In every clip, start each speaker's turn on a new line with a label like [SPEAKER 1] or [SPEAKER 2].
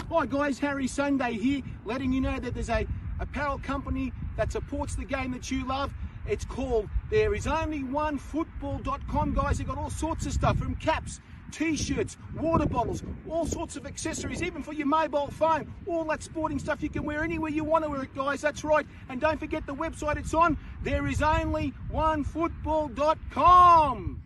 [SPEAKER 1] Hi guys, Harry Sunday here, letting you know that there's a apparel company that supports the game that you love. It's called ThereIsOnlyOneFootball.com, guys. They've got all sorts of stuff, from caps, t-shirts, water bottles, all sorts of accessories, even for your mobile phone. All that sporting stuff you can wear anywhere you want to wear it, guys. That's right. And don't forget the website it's on, ThereIsOnlyOneFootball.com.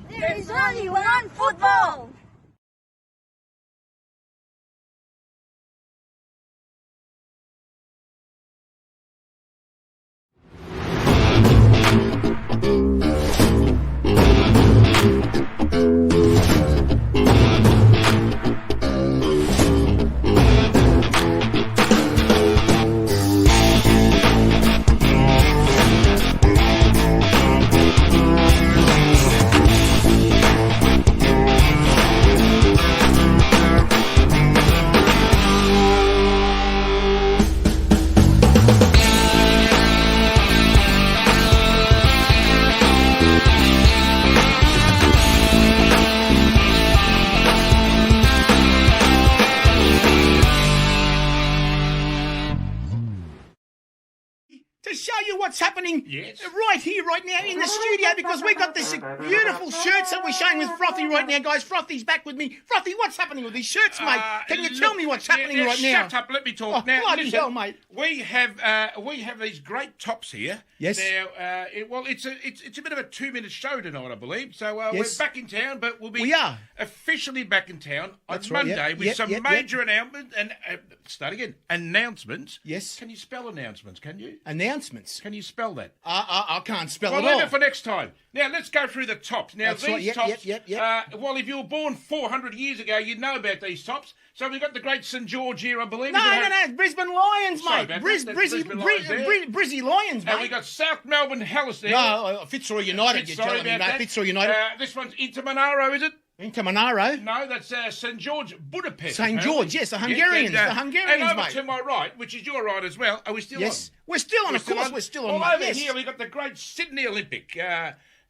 [SPEAKER 2] There is only one football!
[SPEAKER 1] To show you what's happening right here, right now in the studio, because we got this beautiful shirts that we're showing with Frothy right now, guys. Frothy's back with me. Frothy, what's happening with these shirts, mate? Can you tell me what's happening right now?
[SPEAKER 3] Shut up, let me talk.
[SPEAKER 1] Oh,
[SPEAKER 3] Now,
[SPEAKER 1] bloody
[SPEAKER 3] listen,
[SPEAKER 1] hell, mate.
[SPEAKER 3] We have these great tops here.
[SPEAKER 1] Yes.
[SPEAKER 3] Now, it's a bit of a 2-minute show tonight, I believe. So
[SPEAKER 1] Yes.
[SPEAKER 3] we're back in town, but we'll be
[SPEAKER 1] We are.
[SPEAKER 3] officially back in town on
[SPEAKER 1] That's right,
[SPEAKER 3] Monday
[SPEAKER 1] yep,
[SPEAKER 3] with
[SPEAKER 1] yep,
[SPEAKER 3] some
[SPEAKER 1] yep,
[SPEAKER 3] major announcements and start again. Announcements.
[SPEAKER 1] Yes.
[SPEAKER 3] Can you spell announcements? Can you?
[SPEAKER 1] Announcements.
[SPEAKER 3] Can you spell that?
[SPEAKER 1] I can't spell
[SPEAKER 3] Well,
[SPEAKER 1] it all.
[SPEAKER 3] leave it for next time. Now, let's go through the tops. Now,
[SPEAKER 1] That's
[SPEAKER 3] these
[SPEAKER 1] right. Yep,
[SPEAKER 3] tops,
[SPEAKER 1] yep.
[SPEAKER 3] well, if you were born 400 years ago, you'd know about these tops. So we've got the great St George here, I believe.
[SPEAKER 1] No, Brisbane Lions,
[SPEAKER 3] Sorry
[SPEAKER 1] mate.
[SPEAKER 3] about that. That's Brisbane Lions there.
[SPEAKER 1] Brizzy Lions, mate.
[SPEAKER 3] And we got South Melbourne Hellas there.
[SPEAKER 1] No, Fitzroy United, you're
[SPEAKER 3] Sorry
[SPEAKER 1] telling me,
[SPEAKER 3] about
[SPEAKER 1] mate.
[SPEAKER 3] that.
[SPEAKER 1] Fitzroy United.
[SPEAKER 3] This one's Inter Monaro, is it?
[SPEAKER 1] Into Monaro.
[SPEAKER 3] No, that's St George Budapest.
[SPEAKER 1] St.
[SPEAKER 3] apparently.
[SPEAKER 1] George, yes, the Hungarians,
[SPEAKER 3] Yes,
[SPEAKER 1] the Hungarians,
[SPEAKER 3] and over
[SPEAKER 1] mate.
[SPEAKER 3] to my right, which is your right as well. Are we still
[SPEAKER 1] Yes.
[SPEAKER 3] on?
[SPEAKER 1] We're still on, of course,
[SPEAKER 3] on?
[SPEAKER 1] we're still
[SPEAKER 3] Well,
[SPEAKER 1] on, mate.
[SPEAKER 3] over
[SPEAKER 1] Yes.
[SPEAKER 3] here, we've got the great Sydney Olympic.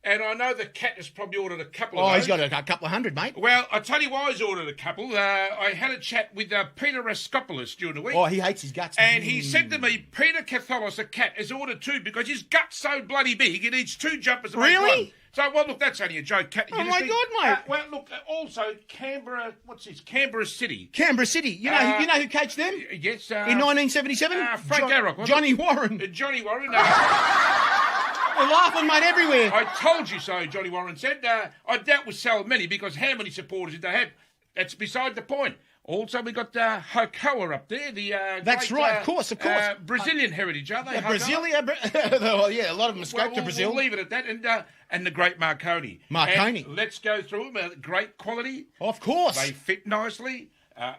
[SPEAKER 3] And I know the cat has probably ordered a couple of
[SPEAKER 1] Oh,
[SPEAKER 3] those.
[SPEAKER 1] he's got a couple of hundred, mate.
[SPEAKER 3] Well, I tell you why he's ordered a couple. I had a chat with Peter Raskopoulos during the week.
[SPEAKER 1] Oh, he hates his guts.
[SPEAKER 3] And he said to me, Peter Catholos, a cat, has ordered 2 because his gut's so bloody big, he needs 2 jumpers to make
[SPEAKER 1] Really?
[SPEAKER 3] one. So, well, look, that's only a joke. Cat.
[SPEAKER 1] Oh, my God, mate.
[SPEAKER 3] Well, look, also, Canberra, what's this? Canberra City.
[SPEAKER 1] Canberra City. You know who coached them?
[SPEAKER 3] Yes.
[SPEAKER 1] In 1977?
[SPEAKER 3] Frank Garrock, wasn't
[SPEAKER 1] Johnny
[SPEAKER 3] it?
[SPEAKER 1] Warren.
[SPEAKER 3] Johnny Warren.
[SPEAKER 1] We're laughing, mate, everywhere.
[SPEAKER 3] I told you so, Johnny Warren said. I doubt we'll sell many because how many supporters did they have? That's beside the point. Also, we got Hokoa up there.
[SPEAKER 1] That's
[SPEAKER 3] great,
[SPEAKER 1] right, of course.
[SPEAKER 3] Brazilian heritage, are they?
[SPEAKER 1] Brasilia. Well, yeah, a lot of them escaped to Brazil.
[SPEAKER 3] We'll leave it at that. And the great Marconi.
[SPEAKER 1] Marconi.
[SPEAKER 3] And let's go through them. Great quality.
[SPEAKER 1] Of course.
[SPEAKER 3] They fit nicely.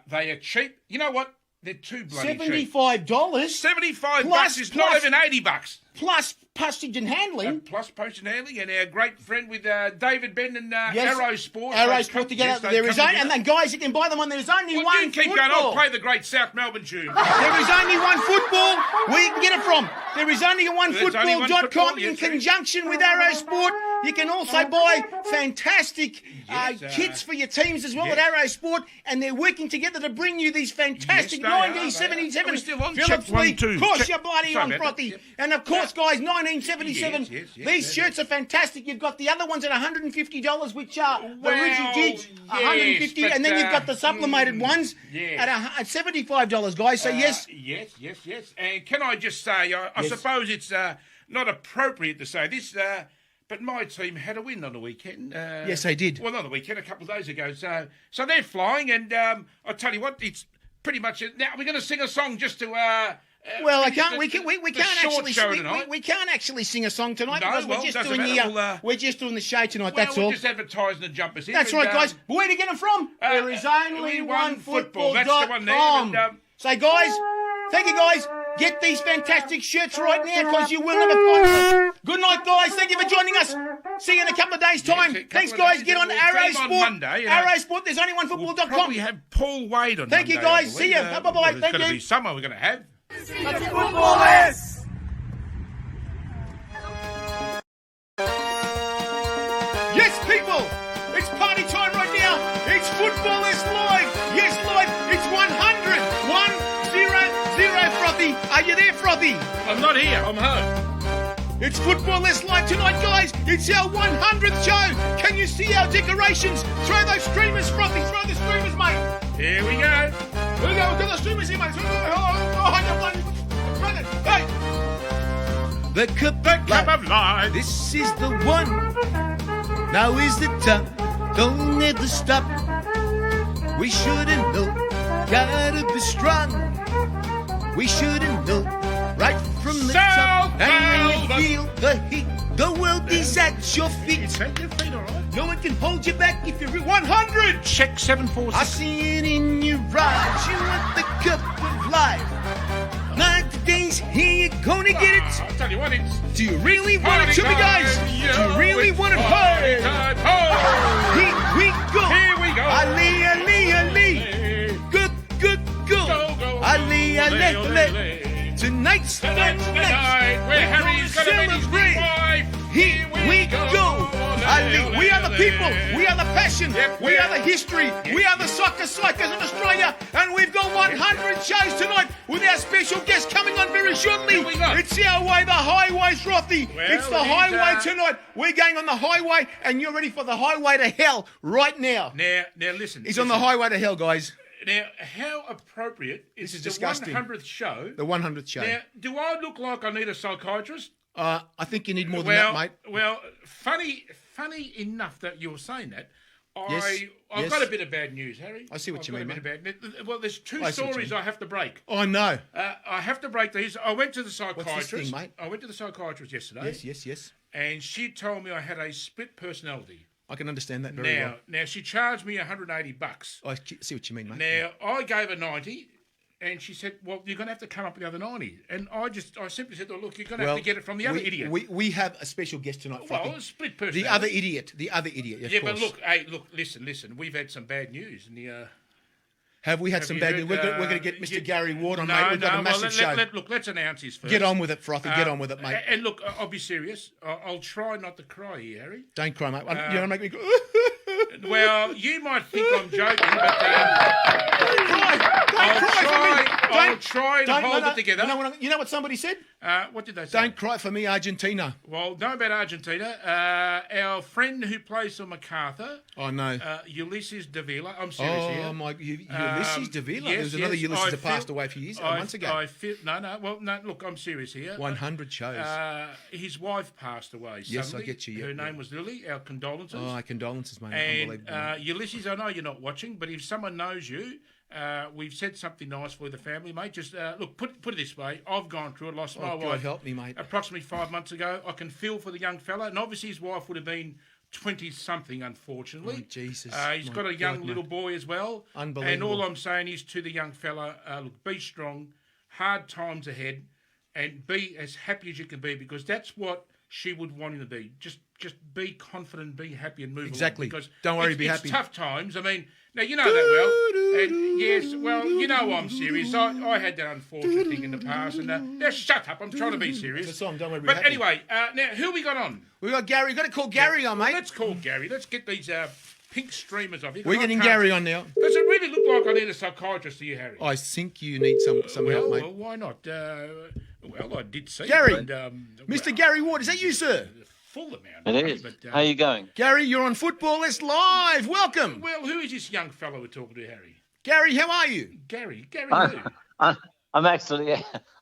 [SPEAKER 3] They are cheap. You know what? They're too bloody cheap.
[SPEAKER 1] $75.
[SPEAKER 3] $75 is not even $80.
[SPEAKER 1] Plus postage and handling.
[SPEAKER 3] Plus postage and handling, and our great friend with David Ben and
[SPEAKER 1] Yes.
[SPEAKER 3] Arrow Sport.
[SPEAKER 1] Arrow
[SPEAKER 3] They've
[SPEAKER 1] Sport
[SPEAKER 3] come-
[SPEAKER 1] together.
[SPEAKER 3] yes, they've
[SPEAKER 1] There is
[SPEAKER 3] come
[SPEAKER 1] only, and
[SPEAKER 3] together.
[SPEAKER 1] then guys, you can buy them on. There's only
[SPEAKER 3] Well,
[SPEAKER 1] one
[SPEAKER 3] you keep
[SPEAKER 1] football.
[SPEAKER 3] going. I'll play the great South Melbourne tune.
[SPEAKER 1] There is only one football. Where you can get it from? There is only one
[SPEAKER 3] There's only one
[SPEAKER 1] football.com
[SPEAKER 3] football,
[SPEAKER 1] in
[SPEAKER 3] yes, sir.
[SPEAKER 1] conjunction with Arrow Sport. You can also buy fantastic
[SPEAKER 3] Yes,
[SPEAKER 1] kits for your teams as well
[SPEAKER 3] yes.
[SPEAKER 1] at Arrow Sport, and they're working together to bring you these fantastic
[SPEAKER 3] Yes, they are,
[SPEAKER 1] 1977
[SPEAKER 3] Are we still on?
[SPEAKER 1] Phillips
[SPEAKER 3] Check 1,
[SPEAKER 1] Lee.
[SPEAKER 3] 2.
[SPEAKER 1] Of course,
[SPEAKER 3] Check-
[SPEAKER 1] you're bloody
[SPEAKER 3] Sorry
[SPEAKER 1] on,
[SPEAKER 3] about that.
[SPEAKER 1] Frothy.
[SPEAKER 3] Yep.
[SPEAKER 1] And of course, guys, 1977.
[SPEAKER 3] Yes,
[SPEAKER 1] These shirts are fantastic. You've got the other ones at $150, which are the
[SPEAKER 3] Well,
[SPEAKER 1] rigid jigs, $150,
[SPEAKER 3] yes,
[SPEAKER 1] and then
[SPEAKER 3] but,
[SPEAKER 1] you've got the sublimated ones
[SPEAKER 3] yes.
[SPEAKER 1] at $75, guys. So yes.
[SPEAKER 3] Yes. And can I just say, I
[SPEAKER 1] Yes.
[SPEAKER 3] suppose it's not appropriate to say this, but my team had a win on the weekend.
[SPEAKER 1] Yes, they did.
[SPEAKER 3] Well, not the weekend, a couple of days ago. So they're flying, and I tell you what, it's pretty much it. Now we're going to sing a song just to.
[SPEAKER 1] Well, I
[SPEAKER 3] finish
[SPEAKER 1] can't.
[SPEAKER 3] the-
[SPEAKER 1] We can't
[SPEAKER 3] the short
[SPEAKER 1] actually.
[SPEAKER 3] show
[SPEAKER 1] We,
[SPEAKER 3] tonight.
[SPEAKER 1] we can't actually sing a song tonight
[SPEAKER 3] No,
[SPEAKER 1] because
[SPEAKER 3] well,
[SPEAKER 1] we're just
[SPEAKER 3] doesn't
[SPEAKER 1] doing
[SPEAKER 3] matter.
[SPEAKER 1] we're just doing the show tonight.
[SPEAKER 3] Well,
[SPEAKER 1] That's
[SPEAKER 3] we're
[SPEAKER 1] all.
[SPEAKER 3] just advertising the jumpers here.
[SPEAKER 1] That's
[SPEAKER 3] and,
[SPEAKER 1] right, guys. Where to get them from? There is only one
[SPEAKER 3] football. That's the one there,
[SPEAKER 1] football.com.
[SPEAKER 3] and,
[SPEAKER 1] So, guys, thank you, guys. Get these fantastic shirts right now because you will never find them. Good night, guys. Thank you for joining us. See you in a couple of days' time. Thanks, guys. Get on Arrow Sport.
[SPEAKER 3] Monday,
[SPEAKER 1] Arrow Sport. There's only one
[SPEAKER 3] We'll
[SPEAKER 1] football.com.
[SPEAKER 3] probably have Paul Wade on
[SPEAKER 1] Thank you,
[SPEAKER 3] Monday,
[SPEAKER 1] guys.
[SPEAKER 3] I
[SPEAKER 1] See
[SPEAKER 3] believe.
[SPEAKER 1] you. Bye-bye.
[SPEAKER 3] There's
[SPEAKER 1] Thank
[SPEAKER 3] going to
[SPEAKER 1] you.
[SPEAKER 3] be summer we're going to have.
[SPEAKER 1] Yes, people, it's party time right now. It's Football is live. Yes, live. It's 100. 100, Frothy. Are you there, Frothy?
[SPEAKER 3] I'm not here. I'm home.
[SPEAKER 1] It's Football is live tonight, guys. It's our 100th show. Can you see our decorations? Throw those streamers, Frothy. Throw the streamers, mate.
[SPEAKER 3] Here we go.
[SPEAKER 1] Here we go. Look at the streamers here, mate. Hey. The cup
[SPEAKER 3] of life.
[SPEAKER 1] This is the one. Now is the time. Don't ever stop. We shouldn't know. Gotta be strong. We shouldn't know. Right from the top. And when you feel the heat, the world is at your feet.
[SPEAKER 3] Take your feet, all right?
[SPEAKER 1] No one can hold you back if you're 100.
[SPEAKER 3] Check 746.
[SPEAKER 1] I see it in your eyes. You want the cup of life. 90 days, here you're gonna get it.
[SPEAKER 3] I'll tell you what, it's
[SPEAKER 1] Do you really want it to me, guys? Do you really want it
[SPEAKER 3] party
[SPEAKER 1] hard?
[SPEAKER 3] time. Oh!
[SPEAKER 1] Here we go.
[SPEAKER 3] Here we go.
[SPEAKER 1] Ali, Ali, Ali.
[SPEAKER 3] Hey.
[SPEAKER 1] Good, good, go.
[SPEAKER 3] Go, go.
[SPEAKER 1] Ali, Ali,
[SPEAKER 3] Ole, ole,
[SPEAKER 1] Ali.
[SPEAKER 3] ole.
[SPEAKER 1] Tonight's the
[SPEAKER 3] Tonight's the
[SPEAKER 1] night
[SPEAKER 3] night where Harry's going to meet his new
[SPEAKER 1] celebrate.
[SPEAKER 3] wife.
[SPEAKER 1] Here we go. Ali, we are the people. We are the passion.
[SPEAKER 3] Yep,
[SPEAKER 1] We are the history. We are the soccer psychos of Australia. And we've got 100 shows tonight with our special guest coming on very shortly.
[SPEAKER 3] Who we got?
[SPEAKER 1] It's our way, the highway, Frothy.
[SPEAKER 3] Well,
[SPEAKER 1] It's the
[SPEAKER 3] it is,
[SPEAKER 1] highway tonight. We're going on the highway, and you're ready for the highway to hell right now.
[SPEAKER 3] Now listen.
[SPEAKER 1] He's on the highway to hell, guys.
[SPEAKER 3] Now, how appropriate is
[SPEAKER 1] This is
[SPEAKER 3] the
[SPEAKER 1] disgusting.
[SPEAKER 3] 100th show?
[SPEAKER 1] The 100th show.
[SPEAKER 3] Now, do I look like I need a psychiatrist?
[SPEAKER 1] I think you need more than that, mate.
[SPEAKER 3] Well, funny enough that you're saying that.
[SPEAKER 1] Yes,
[SPEAKER 3] I've
[SPEAKER 1] yes.
[SPEAKER 3] got a bit of bad news, Harry.
[SPEAKER 1] I see what you mean,
[SPEAKER 3] I've got a bit of bad news. Well, there's two
[SPEAKER 1] I see what you
[SPEAKER 3] stories
[SPEAKER 1] mean.
[SPEAKER 3] I have to break.
[SPEAKER 1] Oh, no.
[SPEAKER 3] I have to break these. I went to the
[SPEAKER 1] What's
[SPEAKER 3] psychiatrist.
[SPEAKER 1] this thing, mate?
[SPEAKER 3] I went to the psychiatrist yesterday.
[SPEAKER 1] Yes.
[SPEAKER 3] And she told me I had a split personality.
[SPEAKER 1] I can understand that very well.
[SPEAKER 3] Now she charged me $180.
[SPEAKER 1] I see what you mean, mate.
[SPEAKER 3] Now I gave her 90, and she said, "Well, you're going to have to come up with the other 90." And I simply said, "Oh, look, you're going to have to get it from the other idiot."
[SPEAKER 1] We have a special guest tonight, Frothy.
[SPEAKER 3] Well, split personality.
[SPEAKER 1] The other idiot, of
[SPEAKER 3] Yeah,
[SPEAKER 1] course.
[SPEAKER 3] but look, listen. We've had some bad news in the.
[SPEAKER 1] Have we had some bad news? We're going to get Mr. Gary Ward on, mate. We've got a massive show.
[SPEAKER 3] Look, let's announce his first.
[SPEAKER 1] Get on with it, Frothy. Get on with it, mate.
[SPEAKER 3] And look, I'll be serious. I'll try not to cry here, Harry.
[SPEAKER 1] Don't cry, mate. You don't make me cry.
[SPEAKER 3] Well, you might think I'm joking, but
[SPEAKER 1] Don't cry.
[SPEAKER 3] I'll try and hold it together.
[SPEAKER 1] You know what somebody said?
[SPEAKER 3] What did they say?
[SPEAKER 1] Don't cry for me, Argentina.
[SPEAKER 3] Well, know about Argentina. Our friend who plays for MacArthur,
[SPEAKER 1] Oh, no.
[SPEAKER 3] Ulysses Davila. I'm serious here.
[SPEAKER 1] Oh, my. Ulysses Davila.
[SPEAKER 3] yes,
[SPEAKER 1] There was another
[SPEAKER 3] yes,
[SPEAKER 1] Ulysses
[SPEAKER 3] I
[SPEAKER 1] that passed
[SPEAKER 3] feel-
[SPEAKER 1] away a few years,
[SPEAKER 3] I-
[SPEAKER 1] months ago.
[SPEAKER 3] I feel, no, look, I'm serious here.
[SPEAKER 1] 100 shows.
[SPEAKER 3] His wife passed away
[SPEAKER 1] Yes, I
[SPEAKER 3] suddenly.
[SPEAKER 1] get you, yeah,
[SPEAKER 3] Her
[SPEAKER 1] yeah.
[SPEAKER 3] name was Lily. Our condolences.
[SPEAKER 1] Oh, condolences, mate.
[SPEAKER 3] And
[SPEAKER 1] Unbelievable. mate.
[SPEAKER 3] Ulysses, I know you're not watching, but if someone knows you, we've said something nice for the family, mate. Just look, put it this way: I've gone through it, lost my
[SPEAKER 1] God
[SPEAKER 3] wife.
[SPEAKER 1] help me, mate.
[SPEAKER 3] Approximately 5 months ago. I can feel for the young fella, and obviously his wife would have been 20-something, unfortunately.
[SPEAKER 1] Oh, Jesus.
[SPEAKER 3] He's
[SPEAKER 1] My
[SPEAKER 3] got a young
[SPEAKER 1] God,
[SPEAKER 3] little
[SPEAKER 1] mate.
[SPEAKER 3] boy as well.
[SPEAKER 1] Unbelievable.
[SPEAKER 3] And all I'm saying is to the young fella, look, be strong, hard times ahead, and be as happy as you can be, because that's what she would want him to be. Just be confident, be happy, and move
[SPEAKER 1] Exactly.
[SPEAKER 3] along. Because
[SPEAKER 1] Don't worry,
[SPEAKER 3] it's,
[SPEAKER 1] be
[SPEAKER 3] it's
[SPEAKER 1] happy.
[SPEAKER 3] tough times. I mean, now you know that well. And yes, well, you know I'm serious. I had that unfortunate thing in the past, and now shut up. I'm trying to be serious.
[SPEAKER 1] It's a song, don't worry, be
[SPEAKER 3] But
[SPEAKER 1] happy.
[SPEAKER 3] anyway, now who we got on?
[SPEAKER 1] We got Gary. We've got to call Gary on, mate.
[SPEAKER 3] Let's call Gary. Let's get these pink streamers off here.
[SPEAKER 1] We're getting Gary on now.
[SPEAKER 3] Does it really look like I need a psychiatrist to you, Harry?
[SPEAKER 1] I think you need some help, mate.
[SPEAKER 3] Well, why not? Well, I did see
[SPEAKER 1] Gary,
[SPEAKER 3] it, and,
[SPEAKER 1] Mr. Gary Ward, is that you, sir?
[SPEAKER 3] Full amount.
[SPEAKER 4] It is.
[SPEAKER 3] But,
[SPEAKER 4] How you going?
[SPEAKER 1] Gary, you're on Football List Live. Welcome.
[SPEAKER 3] Well, who is this young fellow we're talking to, Harry?
[SPEAKER 1] Gary, how are you?
[SPEAKER 3] Gary who?
[SPEAKER 4] I'm actually,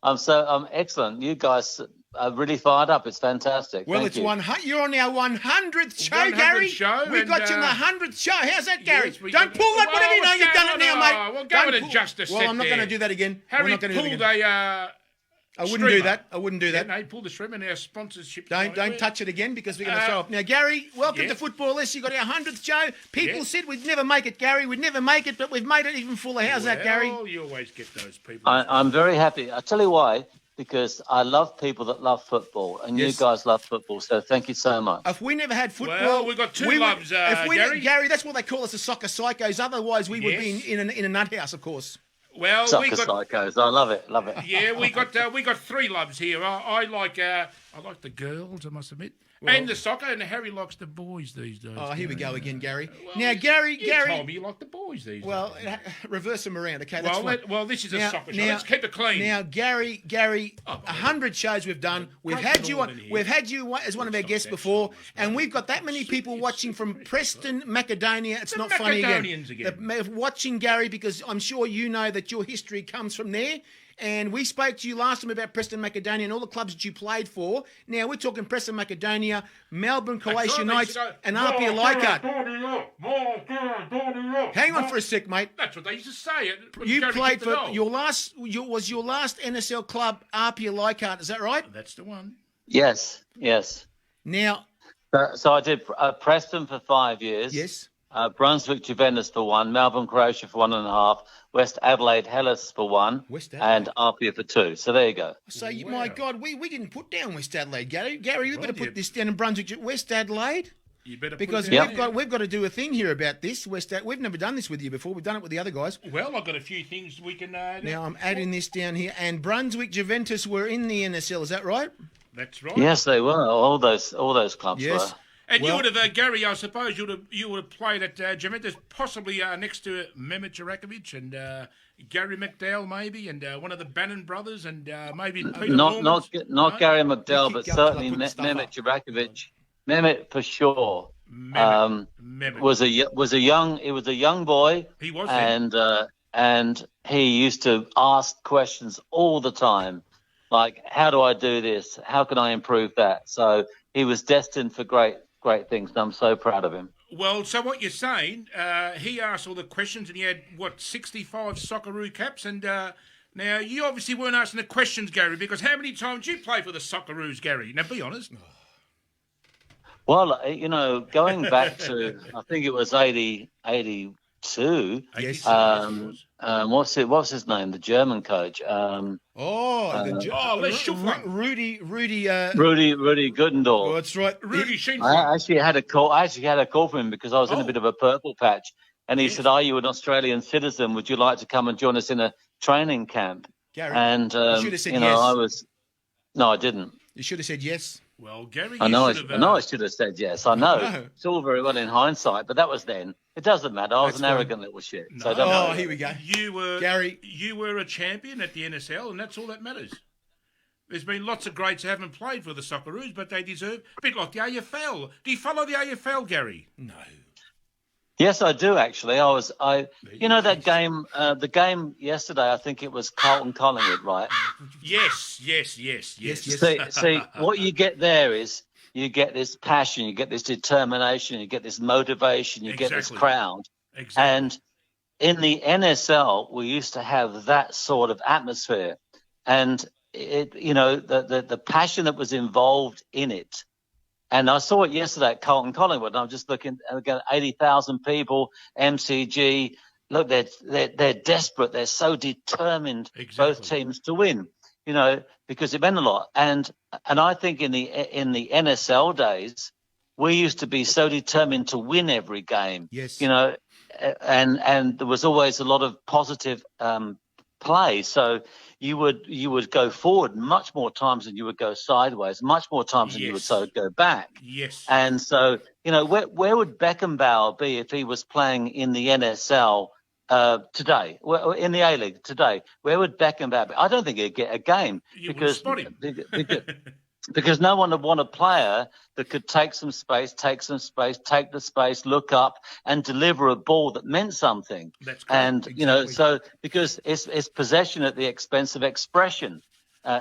[SPEAKER 4] I'm excellent. You guys are really fired up. It's fantastic.
[SPEAKER 1] Well,
[SPEAKER 4] Thank
[SPEAKER 1] it's
[SPEAKER 4] you.
[SPEAKER 1] 100. You're on our 100th show,
[SPEAKER 3] 100th
[SPEAKER 1] Gary.
[SPEAKER 3] show,
[SPEAKER 1] We got
[SPEAKER 3] and,
[SPEAKER 1] you on the 100th show. How's that, Gary?
[SPEAKER 3] yes, we
[SPEAKER 1] Don't
[SPEAKER 3] got-
[SPEAKER 1] pull that.
[SPEAKER 3] Oh,
[SPEAKER 1] Whatever you know,
[SPEAKER 3] what's
[SPEAKER 1] you've done
[SPEAKER 3] going
[SPEAKER 1] it now,
[SPEAKER 3] on?
[SPEAKER 1] mate.
[SPEAKER 3] Oh, well, go
[SPEAKER 1] Don't
[SPEAKER 3] and
[SPEAKER 1] pull-
[SPEAKER 3] adjust a
[SPEAKER 1] Well,
[SPEAKER 3] set
[SPEAKER 1] I'm not
[SPEAKER 3] there.
[SPEAKER 1] going to do that again. We're
[SPEAKER 3] Harry
[SPEAKER 1] not going to do that
[SPEAKER 3] pulled
[SPEAKER 1] again. I wouldn't do that. I wouldn't do
[SPEAKER 3] Yeah,
[SPEAKER 1] that.
[SPEAKER 3] no, pull the streamer. Our sponsorship.
[SPEAKER 1] Don't touch it again because we're going to throw off. Now, Gary, welcome to Football List. You got our 100th show. People said we'd never make it, Gary. We'd never make it, but we've made it even fuller. How's that, Gary?
[SPEAKER 3] Oh, you always get those people.
[SPEAKER 4] I'm very happy. I'll tell you why. Because I love people that love football, and you guys love football. So thank you so much.
[SPEAKER 1] If we never had football,
[SPEAKER 3] well, we've got two loves, Gary.
[SPEAKER 1] Gary, that's what they call us, the soccer psychos. Otherwise, we would be in a nut house, of course.
[SPEAKER 3] Well,
[SPEAKER 4] soccer psychos. I love it. Love it.
[SPEAKER 3] Yeah, we got three loves here. I like the girls, I must admit. And the soccer, and Harry likes the boys these days.
[SPEAKER 1] Oh, here we go again, Gary. Now, Gary,
[SPEAKER 3] you told me you like the boys these days.
[SPEAKER 1] Well, reverse them around, okay? That's
[SPEAKER 3] well, this is a soccer show. Let's keep it clean.
[SPEAKER 1] Now, Gary, 100 shows we've done. We've had you as one of our guests before, and we've got that many people watching from Preston, Macedonia. It's not funny again. Watching Gary, because I'm sure you know that your history comes from there. And we spoke to you last time about Preston Macedonia and all the clubs that you played for. Now, we're talking Preston Macedonia, Melbourne Croatia Knights, and Apia Leichhardt. Hang on for a sec, mate.
[SPEAKER 3] That's what they used to say.
[SPEAKER 1] You played for your last NSL club, Apia Leichhardt. Is that right?
[SPEAKER 3] That's the one.
[SPEAKER 4] Yes.
[SPEAKER 1] Now,
[SPEAKER 4] so I did Preston for 5 years.
[SPEAKER 1] Yes.
[SPEAKER 4] Brunswick Juventus for 1, Melbourne Croatia for 1.5, West Adelaide Hellas for 1, and Apia for 2. So there you go.
[SPEAKER 1] So, my God, we didn't put down West Adelaide, Gary. Gary, you better put this down in Brunswick. West Adelaide?
[SPEAKER 3] You better
[SPEAKER 1] because we've got to do a thing here about this. We've never done this with you before. We've done it with the other guys.
[SPEAKER 3] Well, I've got a few things we can...
[SPEAKER 1] now, I'm adding this down here. And Brunswick Juventus were in the NSL. Is that right?
[SPEAKER 3] That's right.
[SPEAKER 4] Yes, they were. All those clubs were.
[SPEAKER 3] And you would have, Gary, I suppose you would have played at Juventus, possibly next to Mehmet Jurakovic and Gary McDowell, maybe, and one of the Bannon brothers, and maybe Peter
[SPEAKER 4] not Gary McDowell, but certainly Mehmet Jurakovic. Mehmet for sure.
[SPEAKER 3] Mehmet
[SPEAKER 4] was a young boy.
[SPEAKER 3] He was,
[SPEAKER 4] and he used to ask questions all the time, like, how do I do this? How can I improve that? So he was destined for great things, and I'm so proud of him.
[SPEAKER 3] Well, so what you're saying, he asked all the questions, and he had, 65 Socceroo caps, and now you obviously weren't asking the questions, Gary, because how many times did you play for the Socceroos, Gary? Now, be honest.
[SPEAKER 4] Well, going back to, I think it was 82.
[SPEAKER 1] Yes.
[SPEAKER 4] What's his name? The German coach.
[SPEAKER 3] Rudy
[SPEAKER 4] Gudendorf.
[SPEAKER 1] Oh, that's right.
[SPEAKER 3] Rudy Schinfeld.
[SPEAKER 4] I actually had a call from him because I was in a bit of a purple patch, and he said, "Are you an Australian citizen? Would you like to come and join us in a training camp?"
[SPEAKER 1] Gary,
[SPEAKER 4] and
[SPEAKER 1] you should have said yes.
[SPEAKER 4] No, I didn't.
[SPEAKER 1] You should have said yes.
[SPEAKER 3] Well, Gary,
[SPEAKER 4] I should have said yes. I know. It's all very well in hindsight, but that was then. It doesn't matter. I was an arrogant little shit.
[SPEAKER 3] No.
[SPEAKER 4] So don't worry.
[SPEAKER 1] Here we go.
[SPEAKER 3] Gary, you were a champion at the NSL, and that's all that matters. There's been lots of greats who haven't played for the Socceroos, but they deserve a bit like the AFL. Do you follow the AFL, Gary?
[SPEAKER 1] No.
[SPEAKER 4] Yes, I do actually. That game, the game yesterday. I think it was Carlton Collingwood, right?
[SPEAKER 3] Yes.
[SPEAKER 4] See, what you get there is you get this passion, you get this determination, you get this motivation, you get this crowd.
[SPEAKER 3] Exactly.
[SPEAKER 4] And in the NSL, we used to have that sort of atmosphere, and the passion that was involved in it. And I saw it yesterday at Carlton Collingwood, and I'm just looking at 80,000 people, MCG. Look, they're desperate. They're so determined, both teams, to win, because it meant a lot. And I think in the NSL days, we used to be so determined to win every game.
[SPEAKER 1] Yes.
[SPEAKER 4] And there was always a lot of positive play. So you would go forward much more times than you would go sideways, much more times than you would go back.
[SPEAKER 3] Yes.
[SPEAKER 4] And so, where would Beckenbauer be if he was playing in the NSL today, in the A-League today? Where would Beckenbauer be? I don't think he'd get a game because no one would want a player that could take the space, look up and deliver a ball that meant something.
[SPEAKER 3] That's correct.
[SPEAKER 4] And, so because it's possession at the expense of expression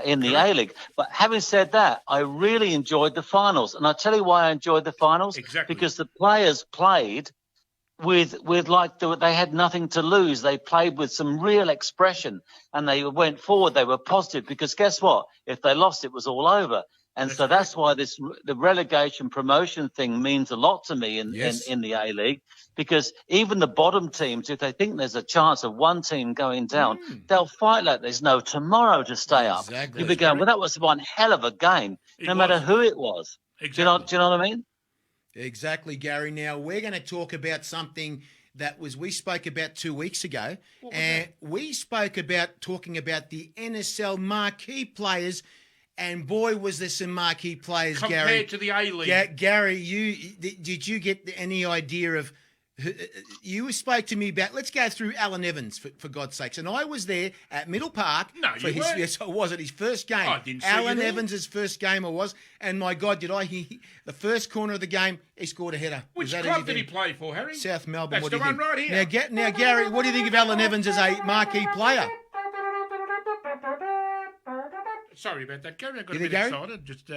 [SPEAKER 4] in the A-League. But having said that, I really enjoyed the finals. And I'll tell you why I enjoyed the finals.
[SPEAKER 3] Exactly.
[SPEAKER 4] Because the players played they had nothing to lose. They played with some real expression, and they went forward. They were positive because guess what? If they lost, it was all over. And so that's why the relegation promotion thing means a lot to me in the A-League, because even the bottom teams, if they think there's a chance of one team going down, they'll fight like there's no tomorrow to stay up.
[SPEAKER 1] Exactly.
[SPEAKER 4] You'll be going, well, that was one hell of a game, no matter who it was.
[SPEAKER 3] Exactly.
[SPEAKER 4] Do you know what I mean?
[SPEAKER 1] Exactly, Gary. Now, we're going to talk about something that we spoke about 2 weeks ago. And we spoke about talking about the NSL marquee players. And boy, was there some marquee players,
[SPEAKER 3] Compared
[SPEAKER 1] Gary.
[SPEAKER 3] to the A-League.
[SPEAKER 1] Gary, did you get any idea of... You spoke to me about... Let's go through Alan Evans, for God's sakes. And I was there at Middle Park.
[SPEAKER 3] No,
[SPEAKER 1] for
[SPEAKER 3] you weren't.
[SPEAKER 1] Yes, I was at his first game.
[SPEAKER 3] I didn't see
[SPEAKER 1] Alan
[SPEAKER 3] you there.
[SPEAKER 1] Evans' first game I was. And my God, did I hear... The first corner of the game, he scored a header.
[SPEAKER 3] Which
[SPEAKER 1] Was that
[SPEAKER 3] club did
[SPEAKER 1] anything?
[SPEAKER 3] he play for, Harry?
[SPEAKER 1] South Melbourne.
[SPEAKER 3] That's
[SPEAKER 1] What do
[SPEAKER 3] the
[SPEAKER 1] you
[SPEAKER 3] one
[SPEAKER 1] think?
[SPEAKER 3] right here.
[SPEAKER 1] Now, Gary, what do you think of Alan Evans as a marquee player?
[SPEAKER 3] Sorry about that, Gary. I got
[SPEAKER 1] You
[SPEAKER 3] a bit
[SPEAKER 1] there,
[SPEAKER 3] excited. Just,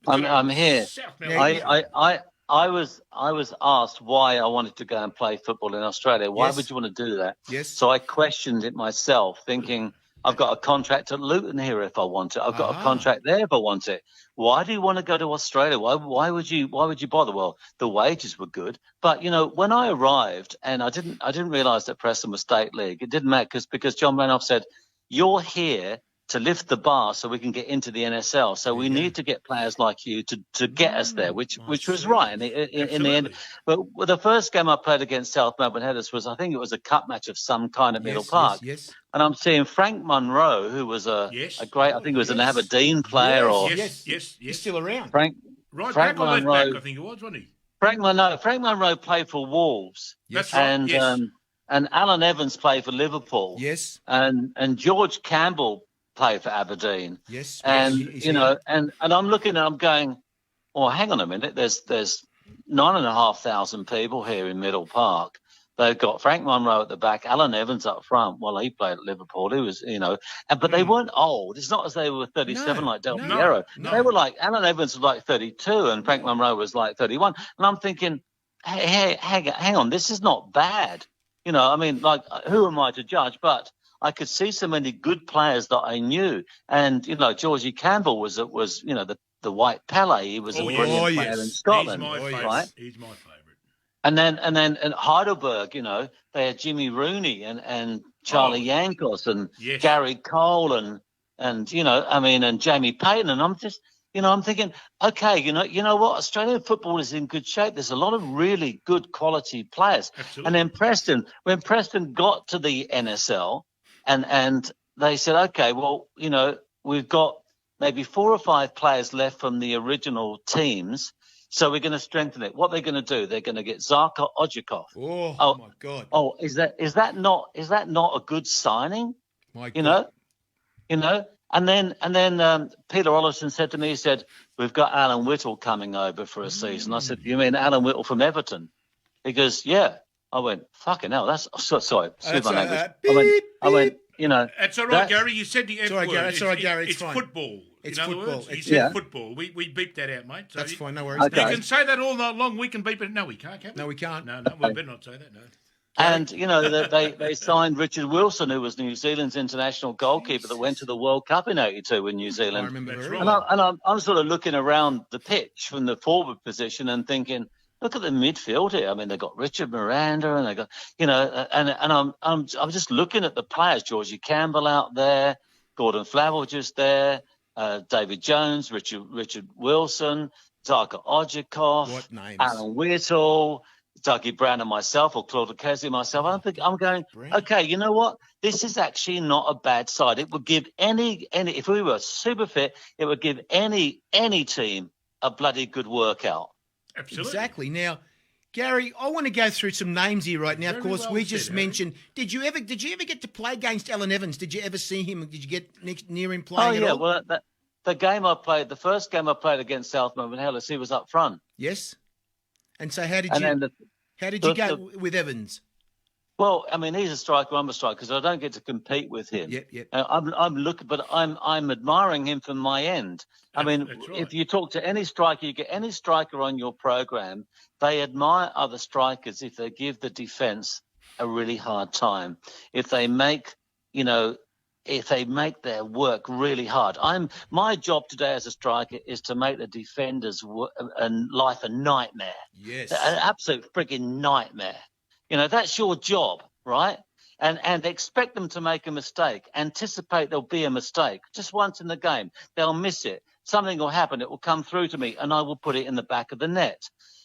[SPEAKER 4] I'm here.
[SPEAKER 3] South
[SPEAKER 1] Yeah,
[SPEAKER 3] Melbourne.
[SPEAKER 4] I was asked why I wanted to go and play football in Australia. Why
[SPEAKER 1] Yes.
[SPEAKER 4] would you want to do that?
[SPEAKER 1] Yes.
[SPEAKER 4] So I questioned it myself, thinking I've got a contract at Luton here if I want it. I've got a contract there if I want it. Why do you want to go to Australia? Why would you bother? Well, the wages were good, but when I arrived, and I didn't realise that Preston was state league. It didn't matter because John Renoff said, "You're here to lift the bar so we can get into the NSL. So we need to get players like you to get us there," which was right in the end. But the first game I played against South Melbourne Headers was, I think it was a cup match of some kind at Middle Park.
[SPEAKER 1] Yes.
[SPEAKER 4] And I'm seeing Frank Munro, who was a great, I think he was an Aberdeen player
[SPEAKER 3] Yes.
[SPEAKER 1] He's still around.
[SPEAKER 4] Frank
[SPEAKER 3] Right
[SPEAKER 4] Frank
[SPEAKER 3] back or left
[SPEAKER 4] Munro.
[SPEAKER 3] back, I think it was, wasn't he?
[SPEAKER 4] Frank Munro played for Wolves.
[SPEAKER 3] That's right,
[SPEAKER 4] And
[SPEAKER 3] yes.
[SPEAKER 4] and Alan Evans played for Liverpool.
[SPEAKER 1] Yes.
[SPEAKER 4] And George Campbell played for Aberdeen.
[SPEAKER 1] Yes.
[SPEAKER 4] And
[SPEAKER 1] He's
[SPEAKER 4] and I'm looking and I'm going, oh, hang on a minute. There's 9,500 people here in Middle Park. They've got Frank Munro at the back, Alan Evans up front. Well, he played at Liverpool. He was, but they weren't old. It's not as they were 37 like Del Piero.
[SPEAKER 3] no.
[SPEAKER 4] They were like, Alan Evans was like 32 and Frank Munro was like 31. And I'm thinking, hey, hang on, this is not bad. Who am I to judge? But I could see so many good players that I knew. And, Georgie Campbell was the white Pele. He was a brilliant player in Scotland.
[SPEAKER 3] He's my favourite.
[SPEAKER 4] Right?
[SPEAKER 3] He's my favourite.
[SPEAKER 4] And then in Heidelberg, they had Jimmy Rooney and Charlie Yankos and Gary Cole and Jamie Payton. And I'm just, I'm thinking, okay, you know what? Australian football is in good shape. There's a lot of really good quality players.
[SPEAKER 3] Absolutely.
[SPEAKER 4] And then when Preston got to the NSL and they said, okay, well, we've got maybe 4 or 5 players left from the original teams. So we're going to strengthen it. What they're going to do? They're going to get Zarko Ojikov.
[SPEAKER 1] Oh my God!
[SPEAKER 4] Oh, is that not a good signing?
[SPEAKER 1] My God.
[SPEAKER 4] And then Peter Ollison said to me, he said, "We've got Alan Whittle coming over for a season." I said, "You mean Alan Whittle from Everton?" He goes, "Yeah." I went, "Fucking hell, that's sorry." Excuse my language. I went.
[SPEAKER 3] That's all right, Gary. You said the F word.
[SPEAKER 1] Gary, that's all right, Gary, it's
[SPEAKER 3] It's
[SPEAKER 1] fine.
[SPEAKER 3] football.
[SPEAKER 1] It's
[SPEAKER 3] in other
[SPEAKER 1] football.
[SPEAKER 3] words, he
[SPEAKER 1] It's-
[SPEAKER 3] said football. We beeped that out, mate. So
[SPEAKER 1] That's fine. No worries.
[SPEAKER 4] Okay.
[SPEAKER 3] You can say that all night long. We can beep it. No, we can't. Can we?
[SPEAKER 1] No, we can't.
[SPEAKER 3] No, we better not say that. No.
[SPEAKER 4] And they signed Richard Wilson, who was New Zealand's international goalkeeper that went to the World Cup in '82 in New Zealand.
[SPEAKER 1] I remember
[SPEAKER 3] That's
[SPEAKER 1] very
[SPEAKER 3] right.
[SPEAKER 1] well.
[SPEAKER 4] And I'm sort of looking around the pitch from the forward position and thinking, look at the midfield here. I mean, they've got Richard Miranda and they got, and I'm just looking at the players. Georgie Campbell out there, Gordon Flavel just there, David Jones, Richard Wilson, Zarko Ojikov,
[SPEAKER 1] What names?
[SPEAKER 4] Alan Whittle, Dougie Brown and myself, or Claude Casey myself. I'm going, okay, you know what? This is actually not a bad side. It would give any if we were super fit, it would give any team a bloody good workout.
[SPEAKER 3] Absolutely.
[SPEAKER 1] Exactly. Now, Gary, I want to go through some names here right now. Of
[SPEAKER 3] Very
[SPEAKER 1] course,
[SPEAKER 3] well
[SPEAKER 1] we
[SPEAKER 3] said,
[SPEAKER 1] just
[SPEAKER 3] Harry.
[SPEAKER 1] mentioned. Did you ever get to play against Alan Evans? Did you ever see him? Did you get near him playing at all?
[SPEAKER 4] Well, the first game I played against South Melbourne Headers, he was up front.
[SPEAKER 1] Yes. And so, how did
[SPEAKER 4] And then
[SPEAKER 1] you go with Evans?
[SPEAKER 4] Well, I mean, he's a striker. I'm a striker because I don't get to compete with him.
[SPEAKER 5] Yep.
[SPEAKER 4] I'm looking, but I'm admiring him from my end. I mean,
[SPEAKER 3] That's right.
[SPEAKER 4] if you talk to any striker, you get any striker on your program, they admire other strikers if they give the defense a really hard time. If they make, if they make their work really hard. My job today as a striker is to make the defenders' life a nightmare.
[SPEAKER 5] Yes.
[SPEAKER 4] An absolute freaking nightmare. That's your job, right? And expect them to make a mistake. Anticipate there'll be a mistake. Just once in the game, they'll miss it. Something will happen. It will come through to me, and I will put it in the back of the net.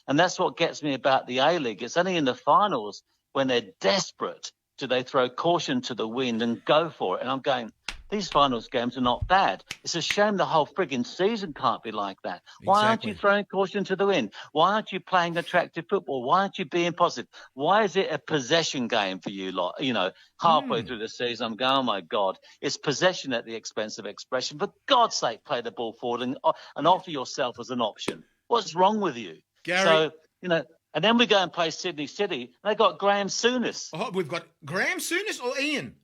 [SPEAKER 4] And that's what gets me about the A-League. It's only in the finals when they're desperate do they throw caution to the wind and go for it. And I'm going, these finals games are not bad. It's a shame the whole frigging season can't be like that. Why aren't you throwing caution to the wind? Why aren't you playing attractive football? Why aren't you being positive? Why is it a possession game for you lot? Halfway through the season, I'm going, oh, my God, it's possession at the expense of expression. For God's sake, play the ball forward and offer yourself as an option. What's wrong with you?
[SPEAKER 5] Gary.
[SPEAKER 4] So, and then we go and play Sydney City. They got Graham Souness.
[SPEAKER 5] Oh, we've got Graham Souness or Ian?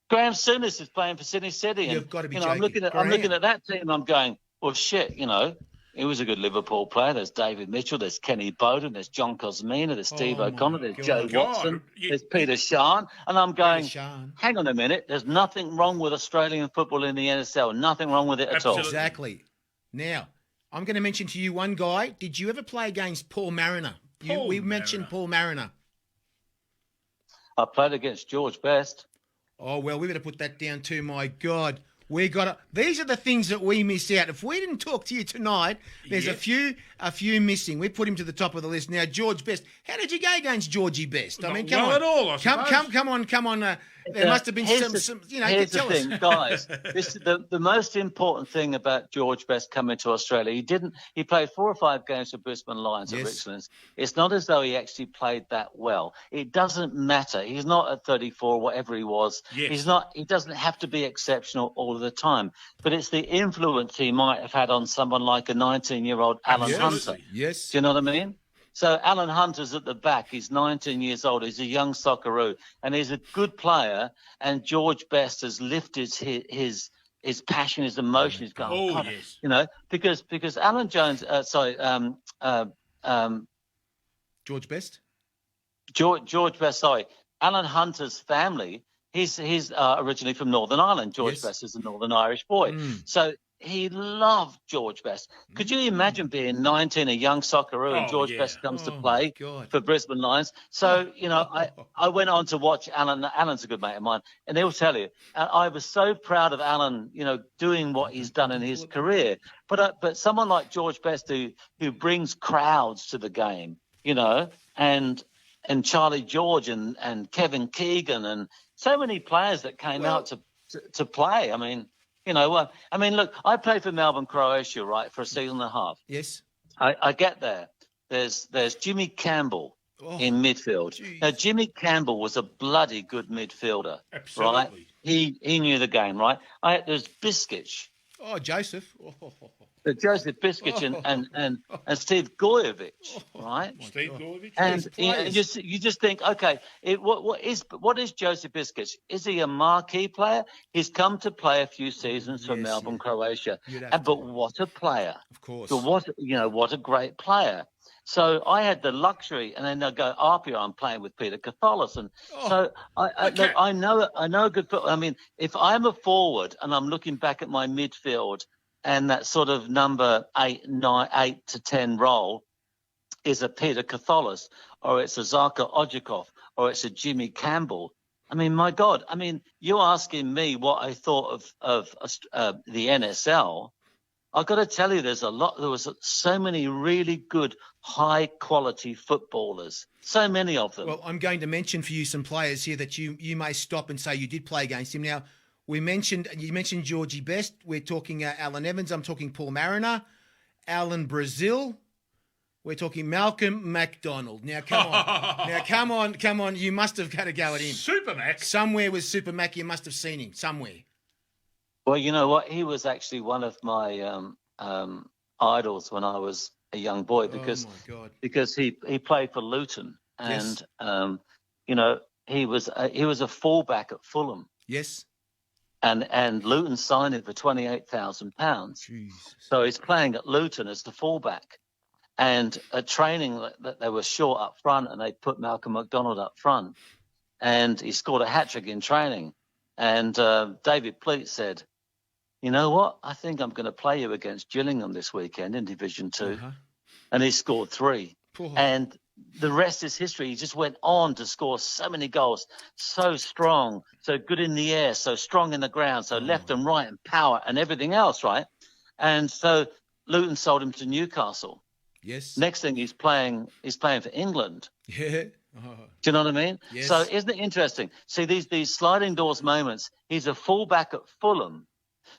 [SPEAKER 4] Graham Souness is playing for Sydney City.
[SPEAKER 5] You've got to be
[SPEAKER 4] I'm looking at that team. I'm going, well, shit. He was a good Liverpool player. There's David Mitchell. There's Kenny Bowden. There's John Cosmina. There's Steve O'Connor. There's Joe Watson. There's Peter Shan. And I'm going, hang on a minute. There's nothing wrong with Australian football in the NSL. Nothing wrong with it at all.
[SPEAKER 5] Exactly. Now, I'm going to mention to you one guy. Did you ever play against Paul Mariner? We mentioned Paul Mariner.
[SPEAKER 4] I played against George Best.
[SPEAKER 5] Oh, well, we better put that down too. My God. These are the things that we miss out. If we didn't talk to you tonight, there's a few missing. We put him to the top of the list. Now, George Best. How did you go against Georgie Best? I mean, come on.
[SPEAKER 3] Not at all, I suppose.
[SPEAKER 5] Come on. There must have been
[SPEAKER 4] Here's the
[SPEAKER 5] tell
[SPEAKER 4] thing,
[SPEAKER 5] us.
[SPEAKER 4] guys. This is the most important thing about George Best coming to Australia. He played 4 or 5 games for Brisbane Lions at Richlands. It's not as though he actually played that well. It doesn't matter. He's not at 34, whatever he was.
[SPEAKER 3] Yes.
[SPEAKER 4] He doesn't have to be exceptional all of the time. But it's the influence he might have had on someone like a 19-year-old Alan Hunter.
[SPEAKER 5] Yes.
[SPEAKER 4] Do you know what I mean? So Alan Hunter's at the back. He's 19 years old. He's a young Socceroo, and he's a good player. And George Best has lifted his passion, his emotion. He's going, because Alan Jones,
[SPEAKER 5] George Best.
[SPEAKER 4] George Best. Sorry, Alan Hunter's family. He's originally from Northern Ireland. George Best is a Northern Irish boy. So he loved George Best. Could you imagine being 19, a young Socceroo, and George Best comes to play for Brisbane Lions? So, I went on to watch Alan. Alan's a good mate of mine, and he'll tell you, I was so proud of Alan, doing what he's done in his career. But someone like George Best who brings crowds to the game, and Charlie George and Kevin Keegan and so many players that came out to play. I mean, look, I played for Melbourne, Croatia, right, for a season and a half.
[SPEAKER 5] Yes.
[SPEAKER 4] I get there. There's Jimmy Campbell in midfield.
[SPEAKER 5] Geez.
[SPEAKER 4] Now, Jimmy Campbell was a bloody good midfielder.
[SPEAKER 3] Absolutely.
[SPEAKER 4] Right? He knew the game, right? There's Biskic.
[SPEAKER 5] Oh, Joseph.
[SPEAKER 4] Joseph Biskic and Steve Gojovic, right?
[SPEAKER 3] Steve Gojovic.
[SPEAKER 4] And you just think, okay, what is Joseph Biskic? Is he a marquee player? He's come to play a few seasons for Melbourne, Croatia, but what a player!
[SPEAKER 5] Of course.
[SPEAKER 4] But what a great player. So I had the luxury, and then I go up here. I'm playing with Peter Catholis, and so I know a good football. I mean, if I'm a forward and I'm looking back at my midfield, and that sort of number 8 to 10 role is a Peter Catholis, or it's a Zarko Ojikov, or it's a Jimmy Campbell. I mean, my God. I mean, you're asking me what I thought of the NSL. I've got to tell you, there was so many really good, high-quality footballers, so many of them.
[SPEAKER 5] Well, I'm going to mention for you some players here that you may stop and say you did play against him. Now, you mentioned Georgie Best. We're talking Alan Evans. I'm talking Paul Mariner, Alan Brazil. We're talking Malcolm MacDonald. Now, come on. Come on. You must have had a go at him.
[SPEAKER 3] Super Mac.
[SPEAKER 5] Somewhere with Super Mac, you must have seen him. Somewhere.
[SPEAKER 4] Well, you know what? He was actually one of my idols when I was a young boy because he played for Luton, and he was a fullback at Fulham,
[SPEAKER 5] Yes.
[SPEAKER 4] and Luton signed him for £28,000.
[SPEAKER 5] Jesus.
[SPEAKER 4] So he's playing at Luton as the fullback. And at training, that they were short up front, and they put Malcolm McDonald up front, and he scored a hat trick in training. And David Pleat said, "You know what? I think I'm going to play you against Gillingham this weekend in Division 2."
[SPEAKER 5] Uh-huh.
[SPEAKER 4] And he scored 3.
[SPEAKER 5] Poor.
[SPEAKER 4] And the rest is history. He just went on to score so many goals, so strong, so good in the air, so strong in the ground, so left and right and power and everything else, right? And so Luton sold him to Newcastle.
[SPEAKER 5] Yes.
[SPEAKER 4] Next thing he's playing for England.
[SPEAKER 5] Yeah. Oh.
[SPEAKER 4] Do you know what I mean?
[SPEAKER 5] Yes.
[SPEAKER 4] So isn't it interesting? See, these sliding doors moments. He's a fullback at Fulham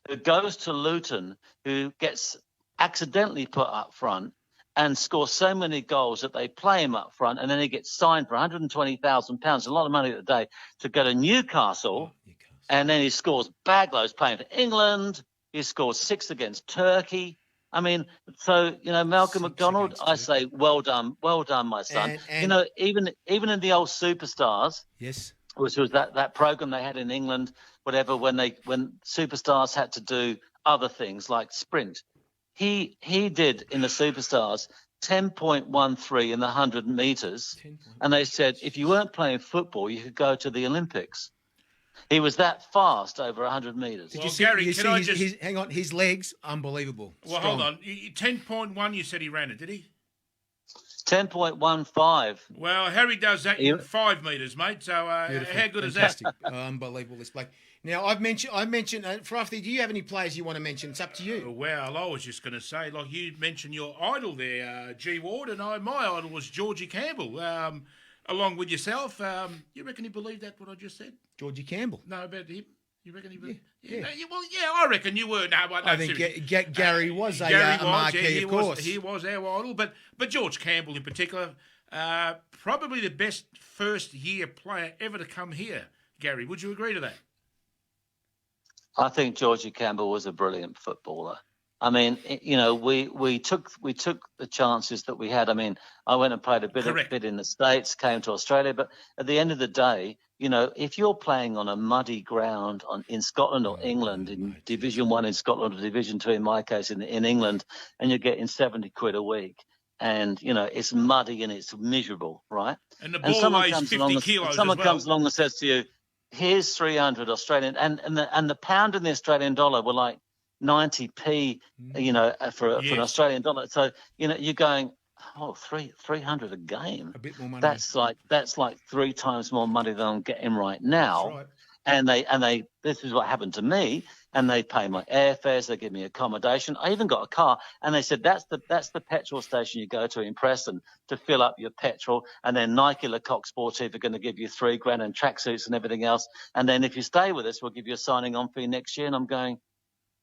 [SPEAKER 4] who goes to Luton, who gets accidentally put up front and scores so many goals that they play him up front, and then he gets signed for £120,000, a lot of money at the day, to go to Newcastle, and then he scores bagloads playing for England. He scores 6 against Turkey. I mean, so, Malcolm
[SPEAKER 5] 6
[SPEAKER 4] McDonald,
[SPEAKER 5] against
[SPEAKER 4] I
[SPEAKER 5] Turkey.
[SPEAKER 4] say, well done, my son.
[SPEAKER 5] And-
[SPEAKER 4] Even in the old Superstars,
[SPEAKER 5] Yes.
[SPEAKER 4] which was that program they had in England, whatever, when superstars had to do other things like sprint. He did in the Superstars 10.13 in the 100 meters, and they said if you weren't playing football, you could go to the Olympics. He was that fast over 100 meters.
[SPEAKER 5] Did
[SPEAKER 3] Well,
[SPEAKER 5] you see,
[SPEAKER 3] Gary,
[SPEAKER 5] you
[SPEAKER 3] can
[SPEAKER 5] see
[SPEAKER 3] I
[SPEAKER 5] his,
[SPEAKER 3] just-
[SPEAKER 5] hang on, his legs, unbelievable.
[SPEAKER 3] Well,
[SPEAKER 5] Strong.
[SPEAKER 3] hold on. 10.1, you said he ran it, did he?
[SPEAKER 4] 10.15.
[SPEAKER 3] Well, Harry does that in 5 metres, mate. So
[SPEAKER 5] Beautiful.
[SPEAKER 3] how good is that?
[SPEAKER 5] Fantastic. Unbelievable display. Now, I mentioned, Frothy, do you have any players you want to mention? It's up to you.
[SPEAKER 3] Well, I was just going to say, like you mentioned your idol there, G. Ward, and my idol was Georgie Campbell, along with yourself. You reckon he believed that, what I just said?
[SPEAKER 5] Georgie Campbell.
[SPEAKER 3] No, about him? You reckon he believed?
[SPEAKER 5] Yeah.
[SPEAKER 3] Well, yeah, I reckon you were. No,
[SPEAKER 5] I think
[SPEAKER 3] seriously.
[SPEAKER 5] Gary was a
[SPEAKER 3] Gary was,
[SPEAKER 5] marquee, of course.
[SPEAKER 3] He was our idol, but George Campbell in particular, probably the best first-year player ever to come here. Gary, would you agree to that?
[SPEAKER 4] I think Georgie Campbell was a brilliant footballer. I mean, we took the chances that we had. I mean, I went and played a bit in the States, came to Australia, but at the end of the day, if you're playing on a muddy ground in Scotland or England, in Division 1 in Scotland or Division 2 in my case in England, and you're getting £70 a week, and it's muddy and it's miserable, right?
[SPEAKER 3] And the ball weighs 50 kilos.
[SPEAKER 4] Someone
[SPEAKER 3] as well.
[SPEAKER 4] comes along and says to you, "Here's 300 Australian," and the pound and the Australian dollar were like 90p, for an Australian dollar. So you're going, 300 a game.
[SPEAKER 5] A bit more money.
[SPEAKER 4] That's like 3 times more money than I'm getting right now.
[SPEAKER 5] That's right.
[SPEAKER 4] And they this is what happened to me. And they pay my airfares, they give me accommodation. I even got a car, and they said that's the petrol station you go to in Preston to fill up your petrol. And then Nike Lecoq Sportive are going to give you $3,000 and tracksuits and everything else. And then if you stay with us, we'll give you a signing on fee next year. And I'm going,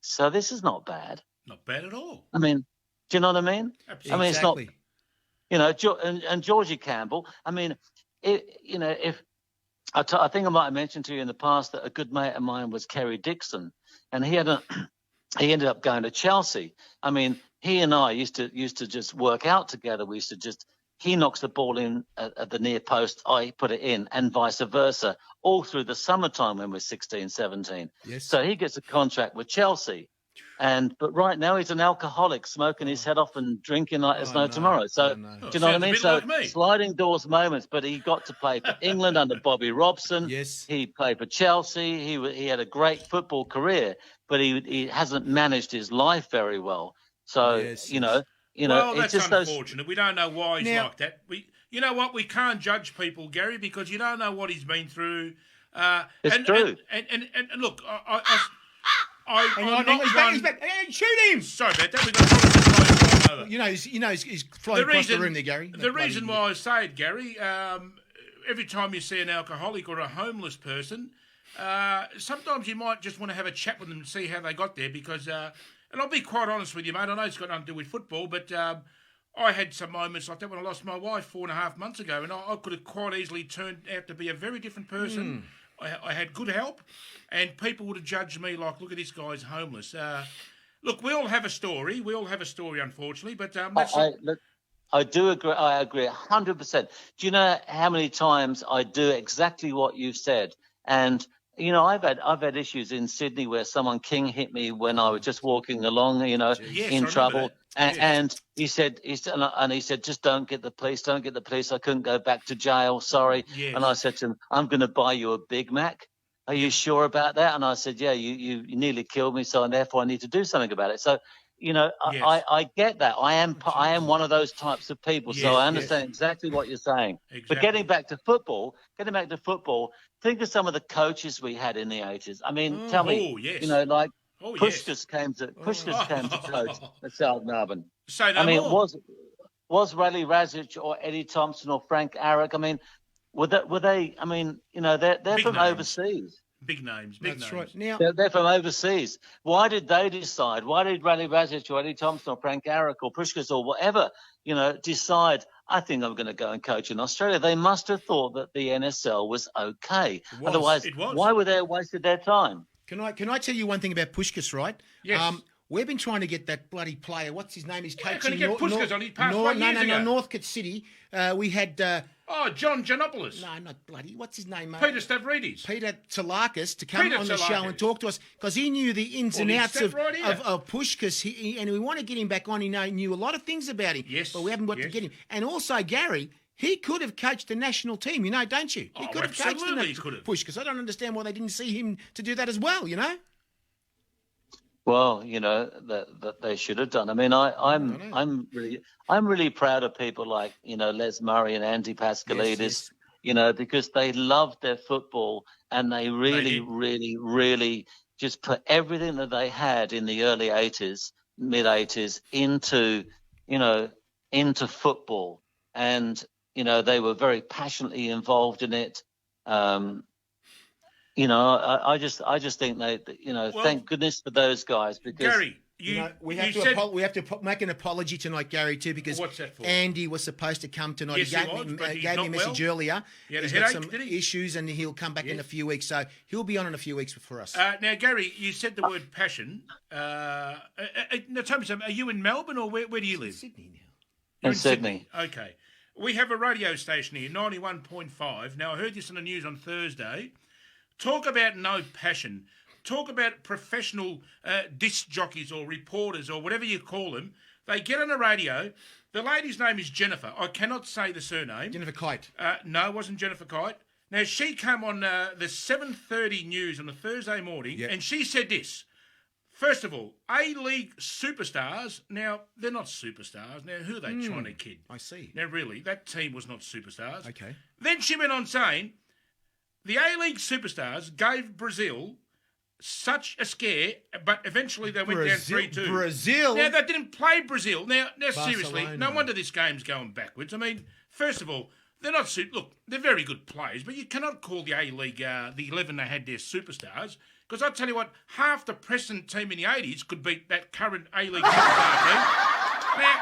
[SPEAKER 4] so this is not bad.
[SPEAKER 3] Not bad at all.
[SPEAKER 4] I mean, do you know what I mean?
[SPEAKER 3] Absolutely.
[SPEAKER 4] I mean,
[SPEAKER 5] Exactly.
[SPEAKER 4] it's not, and Georgie Campbell. I mean, if I think I might have mentioned to you in the past that a good mate of mine was Kerry Dixon, and he ended up going to Chelsea. I mean, he and I used to just work out together. We used to just, he knocks the ball in at the near post, I put it in, and vice versa, all through the summertime when we're 16, 17.
[SPEAKER 5] Yes.
[SPEAKER 4] So he gets a contract with Chelsea. But right now he's an alcoholic, smoking his head off and drinking like there's no tomorrow. So,
[SPEAKER 5] no.
[SPEAKER 4] do you know what I
[SPEAKER 3] Sounds a
[SPEAKER 4] mean?
[SPEAKER 3] bit
[SPEAKER 4] So
[SPEAKER 3] like me.
[SPEAKER 4] sliding doors moments, but he got to play for England under Bobby Robson.
[SPEAKER 5] Yes.
[SPEAKER 4] He played for Chelsea. He had a great football career, but he hasn't managed his life very well. So,
[SPEAKER 5] Yes,
[SPEAKER 4] well,
[SPEAKER 3] Well,
[SPEAKER 4] it's
[SPEAKER 3] that's
[SPEAKER 4] just
[SPEAKER 3] unfortunate. We don't know why he's
[SPEAKER 5] Now-
[SPEAKER 3] like that. You know what? We can't judge people, Gary, because you don't know what he's been through.
[SPEAKER 4] It's true.
[SPEAKER 3] And look, I'm
[SPEAKER 5] Hang on,
[SPEAKER 3] not
[SPEAKER 5] he's
[SPEAKER 3] one.
[SPEAKER 5] back. Hey, shoot him!
[SPEAKER 3] Sorry about that. We've got problems with the phone over.
[SPEAKER 5] He's flying across the room there, Gary.
[SPEAKER 3] The reason why I say it, Gary, every time you see an alcoholic or a homeless person, sometimes you might just want to have a chat with them and see how they got there because, and I'll be quite honest with you, mate, I know it's got nothing to do with football, but I had some moments like that when I lost my wife 4.5 months ago, and I could have quite easily turned out to be a very different person. I had good help, and people would have judged me like, look at this guy's homeless. Look, we all have a story. We all have a story, unfortunately, but let's...
[SPEAKER 4] I do agree. I agree 100%. Do you know how many times I do exactly what you've said? And you know, I've had issues in Sydney where someone king hit me when I was just walking along, you know,
[SPEAKER 3] Yes, I
[SPEAKER 4] in
[SPEAKER 3] remember
[SPEAKER 4] trouble.
[SPEAKER 3] that. Yes.
[SPEAKER 4] And he said, just don't get the police, don't get the police. I couldn't go back to jail. Sorry.
[SPEAKER 3] Yes.
[SPEAKER 4] And I said to him, I'm going to buy you a Big Mac. Are you sure about that? And I said, yeah, you nearly killed me, so and therefore I need to do something about it. So, you know,
[SPEAKER 3] Yes.
[SPEAKER 4] I get that. I am one of those types of people. So
[SPEAKER 3] Yes,
[SPEAKER 4] I understand exactly what you're saying.
[SPEAKER 3] Exactly.
[SPEAKER 4] But getting back to football, think of some of the coaches we had in the 80s. I mean, tell me,
[SPEAKER 3] Oh, yes.
[SPEAKER 4] you know, like
[SPEAKER 3] Oh, yes.
[SPEAKER 4] Puskás came to coach at South Melbourne.
[SPEAKER 3] Say no
[SPEAKER 4] I mean,
[SPEAKER 3] more.
[SPEAKER 4] was Raleigh Razic or Eddie Thompson or Frank Arrick? I mean, were they? I mean, you know, they're
[SPEAKER 3] Big
[SPEAKER 4] from
[SPEAKER 3] names.
[SPEAKER 4] overseas.
[SPEAKER 3] Big names. Big
[SPEAKER 5] That's
[SPEAKER 3] names.
[SPEAKER 5] right. Now,
[SPEAKER 4] They're from overseas. Why did they decide? Why did Raleigh Razic or Eddie Thompson or Frank Arrick or Puskás or whatever, you know, decide, I think I'm going to go and coach in Australia? They must have thought that the NSL was okay.
[SPEAKER 3] was.
[SPEAKER 4] Otherwise,
[SPEAKER 3] It was.
[SPEAKER 4] why would they have wasted their time?
[SPEAKER 5] can I tell you one thing about Puskás, right?
[SPEAKER 3] Yes.
[SPEAKER 5] We've been trying to get that bloody player. What's his name? He's
[SPEAKER 3] We're
[SPEAKER 5] coaching.
[SPEAKER 3] gonna get Puskás on. He passed away
[SPEAKER 5] no,
[SPEAKER 3] years
[SPEAKER 5] no,
[SPEAKER 3] ago.
[SPEAKER 5] Northcote City. We had
[SPEAKER 3] Oh, John Janopoulos.
[SPEAKER 5] no, not bloody. What's his name?
[SPEAKER 3] Peter Stavridis.
[SPEAKER 5] Peter Talakis to come
[SPEAKER 3] Peter
[SPEAKER 5] on the show
[SPEAKER 3] Talakis.
[SPEAKER 5] and talk to us because he knew the ins
[SPEAKER 3] Well,
[SPEAKER 5] and
[SPEAKER 3] he
[SPEAKER 5] outs
[SPEAKER 3] stepped right in.
[SPEAKER 5] of Puskás. And we want to get him back on. He knew a lot of things about him.
[SPEAKER 3] Yes,
[SPEAKER 5] But we haven't got to
[SPEAKER 3] yes.
[SPEAKER 5] get him. And also, Gary, he could have coached the national team, you know, don't you? He
[SPEAKER 3] Oh,
[SPEAKER 5] could have coached the
[SPEAKER 3] absolutely he
[SPEAKER 5] national
[SPEAKER 3] could have.
[SPEAKER 5] Puskás. I don't understand why they didn't see him to do that as well, you know?
[SPEAKER 4] Well, you know that they should have done. I mean, I'm really proud of people like, you know, Les Murray and Andy Pascalidis,
[SPEAKER 5] yes.
[SPEAKER 4] you know, because they loved their football and they really,
[SPEAKER 3] did.
[SPEAKER 4] really, really just put everything that they had in the early 80s, mid 80s into, you know, into football. And, you know, they were very passionately involved in it. You know, I just think you know,
[SPEAKER 3] Well,
[SPEAKER 4] thank goodness for those guys because
[SPEAKER 3] Gary,
[SPEAKER 5] You know, we
[SPEAKER 3] you
[SPEAKER 5] have to
[SPEAKER 3] said,
[SPEAKER 5] make an apology tonight, Gary, too, because
[SPEAKER 3] What's that for?
[SPEAKER 5] Andy was supposed to come tonight.
[SPEAKER 3] Yes,
[SPEAKER 5] he
[SPEAKER 3] he
[SPEAKER 5] gave
[SPEAKER 3] was,
[SPEAKER 5] me,
[SPEAKER 3] but he's
[SPEAKER 5] gave me a
[SPEAKER 3] not
[SPEAKER 5] message
[SPEAKER 3] well.
[SPEAKER 5] earlier.
[SPEAKER 3] He had a
[SPEAKER 5] He's got
[SPEAKER 3] headache,
[SPEAKER 5] some
[SPEAKER 3] did he?
[SPEAKER 5] issues, and he'll come back in a few weeks. So he'll be on in a few weeks for us.
[SPEAKER 3] now, Gary, you said the word passion. Now, tell me something. Are you in Melbourne or where do you live?
[SPEAKER 5] Sydney now.
[SPEAKER 3] You're
[SPEAKER 4] in Sydney.
[SPEAKER 3] Okay. We have a radio station here, 91.5. Now, I heard this on the news on Thursday. Talk about no passion. Talk about professional disc jockeys or reporters or whatever you call them. They get on the radio. The lady's name is Jennifer. I cannot say the surname.
[SPEAKER 5] Jennifer Kite.
[SPEAKER 3] No, it wasn't Jennifer Kite. Now, she came on the 7:30 news on a Thursday morning,
[SPEAKER 5] Yep.
[SPEAKER 3] and she said this. First of all, A-League superstars, now, they're not superstars. Now, who are they trying to kid?
[SPEAKER 5] I see.
[SPEAKER 3] Now, really, that team was not superstars.
[SPEAKER 5] Okay.
[SPEAKER 3] Then she went on saying, the A-League superstars gave Brazil such a scare, but eventually they went down 3-2.
[SPEAKER 5] Brazil.
[SPEAKER 3] Now, they didn't play Brazil. Now seriously,
[SPEAKER 5] Barcelona.
[SPEAKER 3] no wonder this game's going backwards. I mean, first of all, they're not look, they're very good players, but you cannot call the A-League, the 11 they had their superstars, because I tell you what, half the Preston team in the 80s could beat that current A-League superstar team. Now,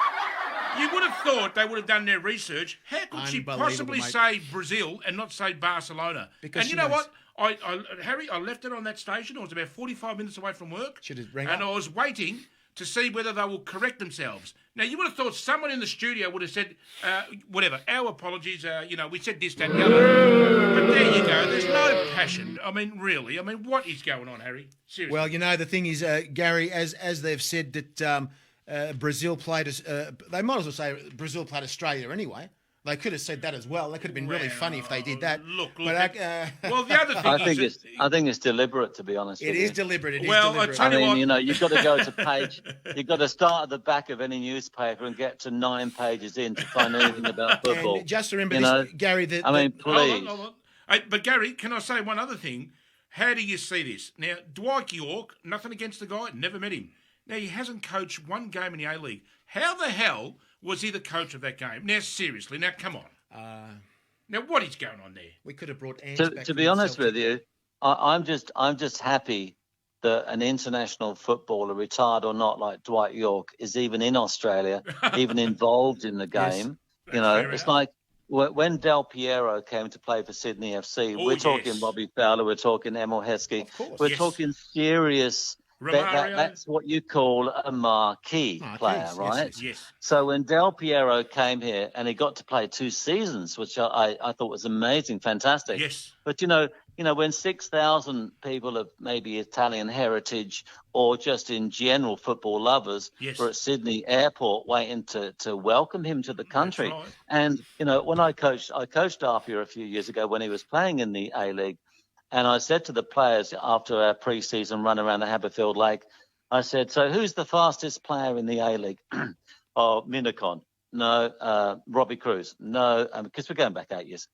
[SPEAKER 3] you would have thought they would have done their research. How could she
[SPEAKER 5] Unbelievable,
[SPEAKER 3] possibly
[SPEAKER 5] mate.
[SPEAKER 3] say Brazil and not say Barcelona?
[SPEAKER 5] Because
[SPEAKER 3] and
[SPEAKER 5] she
[SPEAKER 3] you know
[SPEAKER 5] knows.
[SPEAKER 3] what? Harry, I left it on that station. I was about 45 minutes away from work.
[SPEAKER 5] Should have rang
[SPEAKER 3] And
[SPEAKER 5] up.
[SPEAKER 3] I was waiting to see whether they will correct themselves. Now, you would have thought someone in the studio would have said, whatever, our apologies, you know, we said this, that, and the other. But there you go. There's no passion. I mean, really. I mean, what is going on, Harry? Seriously.
[SPEAKER 5] Well, you know, the thing is, Gary, as they've said that Brazil played, they might as well say Brazil played Australia anyway. They could have said that as well. That could have been really funny if they did that.
[SPEAKER 3] Look.
[SPEAKER 5] But,
[SPEAKER 3] Well, the other thing
[SPEAKER 4] I think it's deliberate, to be honest.
[SPEAKER 5] it
[SPEAKER 4] with
[SPEAKER 5] is
[SPEAKER 4] you.
[SPEAKER 5] deliberate. It is
[SPEAKER 3] Well, I
[SPEAKER 5] deliberate.
[SPEAKER 3] tell
[SPEAKER 4] I
[SPEAKER 3] you
[SPEAKER 4] mean,
[SPEAKER 3] what-
[SPEAKER 4] you know, you've got to go to page. You've got to start at the back of any newspaper and get to 9 pages in to find anything about football.
[SPEAKER 5] And just remember
[SPEAKER 4] you
[SPEAKER 5] this,
[SPEAKER 4] know?
[SPEAKER 5] Gary.
[SPEAKER 4] I mean, please.
[SPEAKER 3] Hold on. Hey, but Gary, can I say one other thing? How do you see this? Now, Dwight York, nothing against the guy, never met him. Now, he hasn't coached one game in the A-League. How the hell was he the coach of that game? Now, seriously, now come on. Now, what is going on there?
[SPEAKER 5] we could have brought Ange
[SPEAKER 4] To,
[SPEAKER 5] back
[SPEAKER 4] to
[SPEAKER 5] from
[SPEAKER 4] be honest
[SPEAKER 5] Celtic.
[SPEAKER 4] with you, I'm just happy that an international footballer, retired or not, like Dwight York, is even in Australia, even involved in the game.
[SPEAKER 3] That's
[SPEAKER 4] You know,
[SPEAKER 3] fair
[SPEAKER 4] it's
[SPEAKER 3] enough.
[SPEAKER 4] like when Del Piero came to play for Sydney FC,
[SPEAKER 3] Oh,
[SPEAKER 4] we're talking
[SPEAKER 3] yes.
[SPEAKER 4] Bobby Fowler, we're talking Emil Heskey,
[SPEAKER 5] Of course.
[SPEAKER 4] we're
[SPEAKER 3] Yes.
[SPEAKER 4] talking serious,
[SPEAKER 3] Romario.
[SPEAKER 4] That's what you call a marquee player,
[SPEAKER 5] yes,
[SPEAKER 4] right?
[SPEAKER 3] Yes.
[SPEAKER 4] So when Del Piero came here and he got to play 2 seasons, which I thought was amazing, fantastic.
[SPEAKER 3] Yes.
[SPEAKER 4] But when 6,000 people of maybe Italian heritage or just in general football lovers
[SPEAKER 3] Yes.
[SPEAKER 4] were at Sydney Airport waiting to welcome him to the country.
[SPEAKER 3] That's right.
[SPEAKER 4] And when I coached Apia a few years ago when he was playing in the A-League. And I said to the players after our pre-season run around the Haberfield Lake, I said, so who's the fastest player in the A-League? Oh, Minacon. No. Robbie Cruz. No, because we're going back 8 years,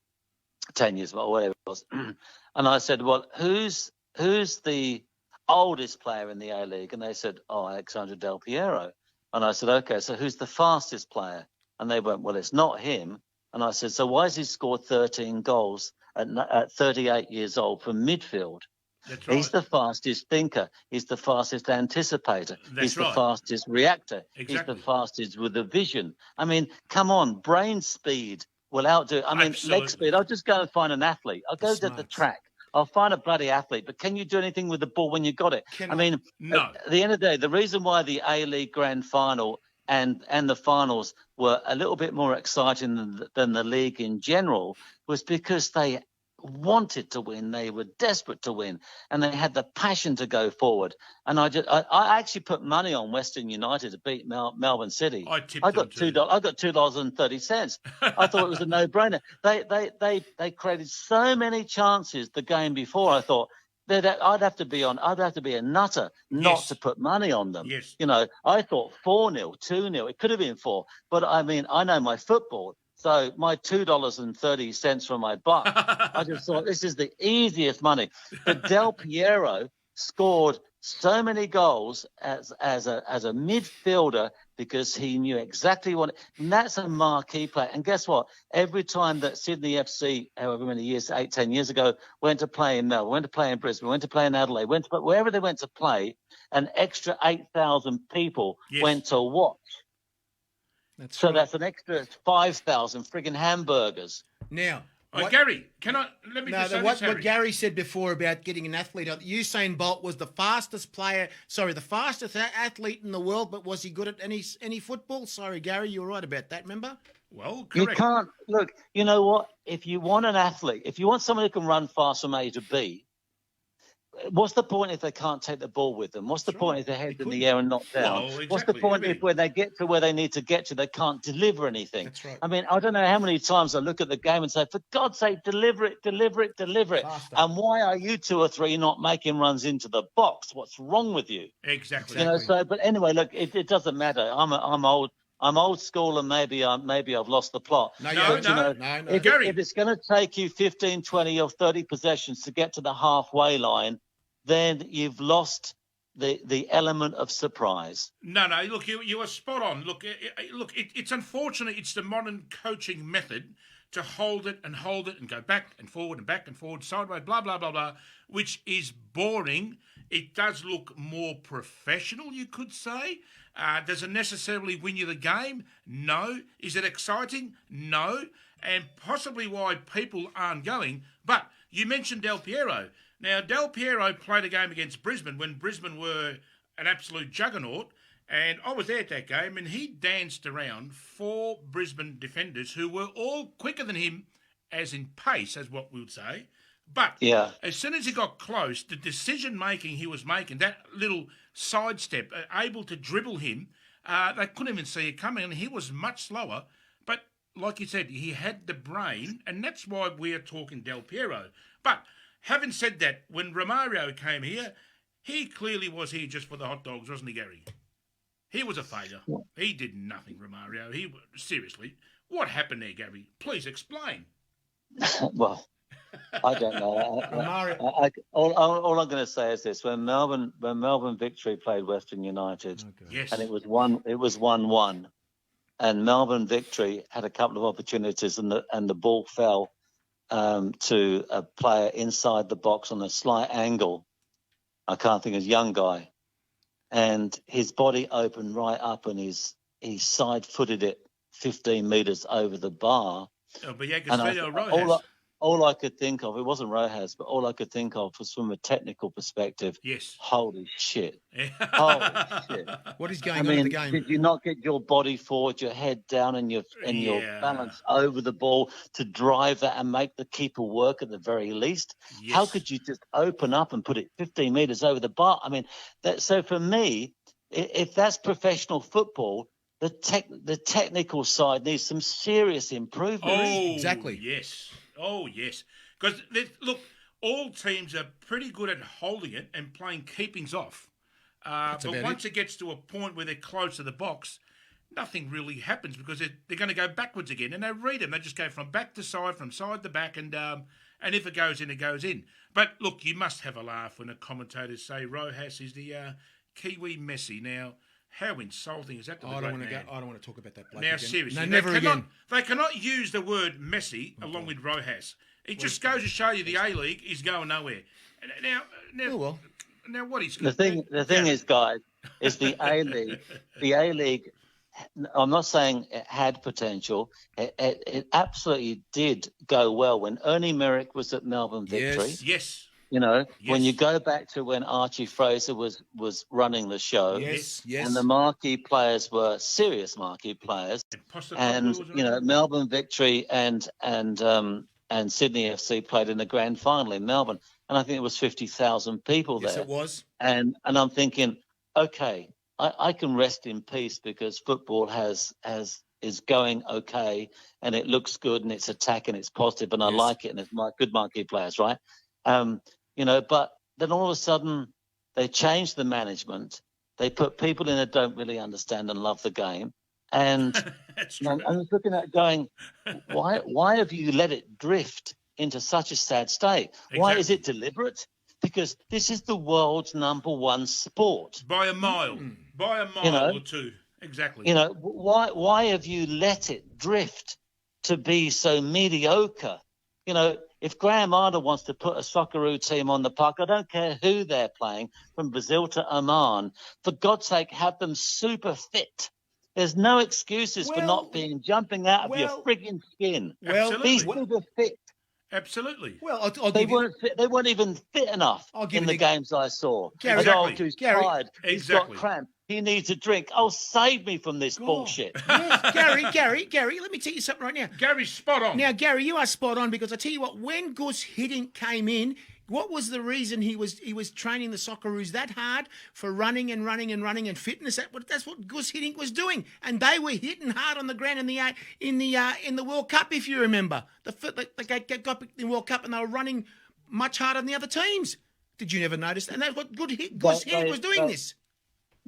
[SPEAKER 4] 10 years, or whatever it was. And I said, well, who's the oldest player in the A-League? And they said, Alexandre Del Piero. And I said, okay, so who's the fastest player? And they went, well, it's not him. And I said, so why has he scored 13 goals at 38 years old from midfield?
[SPEAKER 3] That's right.
[SPEAKER 4] He's the fastest thinker. He's the fastest anticipator. He's the
[SPEAKER 3] right.
[SPEAKER 4] fastest reactor.
[SPEAKER 3] Exactly.
[SPEAKER 4] He's the fastest with a vision. I mean, come on, brain speed will outdo. I mean,
[SPEAKER 3] Absolutely.
[SPEAKER 4] leg speed. I'll just go and find an athlete. I'll go to the
[SPEAKER 5] Smart.
[SPEAKER 4] track. I'll find a bloody athlete. But can you do anything with the ball when you got it? I mean,
[SPEAKER 3] No.
[SPEAKER 4] at the end of the day, the reason why the A-League Grand Final and the finals were a little bit more exciting than the league in general was because they wanted to win. They were desperate to win, and they had the passion to go forward. And I actually put money on Western United to beat Melbourne City.
[SPEAKER 3] I tipped
[SPEAKER 4] I got
[SPEAKER 3] them too.
[SPEAKER 4] $2. I got $2.30. I thought it was a no-brainer. They created so many chances the game before. I thought I'd have to be a nutter not
[SPEAKER 3] Yes.
[SPEAKER 4] to put money on them.
[SPEAKER 3] Yes.
[SPEAKER 4] I thought 4-0, 2-0. It could have been 4, but I mean, I know my football. So my $2.30 for my buck, I just thought this is the easiest money. But Del Piero scored so many goals as a midfielder because he knew exactly what, and that's a marquee player. And guess what? Every time that Sydney FC, however many years, 8-10 years ago, went to play in Melbourne, went to play in Brisbane, went to play in Adelaide, wherever they went to play, an extra 8,000 people
[SPEAKER 3] Yes.
[SPEAKER 4] went to watch.
[SPEAKER 5] That's
[SPEAKER 4] That's an extra 5,000 friggin' hamburgers.
[SPEAKER 5] Now,
[SPEAKER 3] Gary, let me
[SPEAKER 5] no,
[SPEAKER 3] just say
[SPEAKER 5] what
[SPEAKER 3] this, Harry.
[SPEAKER 5] Gary said before about getting an athlete, Usain Bolt was the fastest athlete in the world, but was he good at any football? Sorry, Gary, you were right about that, remember?
[SPEAKER 3] Well,
[SPEAKER 4] You
[SPEAKER 3] correct.
[SPEAKER 4] can't look. You know what? If you want an athlete, if you want someone who can run fast from A to B, what's the point if they can't take the ball with them? What's the point if their head's in the air and not down?
[SPEAKER 3] Well,
[SPEAKER 4] What's the
[SPEAKER 3] exactly.
[SPEAKER 4] point
[SPEAKER 3] I mean-
[SPEAKER 4] if when they get to where they need to get to, they can't deliver anything?
[SPEAKER 5] That's right.
[SPEAKER 4] I mean, I don't know how many times I look at the game and say, for God's sake, deliver it.
[SPEAKER 5] Faster.
[SPEAKER 4] And why are you 2 or 3 not making runs into the box? What's wrong with you?
[SPEAKER 3] Exactly.
[SPEAKER 4] But anyway, look, it doesn't matter. I'm old school, and maybe I've lost the plot.
[SPEAKER 5] No,
[SPEAKER 3] No,
[SPEAKER 4] If,
[SPEAKER 3] Gary.
[SPEAKER 4] if it's going to take you 15, 20 or 30 possessions to get to the halfway line, then you've lost the element of surprise.
[SPEAKER 3] No, look, you are spot on. Look, it's unfortunate. It's the modern coaching method to hold it and go back and forward, sideways, blah, blah, blah, blah, which is boring. It does look more professional, you could say. Does it necessarily win you the game? No. Is it exciting? No. And possibly why people aren't going. But you mentioned Del Piero. Now, Del Piero played a game against Brisbane when Brisbane were an absolute juggernaut, and I was there at that game, and he danced around 4 Brisbane defenders who were all quicker than him, as in pace, as what we would say. But
[SPEAKER 4] Yeah.
[SPEAKER 3] as soon as he got close, the decision-making he was making, that little sidestep, able to dribble him, they couldn't even see it coming, and he was much slower. But like you said, he had the brain, and that's why we're talking Del Piero. But having said that, when Romario came here, he clearly was here just for the hot dogs, wasn't he, Gary? He was a failure. He did nothing, Romario. Seriously, what happened there, Gary? Please explain.
[SPEAKER 4] Well, I don't know. All I'm going to say is this: when Melbourne Victory played Western United,
[SPEAKER 3] Yes.
[SPEAKER 4] and it was 1-1, and Melbourne Victory had a couple of opportunities, and the ball fell to a player inside the box on a slight angle. I can't think of his young guy, and his body opened right up, and he side-footed it 15 metres over the bar.
[SPEAKER 3] Oh, but yeah,
[SPEAKER 4] And
[SPEAKER 3] Castillo Rojas.
[SPEAKER 4] all I could think of, it wasn't Rojas, but all I could think of was from a technical perspective.
[SPEAKER 3] Yes.
[SPEAKER 4] Holy shit! Holy shit!
[SPEAKER 5] What is
[SPEAKER 4] I
[SPEAKER 5] going on in
[SPEAKER 4] mean,
[SPEAKER 5] the game?
[SPEAKER 4] did you not get your body forward, your head down, and your
[SPEAKER 3] Yeah.
[SPEAKER 4] balance over the ball to drive that and make the keeper work at the very least?
[SPEAKER 3] Yes.
[SPEAKER 4] How could you just open up and put it 15 meters over the bar? I mean, so for me, if that's professional football, the technical side needs some serious improvement.
[SPEAKER 3] Oh,
[SPEAKER 5] Exactly.
[SPEAKER 3] Yes. Oh, yes. Because, look, all teams are pretty good at holding it and playing keepings off. But
[SPEAKER 5] about
[SPEAKER 3] once it gets to a point where they're close to the box, nothing really happens because they're going to go backwards again. And they read them. They just go from back to side, from side to back, and if it goes in, it goes in. But, look, you must have a laugh when the commentators say Rojas is the Kiwi Messi. Now, how insulting is that to the
[SPEAKER 5] I
[SPEAKER 3] great
[SPEAKER 5] don't want to
[SPEAKER 3] man?
[SPEAKER 5] go. I don't want to talk about that bloke
[SPEAKER 3] Now,
[SPEAKER 5] again.
[SPEAKER 3] seriously,
[SPEAKER 5] No,
[SPEAKER 3] they
[SPEAKER 5] never
[SPEAKER 3] cannot,
[SPEAKER 5] again.
[SPEAKER 3] They cannot use the word Messi along with Rojas. It just goes to show you the A-League is going nowhere. Now,
[SPEAKER 5] Oh well.
[SPEAKER 3] now what is
[SPEAKER 4] The thing is, guys, is the A-League. The A-League, I'm not saying it had potential. It absolutely did go well when Ernie Merrick was at Melbourne Victory.
[SPEAKER 3] Yes.
[SPEAKER 4] You know, when
[SPEAKER 3] Yes.
[SPEAKER 4] you go back to when Archie Fraser was running the show,
[SPEAKER 5] Yes.
[SPEAKER 4] and the marquee players were serious marquee players, and you know, Melbourne Victory and Sydney FC played in the grand final in Melbourne, and I think it was 50,000 people
[SPEAKER 5] Yes,
[SPEAKER 4] there.
[SPEAKER 5] it was.
[SPEAKER 4] And I'm thinking, okay, I can rest in peace because football is going okay, and it looks good, and it's attacking, it's positive, and I
[SPEAKER 5] Yes.
[SPEAKER 4] like it, and it's good marquee players, right? You know, but then all of a sudden they changed the management. They put people in that don't really understand and love the game. And
[SPEAKER 3] That's
[SPEAKER 4] I'm
[SPEAKER 3] true.
[SPEAKER 4] just looking at it going, why have you let it drift into such a sad state? Why is it deliberate? Because this is the world's #1 sport.
[SPEAKER 3] By a mile. By a mile
[SPEAKER 4] You know?
[SPEAKER 3] or two. Exactly.
[SPEAKER 4] You know, why have you let it drift to be so mediocre? You know, if Graham Arnold wants to put a Socceroo team on the park, I don't care who they're playing, from Brazil to Oman, for God's sake, have them super fit. There's no excuses for not jumping out of your frigging skin.
[SPEAKER 3] Well,
[SPEAKER 4] These
[SPEAKER 3] absolutely.
[SPEAKER 4] people are fit.
[SPEAKER 3] Absolutely.
[SPEAKER 5] Well, I'll
[SPEAKER 4] They
[SPEAKER 5] give you.
[SPEAKER 4] weren't fit. They weren't even fit enough
[SPEAKER 5] I'll give
[SPEAKER 4] in
[SPEAKER 5] you
[SPEAKER 4] the
[SPEAKER 5] the-
[SPEAKER 4] games I saw.
[SPEAKER 5] Gary-
[SPEAKER 4] They go,
[SPEAKER 3] Exactly.
[SPEAKER 4] he's
[SPEAKER 5] Gary-
[SPEAKER 4] tired. He's
[SPEAKER 3] Exactly.
[SPEAKER 4] got cramp. He needs a drink. Oh, save me from this bullshit.
[SPEAKER 5] Yes, Gary, let me tell you something right now.
[SPEAKER 3] Gary's spot on.
[SPEAKER 5] Now, Gary, you are spot on because I tell you what, when Gus Hiddink came in, what was the reason he was training the Socceroos that hard for running and fitness? That's what Gus Hiddink was doing, and they were hitting hard on the ground in the World Cup, if you remember. They got the World Cup and they were running much harder than the other teams. Did you never notice? And that's what Gus Hiddink was doing this.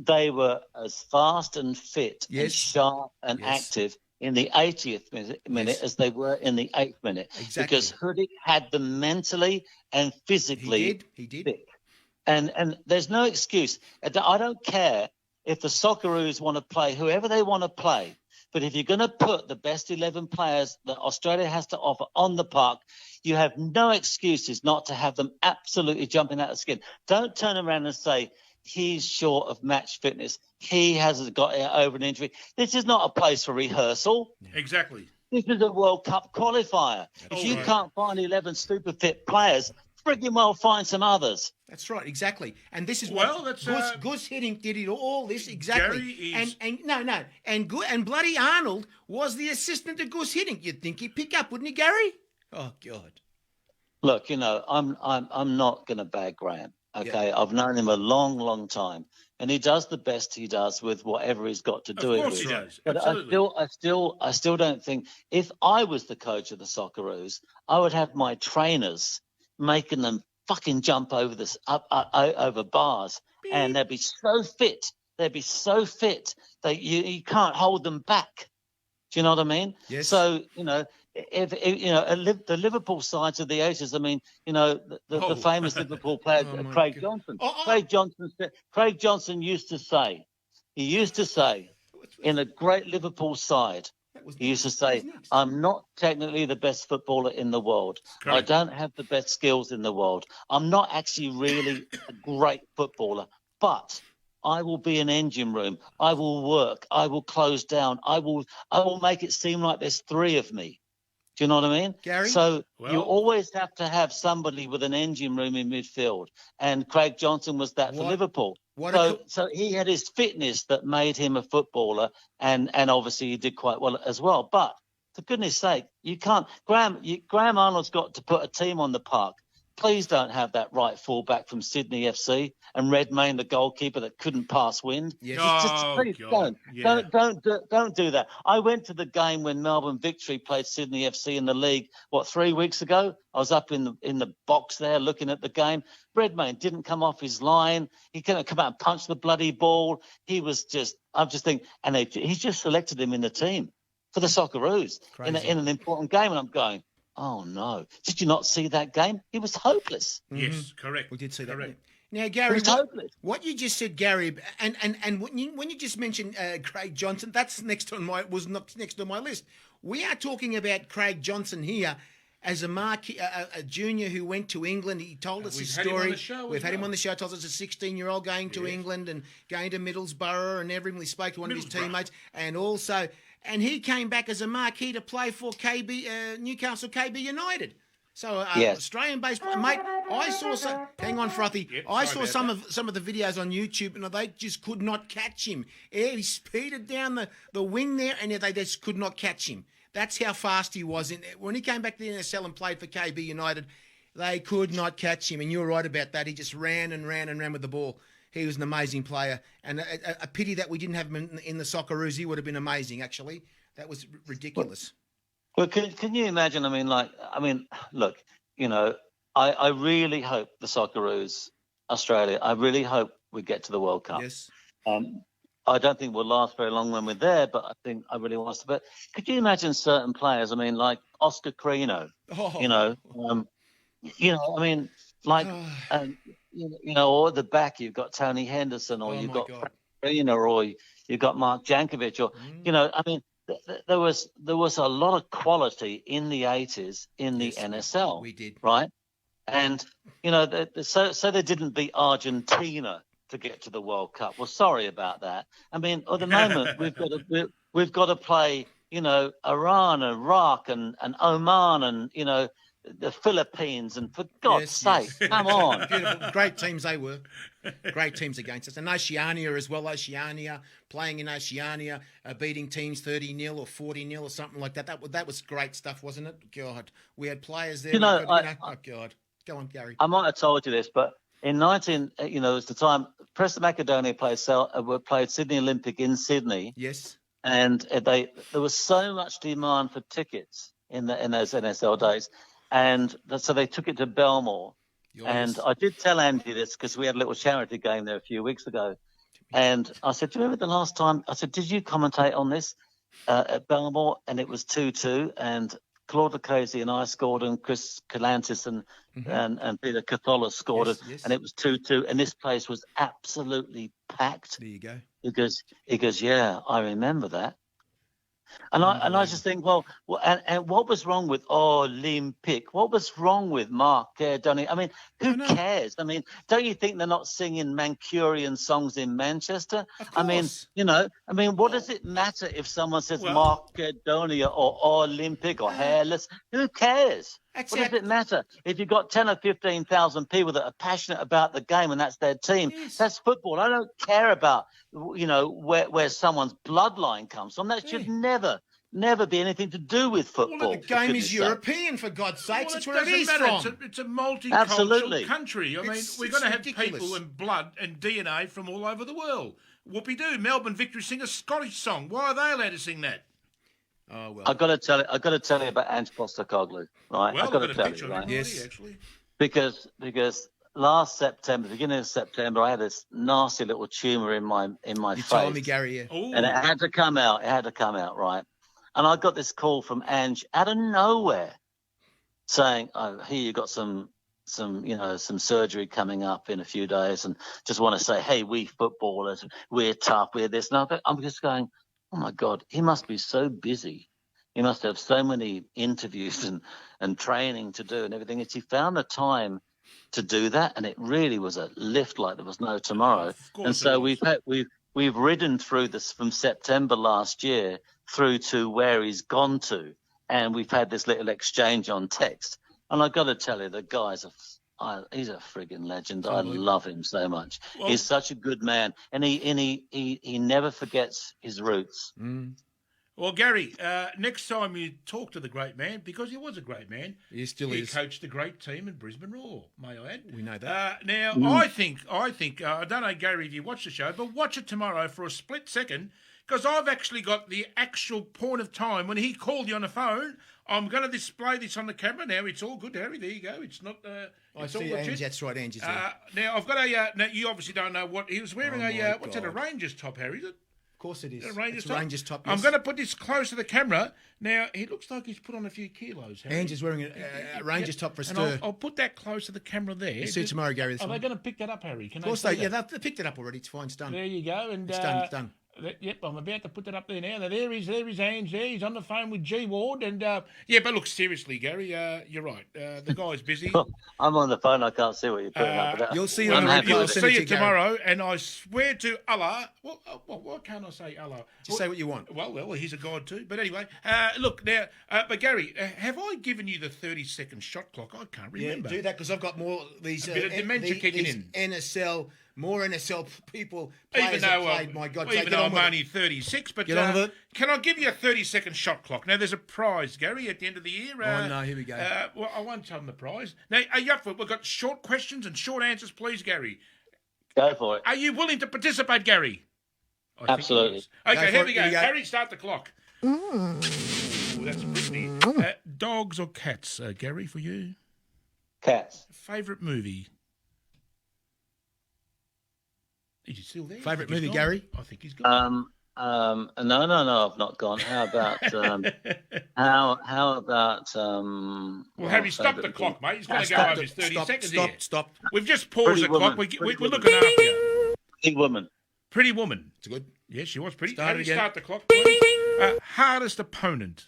[SPEAKER 4] They were as fast and fit and
[SPEAKER 5] Yes.
[SPEAKER 4] sharp and
[SPEAKER 5] Yes.
[SPEAKER 4] active in the 80th minute
[SPEAKER 5] Yes.
[SPEAKER 4] as they were in the 8th minute.
[SPEAKER 5] Exactly.
[SPEAKER 4] Because Hudik had them mentally and physically
[SPEAKER 5] He did.
[SPEAKER 4] fit. And there's no excuse. I don't care if the Socceroos want to play whoever they want to play. But if you're going to put the best 11 players that Australia has to offer on the park, you have no excuses not to have them absolutely jumping out of skin. Don't turn around and say, he's short of match fitness. He hasn't got over an injury. This is not a place for rehearsal.
[SPEAKER 3] Exactly.
[SPEAKER 4] This is a World Cup qualifier. If you
[SPEAKER 3] right.
[SPEAKER 4] can't find 11 super fit players, friggin' well find some others.
[SPEAKER 5] That's right, exactly. And this is
[SPEAKER 3] Well,
[SPEAKER 5] what
[SPEAKER 3] that's,
[SPEAKER 5] Gus Hiddink did it all this exactly.
[SPEAKER 3] Gary is-
[SPEAKER 5] And bloody Arnold was the assistant to Gus Hiddink. You'd think he'd pick up, wouldn't he, Gary? Oh God.
[SPEAKER 4] Look, you know, I'm not going to bag Graham. Okay, I've known him a long, long time, and he does the best he does with whatever he's got to do
[SPEAKER 3] Of
[SPEAKER 4] it
[SPEAKER 3] course
[SPEAKER 4] with.
[SPEAKER 3] he does.
[SPEAKER 4] But
[SPEAKER 3] Absolutely.
[SPEAKER 4] I still don't think if I was the coach of the Socceroos, I would have my trainers making them fucking jump over over bars, and they'd be so fit. They'd be so fit that you can't hold them back. Do you know what I mean?
[SPEAKER 5] Yes.
[SPEAKER 4] So you know. If you know the Liverpool sides of the 80s, I mean, you know the famous Liverpool player
[SPEAKER 5] Oh, my
[SPEAKER 4] Craig
[SPEAKER 5] God.
[SPEAKER 4] Johnson. Craig Johnson used to say, in a great Liverpool side, he used to say, "I'm not technically the best footballer in the world. I
[SPEAKER 3] Correct.
[SPEAKER 4] don't have the best skills in the world. I'm not actually really a great footballer, but." I will be an engine room. I will work. I will close down. I will make it seem like there's 3 of me. Do you know what I mean?
[SPEAKER 5] Gary?
[SPEAKER 4] So
[SPEAKER 3] Well-
[SPEAKER 4] you always have to have somebody with an engine room in midfield. And Craig Johnson was that for
[SPEAKER 5] What-
[SPEAKER 4] Liverpool.
[SPEAKER 5] what a
[SPEAKER 4] So he had his fitness that made him a footballer, and obviously he did quite well as well. But for goodness sake, you can't. Graham Arnold's got to put a team on the park. Please don't have that right fullback from Sydney FC and Redmayne, the goalkeeper that couldn't pass wind.
[SPEAKER 5] Yes.
[SPEAKER 4] Please
[SPEAKER 3] God. Yeah.
[SPEAKER 4] don't do that. I went to the game when Melbourne Victory played Sydney FC in the league. 3 weeks ago? I was up in the box there looking at the game. Redmayne didn't come off his line. He couldn't come out and punch the bloody ball. He was just. I'm just thinking, and he's just selected him in the team for the Socceroos in an important game, and I'm going, oh no! Did you not see that game? He was hopeless.
[SPEAKER 3] Yes, correct.
[SPEAKER 5] We did see that.
[SPEAKER 3] Correct.
[SPEAKER 5] Now,
[SPEAKER 4] He
[SPEAKER 5] Gary,
[SPEAKER 4] was hopeless.
[SPEAKER 5] what you just said, Gary, and when you just mentioned Craig Johnson, that's next on my list. We are talking about Craig Johnson here as a junior who went to England. He told us his
[SPEAKER 3] we've had him on
[SPEAKER 5] story.
[SPEAKER 3] the show
[SPEAKER 5] We've
[SPEAKER 3] as
[SPEAKER 5] had him
[SPEAKER 3] well.
[SPEAKER 5] on the show. Told us a 16-year-old going to England and going to Middlesbrough and everything. We spoke to one of his
[SPEAKER 3] Middlesbrough.
[SPEAKER 5] teammates, and he came back as a marquee to play for Newcastle KB United. So
[SPEAKER 4] Yes.
[SPEAKER 5] Australian-based mate, I saw some. Hang on, Frothy.
[SPEAKER 3] Yep,
[SPEAKER 5] I
[SPEAKER 3] sorry
[SPEAKER 5] saw
[SPEAKER 3] about
[SPEAKER 5] some of the videos on YouTube, and they just could not catch him. Yeah, he speeded down the wing there, and they just could not catch him. That's how fast he was. When he came back to the NSL and played for KB United, they could not catch him. And you're right about that. He just ran and ran and ran with the ball. He was an amazing player, and a pity that we didn't have him in the Socceroos. He would have been amazing, actually. That was ridiculous.
[SPEAKER 4] Well, can you imagine? Look, I really hope the Socceroos, Australia, I really hope we get to the World Cup.
[SPEAKER 5] Yes.
[SPEAKER 4] I don't think we'll last very long when we're there, but I think I really want to. But could you imagine certain players? Like Oscar Crino,
[SPEAKER 5] Oh.
[SPEAKER 4] or at the back you've got Tony Henderson, or
[SPEAKER 5] Oh,
[SPEAKER 4] you've
[SPEAKER 5] my
[SPEAKER 4] got
[SPEAKER 5] God.
[SPEAKER 4] Frank Crino, or you've got Mark Jankovic, or there was a lot of quality in the 80s in the
[SPEAKER 5] Yes,
[SPEAKER 4] NSL.
[SPEAKER 5] we did.
[SPEAKER 4] Right, and so they didn't beat Argentina to get to the World Cup. Well, sorry about that. At the moment we've got to play, Iran, Iraq, and Oman, and the Philippines, and for God's sake, come on.
[SPEAKER 5] Beautiful. Great teams they were. Great teams against us. And Oceania as well. Oceania, playing in Oceania, beating teams 30-0 or 40-0 or something like that. That was great stuff, wasn't it? God. We had players there. Oh, God. Go on, Gary.
[SPEAKER 4] I might have told you this, but in it was the time Preston Macedonia played Sydney Olympic in Sydney.
[SPEAKER 5] Yes.
[SPEAKER 4] And there was so much demand for tickets in those NSL days. And so they took it to Belmore. And I did tell Andy this because we had a little charity game there a few weeks ago. And I said, do you remember the last time? I said, did you commentate on this at Belmore? And it was 2-2. And Claude Lucchese and I scored, and Chris Calantis and Peter Cathola scored it.
[SPEAKER 5] Yes.
[SPEAKER 4] And it was 2-2. And this place was absolutely packed.
[SPEAKER 5] There you go.
[SPEAKER 4] He goes, yeah, I remember that. And I just think, and what was wrong with Olympic? What was wrong with Mark Donny? Who cares? Don't you think they're not singing Mancunian songs in Manchester?
[SPEAKER 5] Of course.
[SPEAKER 4] What does it matter if someone says Macedonia or Olympic or Hairless? Who cares? What does it matter? If you've got 10 or 15,000 people that are passionate about the game and that's their team, that's football. I don't care about, where someone's bloodline comes from. That should never be anything to do with football.
[SPEAKER 5] The game is European, for God's sakes. It's where it
[SPEAKER 3] doesn't
[SPEAKER 5] is
[SPEAKER 3] matter.
[SPEAKER 5] from.
[SPEAKER 3] It's a multicultural
[SPEAKER 4] Absolutely.
[SPEAKER 3] country. We're
[SPEAKER 5] It's
[SPEAKER 3] going to have
[SPEAKER 5] ridiculous.
[SPEAKER 3] people and blood and DNA from all over the world. Whoopie-doo, Melbourne Victory sing a Scottish song. Why are they allowed to sing that?
[SPEAKER 5] Oh, well.
[SPEAKER 4] I've got to tell you about Ange Postecoglou, right?
[SPEAKER 3] Well,
[SPEAKER 4] I've got
[SPEAKER 3] I've
[SPEAKER 4] to
[SPEAKER 3] got a
[SPEAKER 4] tell
[SPEAKER 3] picture
[SPEAKER 4] you,
[SPEAKER 3] of
[SPEAKER 4] right?
[SPEAKER 3] him already, actually.
[SPEAKER 4] Because last September, beginning of September, I had this nasty little tumour in my
[SPEAKER 5] You
[SPEAKER 4] face.
[SPEAKER 5] told me, Gary, yeah.
[SPEAKER 3] Ooh.
[SPEAKER 4] And it had to come out. Right? And I got this call from Ange out of nowhere saying, "Oh, here you got some surgery coming up in a few days, and just want to say, hey, we footballers, we're tough, we're this." And I'm just going, oh my God, he must be so busy. He must have so many interviews and training to do and everything. And he found the time to do that, and it really was a lift like there was no tomorrow.
[SPEAKER 3] Of course
[SPEAKER 4] And so
[SPEAKER 3] it was.
[SPEAKER 4] we've ridden through this from September last year through to where he's gone to. and we've had this little exchange on text. And I got to tell you, the guy's he's a friggin' legend. I love him so much.
[SPEAKER 3] Well,
[SPEAKER 4] he's such a good man, and he never forgets his roots.
[SPEAKER 3] Well, Gary, next time you talk to the great man, because he was a great man,
[SPEAKER 5] He still
[SPEAKER 3] he
[SPEAKER 5] is.
[SPEAKER 3] coached a great team in Brisbane Roar, may I add.
[SPEAKER 5] We know that.
[SPEAKER 3] Now, I think, I don't know, Gary, if you watch the show, but watch it tomorrow for a split second, because I've actually got the actual point of time when he called you on the phone. I'm going to display this on the camera now. It's all good, Harry. There you go. It's not.
[SPEAKER 5] I
[SPEAKER 3] It's all
[SPEAKER 5] see,
[SPEAKER 3] legit.
[SPEAKER 5] Ange, that's right, Ange is there.
[SPEAKER 3] Now I've got a. Now you obviously don't know what he was wearing.
[SPEAKER 5] Oh,
[SPEAKER 3] What's it? A
[SPEAKER 5] God.
[SPEAKER 3] Rangers top, Harry? Is it?
[SPEAKER 5] Of course it is.
[SPEAKER 3] A Rangers
[SPEAKER 5] It's
[SPEAKER 3] top.
[SPEAKER 5] Rangers top,
[SPEAKER 3] I'm
[SPEAKER 5] yes.
[SPEAKER 3] going to put this close to the camera. Now he looks like he's put on a few kilos. Harry.
[SPEAKER 5] Ange is wearing a Rangers top for
[SPEAKER 3] And
[SPEAKER 5] stir.
[SPEAKER 3] I'll put that close to the camera there.
[SPEAKER 5] You see it tomorrow, Gary. This
[SPEAKER 3] Are they
[SPEAKER 5] one.
[SPEAKER 3] going to pick that up, Harry? Can
[SPEAKER 5] Of course
[SPEAKER 3] they?
[SPEAKER 5] they. Yeah, they picked it up already. It's fine. It's done.
[SPEAKER 3] There you go. And
[SPEAKER 5] It's done. It's done.
[SPEAKER 3] Yep, I'm about to put that up there now. Now there is Ange there. He's on the phone with G Ward, and yeah, but look, seriously, Gary, you're right. The guy's busy.
[SPEAKER 4] I'm on the phone. I can't see what you're putting up. But
[SPEAKER 5] You'll see it
[SPEAKER 4] I'm
[SPEAKER 5] on the
[SPEAKER 4] happy
[SPEAKER 5] replay.
[SPEAKER 3] You'll
[SPEAKER 4] with it.
[SPEAKER 5] send it
[SPEAKER 3] see
[SPEAKER 5] to
[SPEAKER 3] it
[SPEAKER 5] Gary.
[SPEAKER 3] tomorrow, and I swear to Allah. Well, why can't I say Allah?
[SPEAKER 5] Just say what you want.
[SPEAKER 3] Well, he's a god too. But anyway, look now. But Gary, have I given you the 30-second shot clock? I can't
[SPEAKER 5] Yeah,
[SPEAKER 3] remember.
[SPEAKER 5] do that because I've got more these.
[SPEAKER 3] A bit of dementia kicking
[SPEAKER 5] these
[SPEAKER 3] in.
[SPEAKER 5] NSL, more NSL people.
[SPEAKER 3] Even
[SPEAKER 5] Players
[SPEAKER 3] though,
[SPEAKER 5] have played. My God, so
[SPEAKER 3] even
[SPEAKER 5] get
[SPEAKER 3] though
[SPEAKER 5] on
[SPEAKER 3] I'm
[SPEAKER 5] with it.
[SPEAKER 3] only 36, but
[SPEAKER 5] Get on with it.
[SPEAKER 3] can I give you a 30-second shot clock? Now, there's a prize, Gary, at the end of the year.
[SPEAKER 5] Oh, no, here we go.
[SPEAKER 3] Well, I won't tell them the prize. Now, are you up for it? We've got short questions and short answers, please, Gary.
[SPEAKER 4] Go for it.
[SPEAKER 3] Are you willing to participate, Gary? I think he
[SPEAKER 4] Absolutely.
[SPEAKER 3] is. Okay,
[SPEAKER 5] Go for
[SPEAKER 3] here
[SPEAKER 5] it.
[SPEAKER 3] we go.
[SPEAKER 5] Here we go.
[SPEAKER 3] Harry, start the clock. Ooh, that's Brittany. Dogs or cats, Gary, for you?
[SPEAKER 4] Cats.
[SPEAKER 3] Favourite movie? Is he still there?
[SPEAKER 5] Favourite
[SPEAKER 3] I think he's
[SPEAKER 5] movie,
[SPEAKER 3] gone.
[SPEAKER 5] Gary?
[SPEAKER 3] I think he's gone.
[SPEAKER 4] No, I've not gone. How about how about
[SPEAKER 3] Well, Harry, stop the
[SPEAKER 4] favourite
[SPEAKER 3] clock, mate. He's got to go
[SPEAKER 5] Stop,
[SPEAKER 3] over his 30 seconds here.
[SPEAKER 5] stop.
[SPEAKER 3] We've just paused
[SPEAKER 4] Pretty
[SPEAKER 3] the clock.
[SPEAKER 4] Woman.
[SPEAKER 3] We're
[SPEAKER 4] Pretty
[SPEAKER 3] looking
[SPEAKER 4] Woman.
[SPEAKER 3] after you.
[SPEAKER 4] Pretty Woman?
[SPEAKER 3] Pretty Woman.
[SPEAKER 5] It's good.
[SPEAKER 3] Yes, she was pretty.
[SPEAKER 5] Start
[SPEAKER 3] Harry,
[SPEAKER 5] again.
[SPEAKER 3] start the clock, please. Hardest opponent.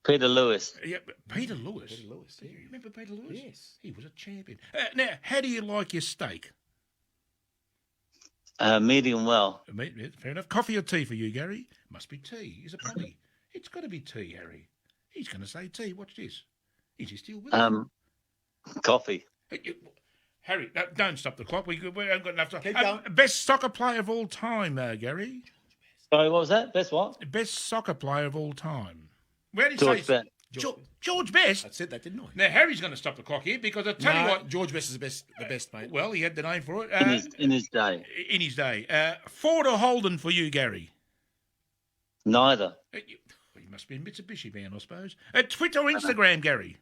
[SPEAKER 4] Peter Lewis.
[SPEAKER 3] Yeah, Peter Lewis.
[SPEAKER 5] Peter Lewis,
[SPEAKER 3] Do you remember Peter Lewis?
[SPEAKER 5] Yes.
[SPEAKER 3] He was a champion. Now, how do you like your steak?
[SPEAKER 4] Medium well.
[SPEAKER 3] Fair enough. Coffee or tea for you, Gary? Must be tea. Is it funny? It's got to be tea, Harry. He's going to say tea. Watch this. Is he still with us?
[SPEAKER 4] Coffee.
[SPEAKER 3] Harry, no, don't stop the clock. We haven't got enough time.
[SPEAKER 5] Keep going.
[SPEAKER 3] Best soccer player of all time, Gary?
[SPEAKER 4] Sorry, what was that? Best what?
[SPEAKER 3] Best soccer player of all time. Where did
[SPEAKER 4] George
[SPEAKER 3] you say?
[SPEAKER 4] Best.
[SPEAKER 3] George Best?
[SPEAKER 5] I said that, didn't I?
[SPEAKER 3] Now, Harry's going to stop the clock here because I'll tell you what.
[SPEAKER 5] George Best is the best, mate.
[SPEAKER 3] Well, he had the name for it.
[SPEAKER 4] In his day.
[SPEAKER 3] In his day. Ford or Holden for you, Gary?
[SPEAKER 4] Neither.
[SPEAKER 3] You must be a Mitsubishi man, I suppose. Twitter or Instagram, Gary?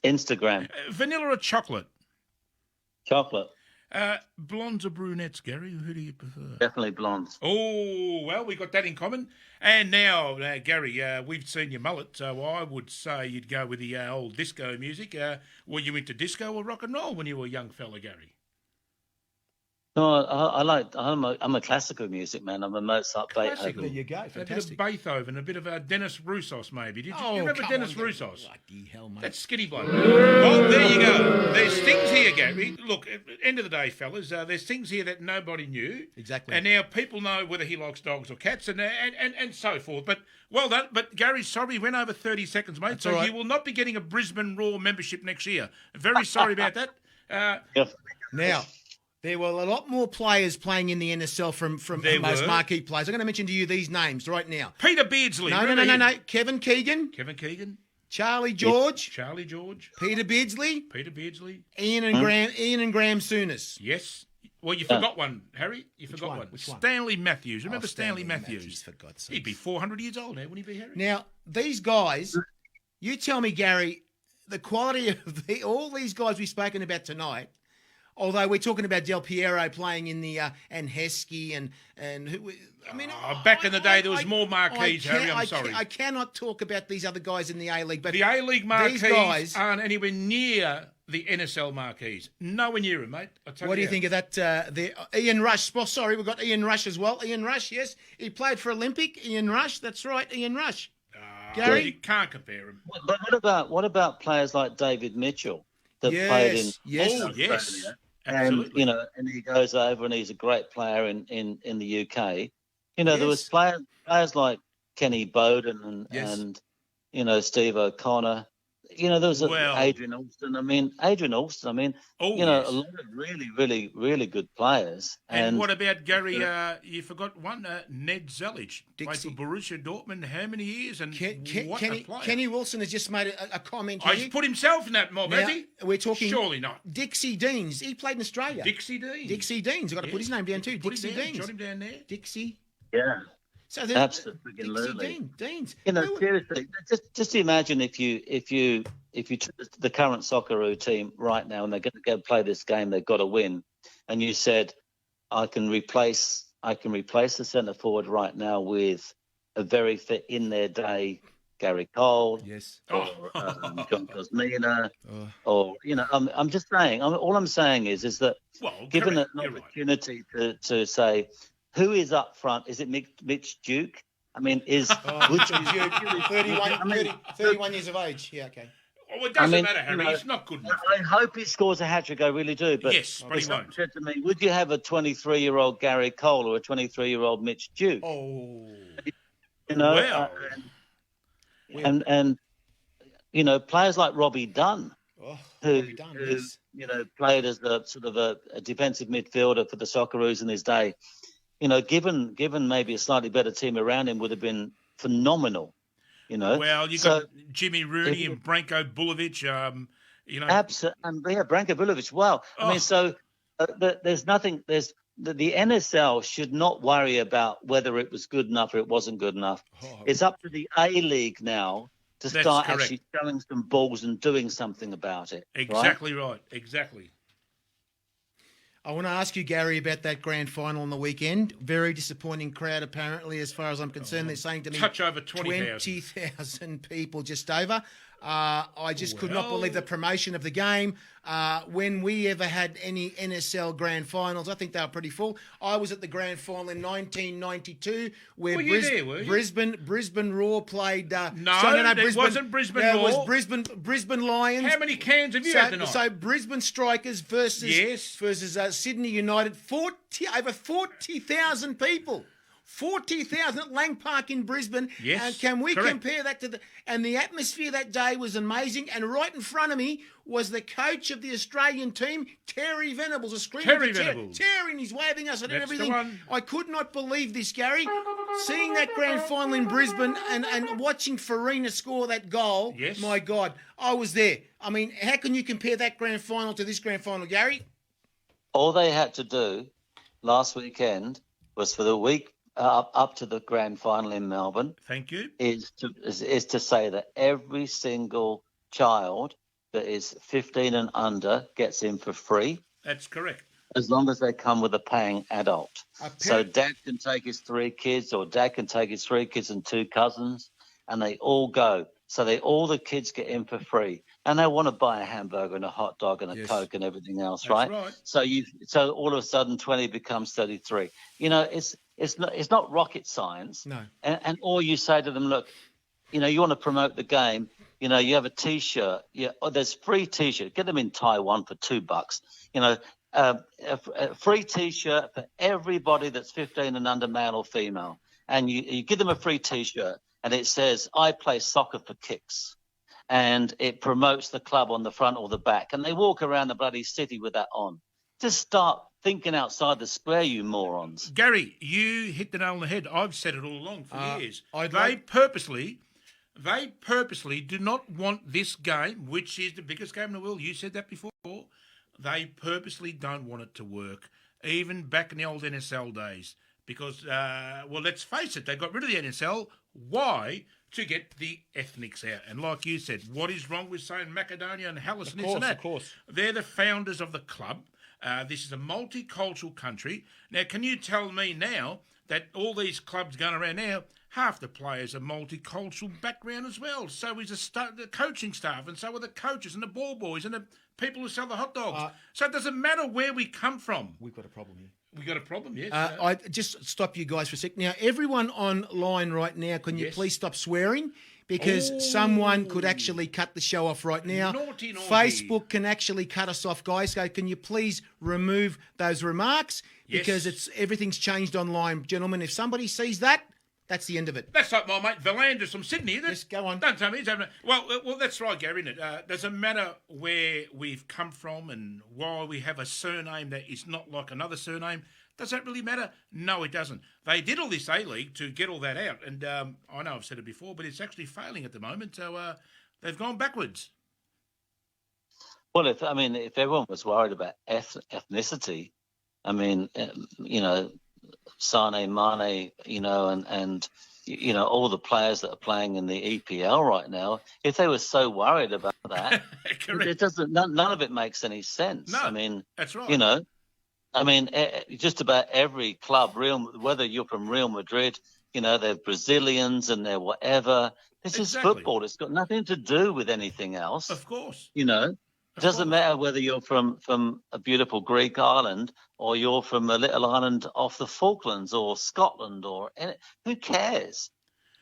[SPEAKER 4] Instagram.
[SPEAKER 3] Vanilla or chocolate?
[SPEAKER 4] Chocolate.
[SPEAKER 3] Blondes or brunettes, Gary? Who do you prefer?
[SPEAKER 4] Definitely blondes.
[SPEAKER 3] Oh, well, we got that in common. And now, Gary, we've seen your mullet, so I would say you'd go with the old disco music. Were you into disco or rock and roll when you were a young fella, Gary?
[SPEAKER 4] No, I'm a classical music man. I'm a Mozart,
[SPEAKER 3] Classical.
[SPEAKER 4] Beethoven.
[SPEAKER 5] There you go.
[SPEAKER 3] A bit of
[SPEAKER 5] Fantastic.
[SPEAKER 3] Beethoven, a bit of Dennis Roussos, maybe. Did you,
[SPEAKER 5] Oh,
[SPEAKER 3] you remember
[SPEAKER 5] come
[SPEAKER 3] Dennis
[SPEAKER 5] on, Gary.
[SPEAKER 3] Roussos?
[SPEAKER 5] Bloody hell, mate.
[SPEAKER 3] That's skinny bloke. Well, there you go. There's things here, Gary. Look, at the end of the day, fellas, there's things here that nobody knew.
[SPEAKER 5] Exactly.
[SPEAKER 3] And now people know whether he likes dogs or cats and so forth. But well done. But Gary, sorry, went over 30 seconds, mate.
[SPEAKER 5] That's
[SPEAKER 3] so
[SPEAKER 5] all right.
[SPEAKER 3] you will not be getting a Brisbane Roar membership next year. Very sorry about that.
[SPEAKER 4] Yep.
[SPEAKER 5] Now, there were a lot more players playing in the NSL from
[SPEAKER 3] There
[SPEAKER 5] those
[SPEAKER 3] were.
[SPEAKER 5] marquee players. I'm going to mention to you these names right now.
[SPEAKER 3] Peter Beardsley.
[SPEAKER 5] No.
[SPEAKER 3] remember him?
[SPEAKER 5] Kevin Keegan,
[SPEAKER 3] Kevin Keegan,
[SPEAKER 5] Charlie George,
[SPEAKER 3] Charlie George,
[SPEAKER 5] Peter Beardsley,
[SPEAKER 3] Peter Beardsley.
[SPEAKER 5] Ian and Graham Souness.
[SPEAKER 3] Yes. Well, you forgot one, Harry. You forgot
[SPEAKER 5] one?
[SPEAKER 3] one.
[SPEAKER 5] Which one?
[SPEAKER 3] Stanley Matthews. Remember
[SPEAKER 5] Oh,
[SPEAKER 3] Stanley Matthews?
[SPEAKER 5] for God's sake.
[SPEAKER 3] He'd be 400 years old now, wouldn't he be, Harry?
[SPEAKER 5] Now, these guys, you tell me, Gary, the quality of all these guys we've spoken about tonight, although we're talking about Del Piero playing in the and Heskey and who, I mean,
[SPEAKER 3] Back in the day, there was more marquees, Harry. I'm
[SPEAKER 5] I
[SPEAKER 3] sorry.
[SPEAKER 5] I cannot talk about these other guys in the A-League, but
[SPEAKER 3] The A-League marquees
[SPEAKER 5] these guys.
[SPEAKER 3] aren't anywhere near the NSL marquees. Nowhere near them, mate.
[SPEAKER 5] What do you think of that? Ian Rush. Well, sorry, we've got Ian Rush as well. Ian Rush, yes, he played for Olympic. Ian Rush, that's right, Ian Rush. Gary?
[SPEAKER 3] You can't compare them.
[SPEAKER 4] But what about players like David Mitchell that played in?
[SPEAKER 5] Yes.
[SPEAKER 3] Oh, yes.
[SPEAKER 4] Australia?
[SPEAKER 3] Absolutely.
[SPEAKER 4] And and he goes over and he's a great player in the UK. There was
[SPEAKER 5] Yes.
[SPEAKER 4] players like Kenny Bowden
[SPEAKER 5] Yes.
[SPEAKER 4] and Steve O'Connor. There was
[SPEAKER 3] Well,
[SPEAKER 4] Adrian Alston. Adrian Alston.
[SPEAKER 3] oh
[SPEAKER 4] A
[SPEAKER 3] yes.
[SPEAKER 4] lot of really, really, really good players.
[SPEAKER 3] And
[SPEAKER 4] And
[SPEAKER 3] what about Gary? You forgot one, Ned Zelic. Played for
[SPEAKER 5] Dixie.
[SPEAKER 3] Borussia Dortmund how many years? And what a player.
[SPEAKER 5] Kenny Wilson has just made a comment
[SPEAKER 3] Oh,
[SPEAKER 5] here.
[SPEAKER 3] he's put himself in that mob,
[SPEAKER 5] Now,
[SPEAKER 3] has he?
[SPEAKER 5] we're talking
[SPEAKER 3] Surely not.
[SPEAKER 5] Dixie Deans. He played in Australia.
[SPEAKER 3] Dixie Dean.
[SPEAKER 5] Dixie Deans. I've got to put his name down too.
[SPEAKER 3] Put
[SPEAKER 5] Dixie
[SPEAKER 3] him down,
[SPEAKER 5] Deans.
[SPEAKER 3] jot him down there.
[SPEAKER 5] Dixie.
[SPEAKER 4] yeah,
[SPEAKER 5] So then,
[SPEAKER 4] absolutely.
[SPEAKER 5] Dixie Deans.
[SPEAKER 4] Seriously, just imagine if you took the current Socceroo team right now and they're going to go play this game, they've got to win, and you said, I can replace the centre forward right now with a very fit in their day Gary Cole,
[SPEAKER 5] Yes.
[SPEAKER 4] or John Cosmina,
[SPEAKER 5] Oh.
[SPEAKER 4] or I'm just saying. All I'm saying is that
[SPEAKER 3] Well,
[SPEAKER 4] given
[SPEAKER 3] correct.
[SPEAKER 4] an
[SPEAKER 3] You're right.
[SPEAKER 4] opportunity to say who is up front, is it Mitch Duke? Is
[SPEAKER 5] Oh,
[SPEAKER 4] would you,
[SPEAKER 5] 31 years of age. Yeah, okay.
[SPEAKER 3] Oh, it doesn't
[SPEAKER 4] I mean,
[SPEAKER 3] matter, Harry.
[SPEAKER 4] you know,
[SPEAKER 3] It's not good enough.
[SPEAKER 4] I hope he scores a hat trick. I really do. But
[SPEAKER 3] Yes, but he
[SPEAKER 4] if someone
[SPEAKER 3] won't.
[SPEAKER 4] said to me, would you have a 23-year-old Gary Cole or a 23-year-old Mitch Duke?
[SPEAKER 5] Oh.
[SPEAKER 3] Well.
[SPEAKER 4] And players like Robbie Dunn,
[SPEAKER 5] Oh,
[SPEAKER 4] who,
[SPEAKER 5] Robbie Dunn, yes.
[SPEAKER 4] played as a sort of a defensive midfielder for the Socceroos in his day. Given maybe a slightly better team around him would have been phenomenal.
[SPEAKER 3] Well, you
[SPEAKER 4] So-
[SPEAKER 3] got Jimmy Rooney and Branko Bulovic.
[SPEAKER 4] Absolutely, and Branko Bulovic. Wow.
[SPEAKER 3] Oh.
[SPEAKER 4] There's nothing. The NSL should not worry about whether it was good enough or it wasn't good enough.
[SPEAKER 5] Oh.
[SPEAKER 4] It's up to the A League now to
[SPEAKER 3] That's
[SPEAKER 4] start
[SPEAKER 3] correct.
[SPEAKER 4] actually showing some balls and doing something about it. Right?
[SPEAKER 3] Exactly right. Exactly.
[SPEAKER 5] I want to ask you, Gary, about that grand final on the weekend. Very disappointing crowd, apparently, as far as I'm concerned. They're saying to me,
[SPEAKER 3] Touch over 20,000.
[SPEAKER 5] 20,000 people, just over. I just could not believe the promotion of the game. When we ever had any NSL grand finals, I think they were pretty full. I was at the grand final in 1992, where
[SPEAKER 3] Were you there, were you?
[SPEAKER 5] Brisbane Roar played.
[SPEAKER 3] No, it wasn't Brisbane
[SPEAKER 5] yeah, it
[SPEAKER 3] Roar.
[SPEAKER 5] was Brisbane Lions.
[SPEAKER 3] How many cans have you had tonight?
[SPEAKER 5] So Brisbane Strikers versus Sydney United, over 40,000 people. 40,000 at Lang Park in Brisbane.
[SPEAKER 3] Yes,
[SPEAKER 5] And can we
[SPEAKER 3] correct.
[SPEAKER 5] compare that to and the atmosphere that day was amazing. And right in front of me was the coach of the Australian team, Terry Venables, a screaming
[SPEAKER 3] Terry
[SPEAKER 5] for
[SPEAKER 3] Venables.
[SPEAKER 5] Terry, and he's waving us and
[SPEAKER 3] That's the
[SPEAKER 5] everything.
[SPEAKER 3] one.
[SPEAKER 5] I could not believe this, Gary. Seeing that grand final in Brisbane and watching Farina score that goal.
[SPEAKER 3] Yes.
[SPEAKER 5] My God, I was there. How can you compare that grand final to this grand final, Gary?
[SPEAKER 4] All they had to do last weekend was for the week up to the grand final in Melbourne
[SPEAKER 3] Thank you.
[SPEAKER 4] is to say that every single child that is 15 and under gets in for free,
[SPEAKER 3] That's correct.
[SPEAKER 4] as long as they come with a paying adult. So dad can take his 3 kids, or dad can take his 3 kids and 2 cousins, and they all go. So all the kids get in for free, and they want to buy a hamburger and a hot dog and a
[SPEAKER 5] Yes.
[SPEAKER 4] Coke and everything else,
[SPEAKER 3] That's
[SPEAKER 4] right?
[SPEAKER 3] right.
[SPEAKER 4] So all of a sudden 20 becomes 33. It's not rocket science.
[SPEAKER 5] No.
[SPEAKER 4] And or you say to them, look, you want to promote the game. You have a T-shirt. There's free T-shirt. Get them in Taiwan for $2. A free T-shirt for everybody that's 15 and under, male or female. And you give them a free T-shirt, and it says, I play soccer for kicks. And it promotes the club on the front or the back. And they walk around the bloody city with that on. Just start thinking outside the square, you morons.
[SPEAKER 3] Gary, you hit the nail on the head. I've said it all along for years.
[SPEAKER 5] I'd
[SPEAKER 3] They
[SPEAKER 5] like-
[SPEAKER 3] purposely do not want this game, which is the biggest game in the world. You said that before. They purposely don't want it to work, even back in the old NSL days. Because, let's face it, they got rid of the NSL. Why? To get the ethnics out. And like you said, what is wrong with saying Macedonia and Hellas and this and that?
[SPEAKER 5] Of course.
[SPEAKER 3] They're the founders of the club. This is a multicultural country. Now, can you tell me now that all these clubs going around now, half the players are multicultural background as well. So is the coaching staff, and so are the coaches and the ball boys and the people who sell the hot dogs. So it doesn't matter where we come from.
[SPEAKER 5] We've got a problem here.
[SPEAKER 3] We got a problem, yes.
[SPEAKER 5] I just stop you guys for a sec. Now, everyone online right now, can you
[SPEAKER 3] Yes.
[SPEAKER 5] please stop swearing? because someone could actually cut the show off right now.
[SPEAKER 3] Naughty, naughty.
[SPEAKER 5] Facebook can actually cut us off, guys. So can you please remove those remarks?
[SPEAKER 3] Yes.
[SPEAKER 5] Because everything's changed online, gentlemen. If somebody sees that, that's the end of it.
[SPEAKER 3] That's like my mate Valandis from Sydney, isn't it?
[SPEAKER 5] Yes, go on.
[SPEAKER 3] Don't tell me he's having well, that's right, Gary, isn't it? Doesn't matter where we've come from and why we have a surname that is not like another surname. Does that really matter? No, it doesn't. They did all this A-League to get all that out, and I know I've said it before, but it's actually failing at the moment, so they've gone backwards.
[SPEAKER 4] Well, if everyone was worried about ethnicity, I mean, Sane, Mane, and all the players that are playing in the EPL right now, if they were so worried about that, it doesn't. None of it makes any sense.
[SPEAKER 3] No,
[SPEAKER 4] I mean,
[SPEAKER 3] that's right.
[SPEAKER 4] Just about every club, whether you're from Real Madrid, they're Brazilians and they're whatever. This is football. It's got nothing to do with anything else.
[SPEAKER 3] Of course.
[SPEAKER 4] It doesn't matter whether you're from a beautiful Greek island or you're from a little island off the Falklands or Scotland who cares?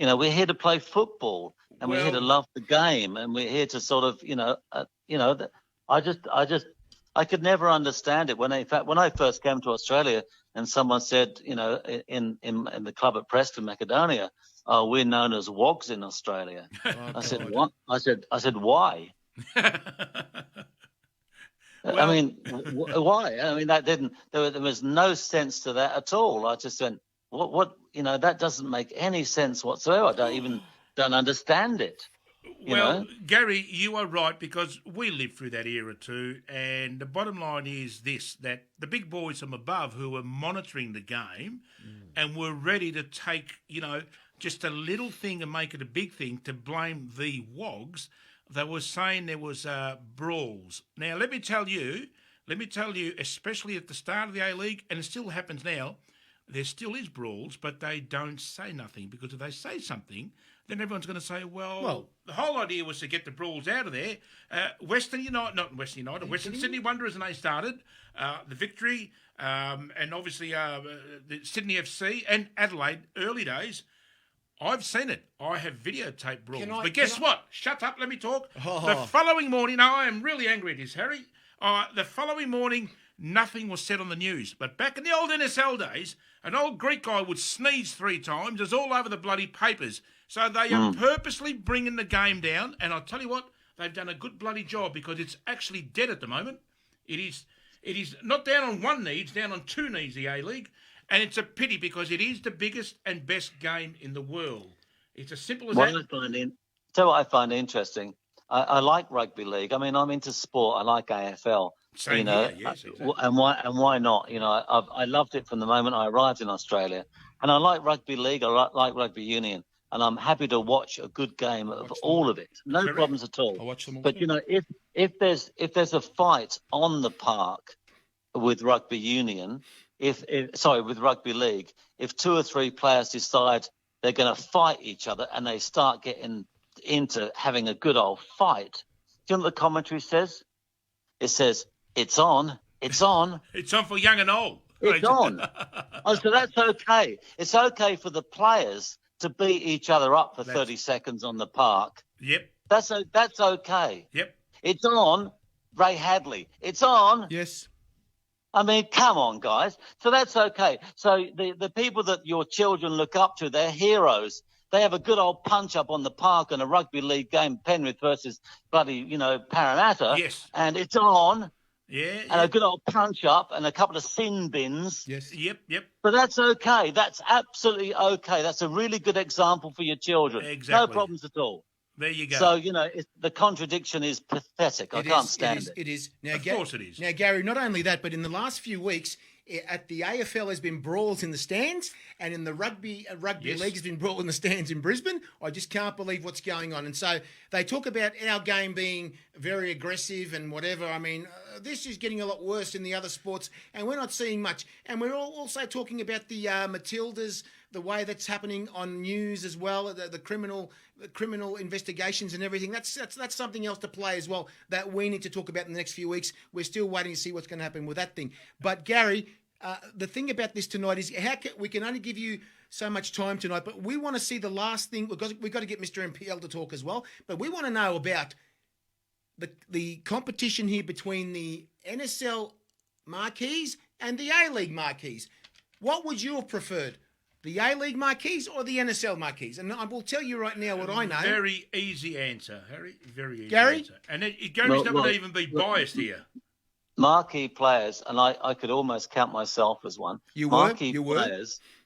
[SPEAKER 4] We're here to play football and we're here to love the game and we're here to sort of, I could never understand it when I first came to Australia and someone said, in the club at Preston, Macedonia, oh, we're known as wogs in Australia. I said, what? I said, why? I mean, why? I mean, that didn't. There was no sense to that at all. I just went, what? That doesn't make any sense whatsoever. I don't understand it.
[SPEAKER 3] Well, Gary, you are right because we lived through that era too. And the bottom line is this: that the big boys from above who were monitoring the game and were ready to take, just a little thing and make it a big thing to blame the wogs. They were saying there was brawls. Now, let me tell you, especially at the start of the A-League, and it still happens now, there still is brawls, but they don't say nothing because if they say something, then everyone's going to say, well, the whole idea was to get the brawls out of there. Western Sydney Wanderers, and they started the Victory, and obviously the Sydney FC and Adelaide early days. I've seen it. I have videotaped brawls. But guess what? Shut up, let me talk.
[SPEAKER 5] Oh.
[SPEAKER 3] The following morning, I am really angry at this, Harry. The following morning, nothing was said on the news. But back in the old NSL days, an old Greek guy would sneeze 3 times. It's all over the bloody papers. So they are purposely bringing the game down. And I'll tell you what, they've done a good bloody job because it's actually dead at the moment. It is not down on 1 knee, it's down on 2 knees, the A-League. And it's a pity because it is the biggest and best game in the world. It's as simple as that.
[SPEAKER 4] So what I find interesting, I like rugby league. I mean, I'm into sport. I like AFL.
[SPEAKER 3] Same here, yes, exactly.
[SPEAKER 4] And why not? I loved it from the moment I arrived in Australia. And I like rugby league. I like rugby union. And I'm happy to watch a good game of all of it. No problems at all.
[SPEAKER 3] I watch them all.
[SPEAKER 4] But, if there's a fight on the park with rugby union, with rugby league, if 2 or 3 players decide they're going to fight each other and they start getting into having a good old fight, do you know what the commentary says? It says, it's on. It's on
[SPEAKER 3] for young and old.
[SPEAKER 4] It's on. So that's okay. It's okay for the players to beat each other up for 30 seconds on the park.
[SPEAKER 3] Yep.
[SPEAKER 4] That's okay.
[SPEAKER 3] Yep.
[SPEAKER 4] It's on, Ray Hadley. It's on.
[SPEAKER 5] Yes.
[SPEAKER 4] I mean, come on, guys. So that's okay. So the people that your children look up to, they're heroes. They have a good old punch-up on the park in a rugby league game, Penrith versus bloody, Parramatta.
[SPEAKER 3] Yes.
[SPEAKER 4] And it's on.
[SPEAKER 3] Yeah.
[SPEAKER 4] And a good old punch-up and a couple of sin bins.
[SPEAKER 5] Yes.
[SPEAKER 3] Yep.
[SPEAKER 4] But that's okay. That's absolutely okay. That's a really good example for your children.
[SPEAKER 3] Exactly.
[SPEAKER 4] No problems at all.
[SPEAKER 3] There you go.
[SPEAKER 4] So, the contradiction is pathetic. I can't stand it.
[SPEAKER 5] It is. Now,
[SPEAKER 3] Of course it is.
[SPEAKER 5] Now, Gary, not only that, but in the last few weeks, at the AFL has been brawls in the stands, and in the rugby
[SPEAKER 3] Yes.
[SPEAKER 5] league has been brawl in the stands in Brisbane. I just can't believe what's going on. And so they talk about our game being very aggressive and whatever. I mean, this is getting a lot worse in the other sports, and we're not seeing much. And we're also talking about the Matildas, the way that's happening on news as well, the criminal investigations and everything. That's something else to play as well that we need to talk about in the next few weeks. We're still waiting to see what's going to happen with that thing. But Gary, the thing about this tonight is we can only give you so much time tonight, but we want to see the last thing. We've got to get Mr. MPL to talk as well, but we want to know about the competition here between the NSL marquees and the A-League marquees. What would you have preferred? The A-League marquees or the NSL marquees? And I will tell you right now what I know.
[SPEAKER 3] Very easy answer, Harry. Very easy
[SPEAKER 5] Gary?
[SPEAKER 3] answer. And Gary's not going to even be biased here.
[SPEAKER 4] Marquee players, and I could almost count myself as one.
[SPEAKER 5] You were?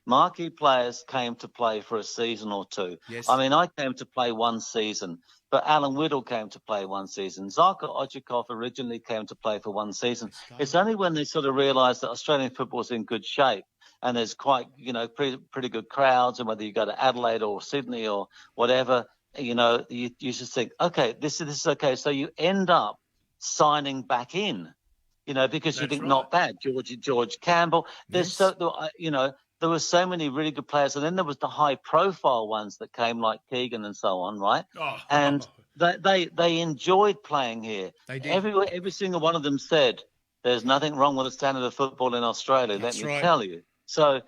[SPEAKER 4] Marquee players came to play for a season or two.
[SPEAKER 5] Yes.
[SPEAKER 4] I mean, I came to play one season, but Alan Whittle came to play one season. Zarko Ojikov originally came to play for one season. It's only when they sort of realised that Australian football's in good shape and there's quite, pretty good crowds, and whether you go to Adelaide or Sydney or whatever, you just think, okay, this is okay. So you end up signing back in, because you think not bad. George Campbell. There's there were so many really good players, and then there was the high-profile ones that came, like Keegan and so on, right? And they enjoyed playing here.
[SPEAKER 5] They did.
[SPEAKER 4] Every single one of them said, "There's nothing wrong with the standard of football in Australia." Let me tell you. So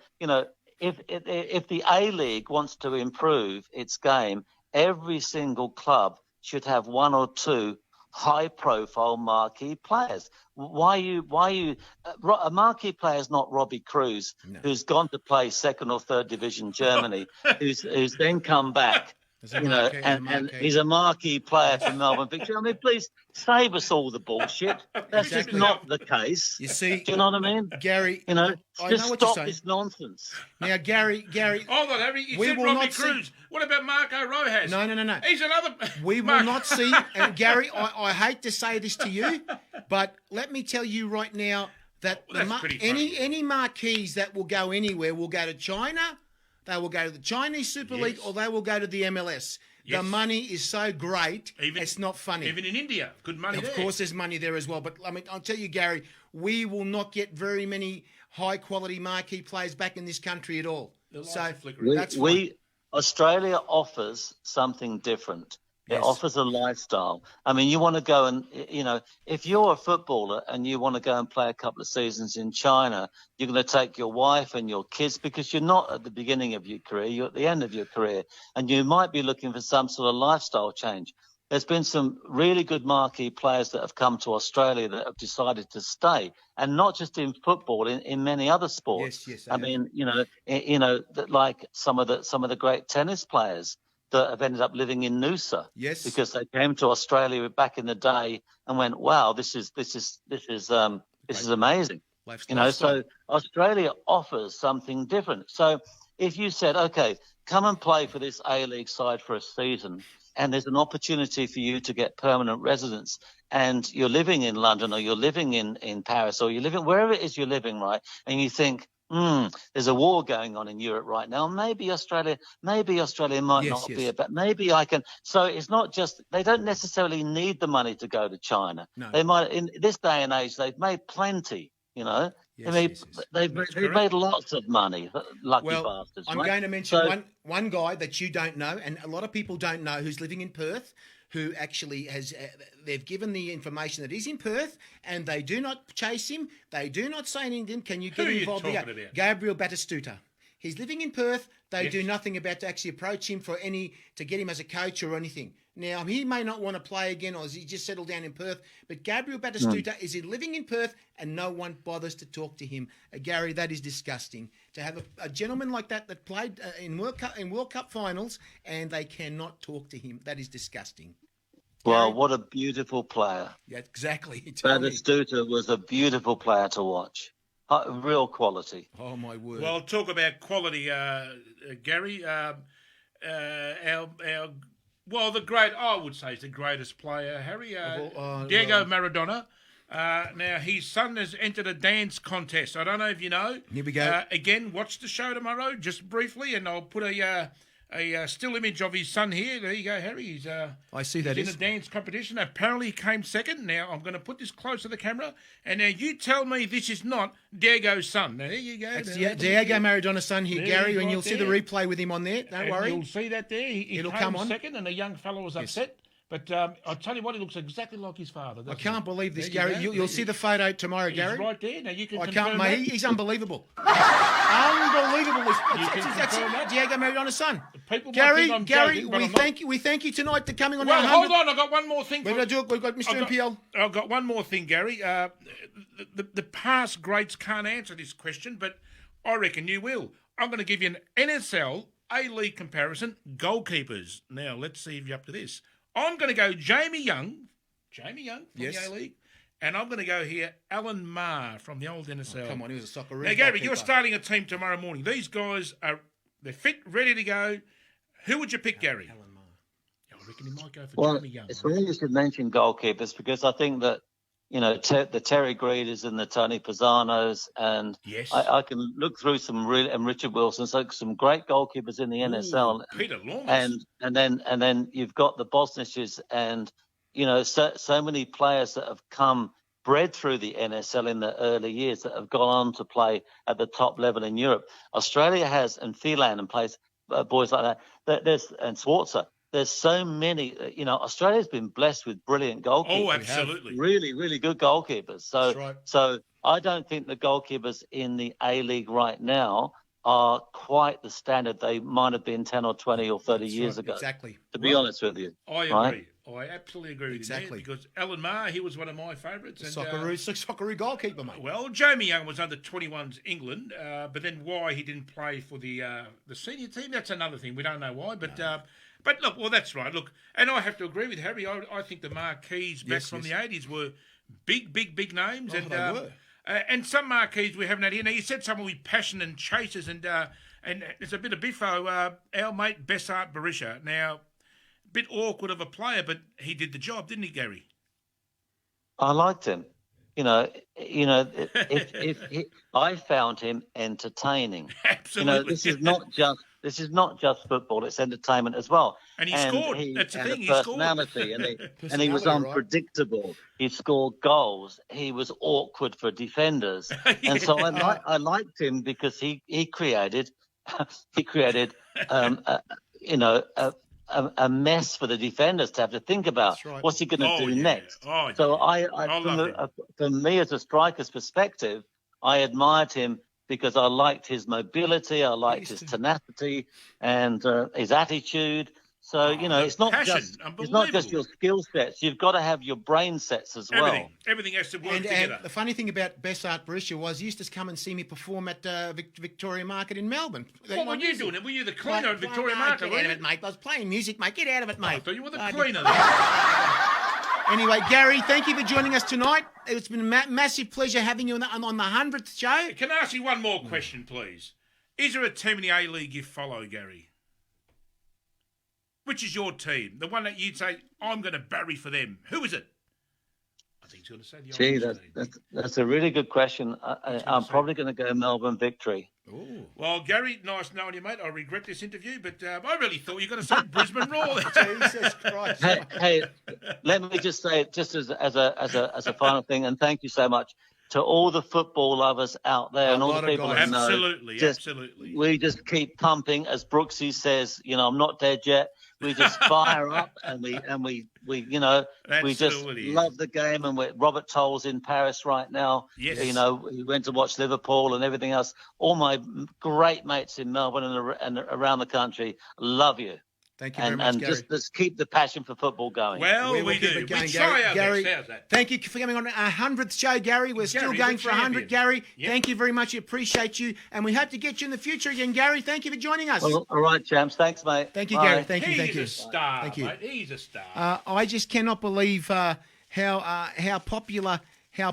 [SPEAKER 4] if the A-League wants to improve its game, every single club should have one or two high-profile marquee players. Why you? A marquee player is not Robbie Cruz, who's gone to play second or third division Germany, who's then come back. And he's a marquee player for Melbourne Victory. I mean, please save us all the bullshit. That's just not the case.
[SPEAKER 5] You see,
[SPEAKER 4] do you know what I mean,
[SPEAKER 5] Gary?
[SPEAKER 4] Just stop this nonsense.
[SPEAKER 5] Now, Gary.
[SPEAKER 3] Hold on, Harry. You said Robbie Cruz. What about Marco Rojas?
[SPEAKER 5] No.
[SPEAKER 3] He's another.
[SPEAKER 5] We will not see. And Gary, I hate to say this to you, but let me tell you right now that any marquees that will go anywhere will go to China. They will go to the Chinese Super League or they will go to the MLS. The money is so great, it's not funny.
[SPEAKER 3] Even in India, good money there.
[SPEAKER 5] Of course, there's money there as well. But, I mean, I'll tell you, Gary, we will not get very many high-quality marquee players back in this country at all. So that's
[SPEAKER 4] Australia offers something different. It offers a lifestyle. I mean, you want to go and, if you're a footballer and you want to go and play a couple of seasons in China, you're going to take your wife and your kids because you're not at the beginning of your career, you're at the end of your career, and you might be looking for some sort of lifestyle change. There's been some really good marquee players that have come to Australia that have decided to stay, and not just in football, in many other sports.
[SPEAKER 5] Yes.
[SPEAKER 4] I mean, like some of the great tennis players that have ended up living in Noosa, because they came to Australia back in the day and went, "Wow, this is amazing." So Australia offers something different. So if you said, "Okay, come and play for this A-League side for a season," and there's an opportunity for you to get permanent residence, and you're living in London or you're living in Paris or you're living wherever it is you're living, right, and you think, there's a war going on in Europe right now. Maybe Australia might not be about. Maybe I can. So it's not just they don't necessarily need the money to go to China.
[SPEAKER 5] No.
[SPEAKER 4] They might in this day and age. They've made plenty. They've made lots of money. Lucky bastards.
[SPEAKER 5] I'm going to mention one guy that you don't know, and a lot of people don't know, who's living in Perth, who actually has, they've given the information that he's in Perth, and they do not chase him. They do not say anything to him. Can you get involved?
[SPEAKER 3] Who are you talking about?
[SPEAKER 5] Gabriel Batistuta. He's living in Perth. They do nothing about to actually approach him to get him as a coach or anything. Now, he may not want to play again, or he just settled down in Perth, but Gabriel Batistuta is living in Perth and no one bothers to talk to him. Gary, that is disgusting. To have a gentleman like that played in World Cup finals and they cannot talk to him. That is disgusting.
[SPEAKER 4] Well, what a beautiful player.
[SPEAKER 5] Yeah, exactly.
[SPEAKER 4] Batistuta was a beautiful player to watch. Real quality.
[SPEAKER 5] Oh, my word.
[SPEAKER 3] Well, talk about quality, Gary. I would say is the greatest player, Harry, Diego Maradona. Now, his son has entered a dance contest. I don't know if you know.
[SPEAKER 5] Here we go.
[SPEAKER 3] Again, watch the show tomorrow, just briefly, and I'll put a still image of his son here. There you go, Harry.
[SPEAKER 5] I see that
[SPEAKER 3] he's in a dance competition. Apparently, he came second. Now, I'm going to put this close to the camera. And now you tell me this is not Diego's son. Now, there you go.
[SPEAKER 5] Diego Maradona's son here, Gary, and you'll see the replay with him on there. Don't worry.
[SPEAKER 3] You'll see that there. He
[SPEAKER 5] It'll
[SPEAKER 3] came
[SPEAKER 5] come on.
[SPEAKER 3] second, and the young fellow was upset. But I'll tell you what, he looks exactly like his father.
[SPEAKER 5] I
[SPEAKER 3] doesn't
[SPEAKER 5] can't believe this,
[SPEAKER 3] There you
[SPEAKER 5] Gary.
[SPEAKER 3] go.
[SPEAKER 5] You'll see the photo tomorrow,
[SPEAKER 3] he?
[SPEAKER 5] Gary.
[SPEAKER 3] He's right there. Now you can
[SPEAKER 5] I
[SPEAKER 3] confirm
[SPEAKER 5] can't,
[SPEAKER 3] that.
[SPEAKER 5] mate. He's unbelievable. Unbelievable.
[SPEAKER 3] You can confirm that?
[SPEAKER 5] Diego Maridona's son.
[SPEAKER 3] People might
[SPEAKER 5] Gary,
[SPEAKER 3] think I'm
[SPEAKER 5] Gary,
[SPEAKER 3] joking, but
[SPEAKER 5] we
[SPEAKER 3] I'm not.
[SPEAKER 5] thank you. We thank you tonight for coming on
[SPEAKER 3] Well,
[SPEAKER 5] our
[SPEAKER 3] hold
[SPEAKER 5] 100th.
[SPEAKER 3] on. I've got one more thing.
[SPEAKER 5] We're going to do it. We've got Mr. MPL.
[SPEAKER 3] I've got one more thing, Gary. The past greats can't answer this question, but I reckon you will. I'm going to give you an NSL A-League comparison, goalkeepers. Now, let's see if you're up to this. I'm going to go Jamie Young from
[SPEAKER 5] Yes.
[SPEAKER 3] the A-League, and I'm going to go here Alan Marr from the old NSL.
[SPEAKER 5] Come on, he was a Socceroos
[SPEAKER 3] Now, Gary,
[SPEAKER 5] goalkeeper.
[SPEAKER 3] you're starting a team tomorrow morning. These guys they're fit, ready to go. Who would you pick, Gary?
[SPEAKER 5] Alan Marr.
[SPEAKER 3] I reckon he might go for
[SPEAKER 4] Well,
[SPEAKER 3] Jamie Young.
[SPEAKER 4] it's funny you should mention goalkeepers because I think that, you know, the Terry Greeders and the Tony Pizzanos, and
[SPEAKER 3] Yes.
[SPEAKER 4] I can look through and Richard Wilson, so some great goalkeepers in the NSL.
[SPEAKER 3] Peter Lawrence.
[SPEAKER 4] And then you've got the Bosniches and, you know, so many players that have come bred through the NSL in the early years that have gone on to play at the top level in Europe. Australia has, and Phelan and plays boys like that. And Swartzer. There's so many, you know, Australia's been blessed with brilliant goalkeepers.
[SPEAKER 3] Oh, absolutely.
[SPEAKER 4] Really, really good goalkeepers. So,
[SPEAKER 5] That's right.
[SPEAKER 4] so I don't think the goalkeepers in the A-League right now are quite the standard they might have been 10 or 20 or 30 years ago,
[SPEAKER 5] Exactly.
[SPEAKER 4] to be honest with you.
[SPEAKER 3] I agree.
[SPEAKER 4] Right?
[SPEAKER 3] I absolutely agree with
[SPEAKER 5] Exactly.
[SPEAKER 3] you there because Alan Marr, he was one of my favourites. And,
[SPEAKER 5] Socceroo goalkeeper, mate.
[SPEAKER 3] well, Jamie Young was under 21s England, but then why he didn't play for the senior team, that's another thing. We don't know why, but look, well, that's right. Look, and I have to agree with Harry. I think the marquees back from the 80s were big names.
[SPEAKER 5] Oh,
[SPEAKER 3] and
[SPEAKER 5] they were.
[SPEAKER 3] And some marquees we haven't had here. Now, you said someone with passion and chases, and there's a bit of biffo. Our mate Bessart Berisha. Now, a bit awkward of a player, but he did the job, didn't he, Gary?
[SPEAKER 4] I liked him. I found him entertaining.
[SPEAKER 3] Absolutely.
[SPEAKER 4] This is not just football; it's entertainment as well.
[SPEAKER 3] And he scored. That's the
[SPEAKER 4] had
[SPEAKER 3] thing,
[SPEAKER 4] a
[SPEAKER 3] he scored.
[SPEAKER 4] personality, and he was
[SPEAKER 5] Personality, right?
[SPEAKER 4] unpredictable. He scored goals. He was awkward for defenders, and so I liked him because he created a mess for the defenders to have to think about.
[SPEAKER 5] That's right.
[SPEAKER 4] What's he going to
[SPEAKER 3] Oh,
[SPEAKER 4] do
[SPEAKER 3] yeah.
[SPEAKER 4] next?
[SPEAKER 3] Oh,
[SPEAKER 4] So
[SPEAKER 3] yeah.
[SPEAKER 4] from me as a striker's perspective, I admired him because I liked his mobility, I liked his tenacity, and his attitude. So it's not
[SPEAKER 3] passion,
[SPEAKER 4] just your skill sets. You've got to have your brain sets as well.
[SPEAKER 3] Everything has to work
[SPEAKER 5] And
[SPEAKER 3] together.
[SPEAKER 5] the funny thing about Bessart Berisha was he used to come and see me perform at Victoria Market in Melbourne.
[SPEAKER 3] What were you doing? Were you the cleaner at Victoria Market?
[SPEAKER 5] Get out of it, mate. I was playing music, mate. Get out of it, mate.
[SPEAKER 3] I thought you were the
[SPEAKER 5] I
[SPEAKER 3] cleaner.
[SPEAKER 5] Anyway, Gary, thank you for joining us tonight. It's been a massive pleasure having you on the 100th show.
[SPEAKER 3] Can I ask you one more question, please? Is there a team in the A-League you follow, Gary? Which is your team? The one that you'd say, I'm going to bury for them. Who is it? I think he's going to say the
[SPEAKER 4] Gee,
[SPEAKER 3] Orange team.
[SPEAKER 4] that's a really good question. I'm probably going to go Melbourne Victory.
[SPEAKER 5] Ooh.
[SPEAKER 3] Well, Gary, nice knowing you, mate. I regret this interview, but I really thought you were going to say Brisbane Roar.
[SPEAKER 5] Jesus Christ.
[SPEAKER 4] Hey, let me just say it just as a final thing, and thank you so much to all the football lovers out there and all
[SPEAKER 5] lot
[SPEAKER 4] the
[SPEAKER 5] of
[SPEAKER 4] people
[SPEAKER 5] guys.
[SPEAKER 4] that know.
[SPEAKER 3] Absolutely.
[SPEAKER 4] We just keep pumping, as Brooksy says. I'm not dead yet. We just fire up and we we just
[SPEAKER 3] Absolutely.
[SPEAKER 4] love the game. And Robert Toll's in Paris right now.
[SPEAKER 3] Yes.
[SPEAKER 4] He went to watch Liverpool and everything else. All my great mates in Melbourne and around the country love you.
[SPEAKER 5] Thank you very much,
[SPEAKER 4] And
[SPEAKER 5] Gary.
[SPEAKER 4] just keep the passion for football going.
[SPEAKER 3] Well,
[SPEAKER 5] We will
[SPEAKER 3] we
[SPEAKER 5] keep
[SPEAKER 3] do.
[SPEAKER 5] it going,
[SPEAKER 3] We try our
[SPEAKER 5] Gary.
[SPEAKER 3] best. How's that?
[SPEAKER 5] Thank you for coming on our 100th show, Gary. We're still
[SPEAKER 3] Gary,
[SPEAKER 5] going
[SPEAKER 3] the
[SPEAKER 5] for 100,
[SPEAKER 3] champion.
[SPEAKER 5] Gary.
[SPEAKER 3] Yep.
[SPEAKER 5] Thank you very much. We appreciate you. And we hope to get you in the future again, Gary. Thank you for joining us.
[SPEAKER 4] All right, champs. Thanks, mate.
[SPEAKER 5] Thank you,
[SPEAKER 4] Bye.
[SPEAKER 5] Gary. Thank you.
[SPEAKER 3] He's
[SPEAKER 5] Thank you.
[SPEAKER 3] a star,
[SPEAKER 5] Thank you.
[SPEAKER 3] mate. He's a star.
[SPEAKER 5] I just cannot believe how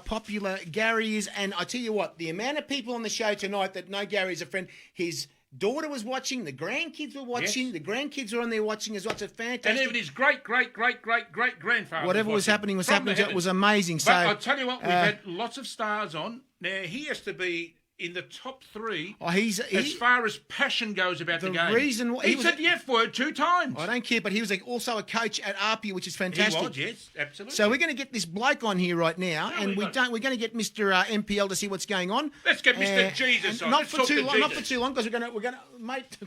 [SPEAKER 5] popular Gary is. And I tell you what, the amount of people on the show tonight that know Gary as a friend, his daughter was watching, the grandkids were watching,
[SPEAKER 3] Yes.
[SPEAKER 5] the grandkids were on there watching as well. It's a
[SPEAKER 3] and
[SPEAKER 5] fantastic.
[SPEAKER 3] even his great-great-great-great-grandfather.
[SPEAKER 5] Whatever was
[SPEAKER 3] watching
[SPEAKER 5] happening was
[SPEAKER 3] from
[SPEAKER 5] happening.
[SPEAKER 3] the
[SPEAKER 5] It was
[SPEAKER 3] heavens.
[SPEAKER 5] amazing.
[SPEAKER 3] But
[SPEAKER 5] So
[SPEAKER 3] I'll tell you what, we've had lots of stars on. Now, he has to be in the top three as far as passion goes about the,
[SPEAKER 5] the
[SPEAKER 3] game.
[SPEAKER 5] reason why-
[SPEAKER 3] he
[SPEAKER 5] he was
[SPEAKER 3] said the F word 2 times.
[SPEAKER 5] I don't care, but he was also a coach at ARPU, which is fantastic.
[SPEAKER 3] He was, yes, absolutely.
[SPEAKER 5] So we're going to get this bloke on here right now,
[SPEAKER 3] Yeah,
[SPEAKER 5] and
[SPEAKER 3] we're
[SPEAKER 5] we're going to get Mr. MPL to see what's going on.
[SPEAKER 3] Let's get Mr. Jesus
[SPEAKER 5] and
[SPEAKER 3] on.
[SPEAKER 5] Not
[SPEAKER 3] Let's
[SPEAKER 5] for
[SPEAKER 3] talk
[SPEAKER 5] too
[SPEAKER 3] to
[SPEAKER 5] long. Not for
[SPEAKER 3] Jesus.
[SPEAKER 5] too long, because we're going to, mate.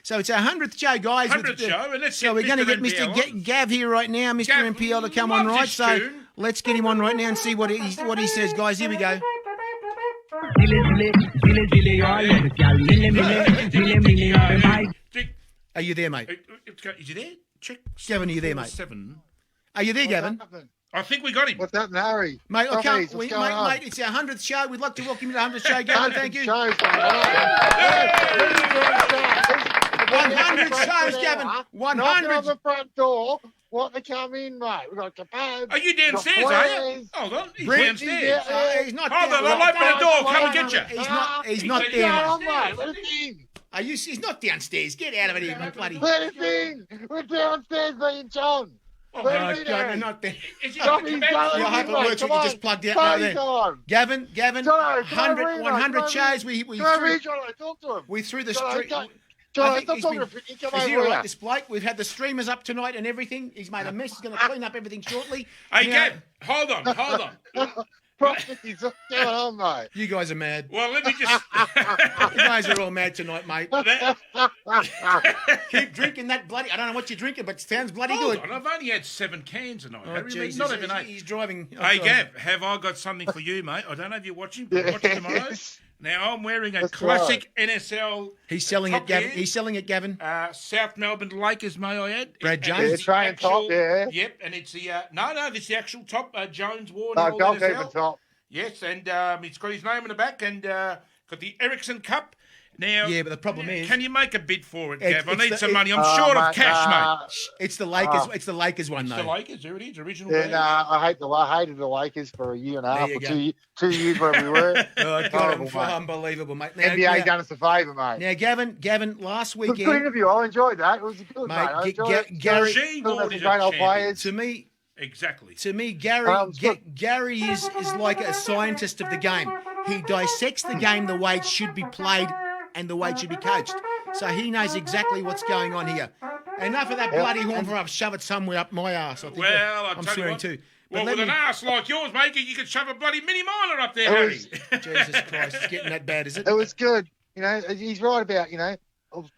[SPEAKER 5] So it's our 100th show, guys.
[SPEAKER 3] 100th show, and let's
[SPEAKER 5] so
[SPEAKER 3] get
[SPEAKER 5] we're going to get
[SPEAKER 3] Mr.
[SPEAKER 5] Mr.
[SPEAKER 3] NPL
[SPEAKER 5] Gav here right now, Mr.
[SPEAKER 3] Gav
[SPEAKER 5] NPL to come on
[SPEAKER 3] loves
[SPEAKER 5] right.
[SPEAKER 3] this
[SPEAKER 5] So
[SPEAKER 3] tune.
[SPEAKER 5] let's get him on right now and see what he says, guys. Here we go. Are you there, mate?
[SPEAKER 3] Is he there? Check.
[SPEAKER 5] Gavin, are you there, mate?
[SPEAKER 3] 7.
[SPEAKER 5] Are you there, Gavin?
[SPEAKER 3] I think we got him.
[SPEAKER 6] What's happening, Harry?
[SPEAKER 5] Mate, I can't.
[SPEAKER 6] Frothies, what's going on?
[SPEAKER 5] Mate, it's our 100th show. We'd like to welcome you to the 100th show, Gavin. Thank you.
[SPEAKER 6] Shows,
[SPEAKER 5] 100 shows, Gavin.
[SPEAKER 6] Knocking
[SPEAKER 5] 100.
[SPEAKER 6] on the front door. Want to come in, mate? We've got kebabs.
[SPEAKER 3] Are you downstairs,
[SPEAKER 6] Got
[SPEAKER 3] are you?
[SPEAKER 6] players.
[SPEAKER 3] Hold on. He's
[SPEAKER 5] Brent,
[SPEAKER 3] downstairs.
[SPEAKER 5] He's not.
[SPEAKER 3] Hold on,
[SPEAKER 5] down-
[SPEAKER 3] I'll open the door. Come and get you.
[SPEAKER 5] He's not
[SPEAKER 3] said
[SPEAKER 5] there,
[SPEAKER 6] Come
[SPEAKER 5] mate.
[SPEAKER 6] on, mate. Let us in.
[SPEAKER 5] Are you? He's not downstairs. Get out of it, here, bloody.
[SPEAKER 6] Let us in. We're downstairs being John.
[SPEAKER 5] No,
[SPEAKER 6] Let us in,
[SPEAKER 5] no,
[SPEAKER 6] Harry.
[SPEAKER 5] not there.
[SPEAKER 3] Is he
[SPEAKER 6] Stop
[SPEAKER 3] got the
[SPEAKER 6] his
[SPEAKER 3] kebabs?
[SPEAKER 6] going
[SPEAKER 5] Well, I hope
[SPEAKER 6] in,
[SPEAKER 5] it
[SPEAKER 6] mate.
[SPEAKER 5] works. We
[SPEAKER 6] Come
[SPEAKER 5] can just
[SPEAKER 6] on.
[SPEAKER 5] plugged out
[SPEAKER 6] Party
[SPEAKER 5] right there.
[SPEAKER 6] time.
[SPEAKER 5] Gavin,
[SPEAKER 6] Jono, come
[SPEAKER 5] 100,
[SPEAKER 6] over here,
[SPEAKER 5] 100
[SPEAKER 6] mate.
[SPEAKER 5] shows. We
[SPEAKER 6] Come over
[SPEAKER 5] threw,
[SPEAKER 6] here, Jono. Talk to him.
[SPEAKER 5] we threw the
[SPEAKER 6] Jono,
[SPEAKER 5] street.
[SPEAKER 6] Jono,
[SPEAKER 5] I
[SPEAKER 6] stop
[SPEAKER 5] think he's
[SPEAKER 6] talking
[SPEAKER 5] been-
[SPEAKER 6] to him. Come
[SPEAKER 5] Is he
[SPEAKER 6] over
[SPEAKER 5] all right,
[SPEAKER 6] here.
[SPEAKER 5] this bloke? We've had the streamers up tonight and everything. He's made a mess. He's going to clean up everything shortly.
[SPEAKER 3] Hey,
[SPEAKER 5] You know,
[SPEAKER 3] Gav, hold on.
[SPEAKER 6] Frothies, what's going on, mate?
[SPEAKER 5] you guys are mad.
[SPEAKER 3] Well, let me just.
[SPEAKER 5] You guys are all mad tonight, mate. Keep drinking that bloody. I don't know what you're drinking, but it sounds bloody
[SPEAKER 3] Hold
[SPEAKER 5] good.
[SPEAKER 3] on, I've only had 7 cans tonight.
[SPEAKER 5] Oh,
[SPEAKER 3] Harry.
[SPEAKER 5] Jesus.
[SPEAKER 3] Not even 8.
[SPEAKER 5] He's driving. Oh,
[SPEAKER 3] Hey,
[SPEAKER 5] God.
[SPEAKER 3] Gav, have I got something for you, mate? I don't know if you're watching, but watch it tomorrow.
[SPEAKER 6] Yes.
[SPEAKER 3] Now, I'm wearing a
[SPEAKER 6] That's
[SPEAKER 3] classic NSL
[SPEAKER 5] He's selling it,
[SPEAKER 3] Top
[SPEAKER 5] Gavin.
[SPEAKER 3] gear.
[SPEAKER 5] He's selling it, Gavin.
[SPEAKER 3] South Melbourne Lakers, may I add.
[SPEAKER 5] Brad
[SPEAKER 3] And
[SPEAKER 5] Jones?
[SPEAKER 3] it's
[SPEAKER 6] Yeah,
[SPEAKER 3] the
[SPEAKER 6] training
[SPEAKER 3] actual-
[SPEAKER 6] top, yeah.
[SPEAKER 3] Yep, and it's the... no, this is the actual top Jones wore. in
[SPEAKER 6] No,
[SPEAKER 3] the old
[SPEAKER 6] goalkeeper
[SPEAKER 3] NSL.
[SPEAKER 6] top.
[SPEAKER 3] Yes, and it's got his name in the back and got the Ericsson Cup. Now,
[SPEAKER 5] Yeah, but the problem is-
[SPEAKER 3] can you make a bid for it,
[SPEAKER 5] It's-
[SPEAKER 3] Gav? I
[SPEAKER 5] it's
[SPEAKER 3] need
[SPEAKER 5] the-
[SPEAKER 3] some
[SPEAKER 5] it-
[SPEAKER 3] money. I'm short of
[SPEAKER 6] mate,
[SPEAKER 3] cash, mate.
[SPEAKER 5] It's the Lakers. It's the Lakers one,
[SPEAKER 3] It's
[SPEAKER 5] though.
[SPEAKER 3] the Lakers. There it is, original.
[SPEAKER 6] Yeah,
[SPEAKER 3] brand.
[SPEAKER 6] I hated the Lakers for a year and a half
[SPEAKER 5] you
[SPEAKER 6] or
[SPEAKER 5] go.
[SPEAKER 6] 2 years, wherever we were.
[SPEAKER 5] Oh, God,
[SPEAKER 6] Horrible, mate.
[SPEAKER 5] unbelievable, mate. Now,
[SPEAKER 6] NBA
[SPEAKER 5] now,
[SPEAKER 6] done us a favour, mate.
[SPEAKER 5] now, Gavin, last
[SPEAKER 6] It was a good
[SPEAKER 5] weekend,
[SPEAKER 6] interview. I enjoyed that. It was good,
[SPEAKER 5] Mate,
[SPEAKER 6] mate. I enjoyed it.
[SPEAKER 5] Gary-
[SPEAKER 3] She
[SPEAKER 6] Talking about
[SPEAKER 3] Ward
[SPEAKER 6] some
[SPEAKER 3] is
[SPEAKER 6] great
[SPEAKER 3] a
[SPEAKER 6] old
[SPEAKER 3] champion.
[SPEAKER 6] players.
[SPEAKER 3] Exactly.
[SPEAKER 5] to me, Gary, Gary is like a scientist of the game. He dissects the game the way it should be played and the way it should be coached. So he knows exactly what's going on here. Enough of that bloody horn for I've shove it somewhere up my ass. I think
[SPEAKER 3] Well,
[SPEAKER 5] I'm
[SPEAKER 3] tell you
[SPEAKER 5] swearing
[SPEAKER 3] what.
[SPEAKER 5] too.
[SPEAKER 3] Well,
[SPEAKER 5] But
[SPEAKER 3] with an
[SPEAKER 5] let
[SPEAKER 3] ass like yours, mate, you could shove a bloody mini miner up there,
[SPEAKER 6] It
[SPEAKER 3] Harry.
[SPEAKER 6] was-
[SPEAKER 5] me, Jesus Christ, it's getting that bad, is it?
[SPEAKER 6] It was good. You know, he's right about,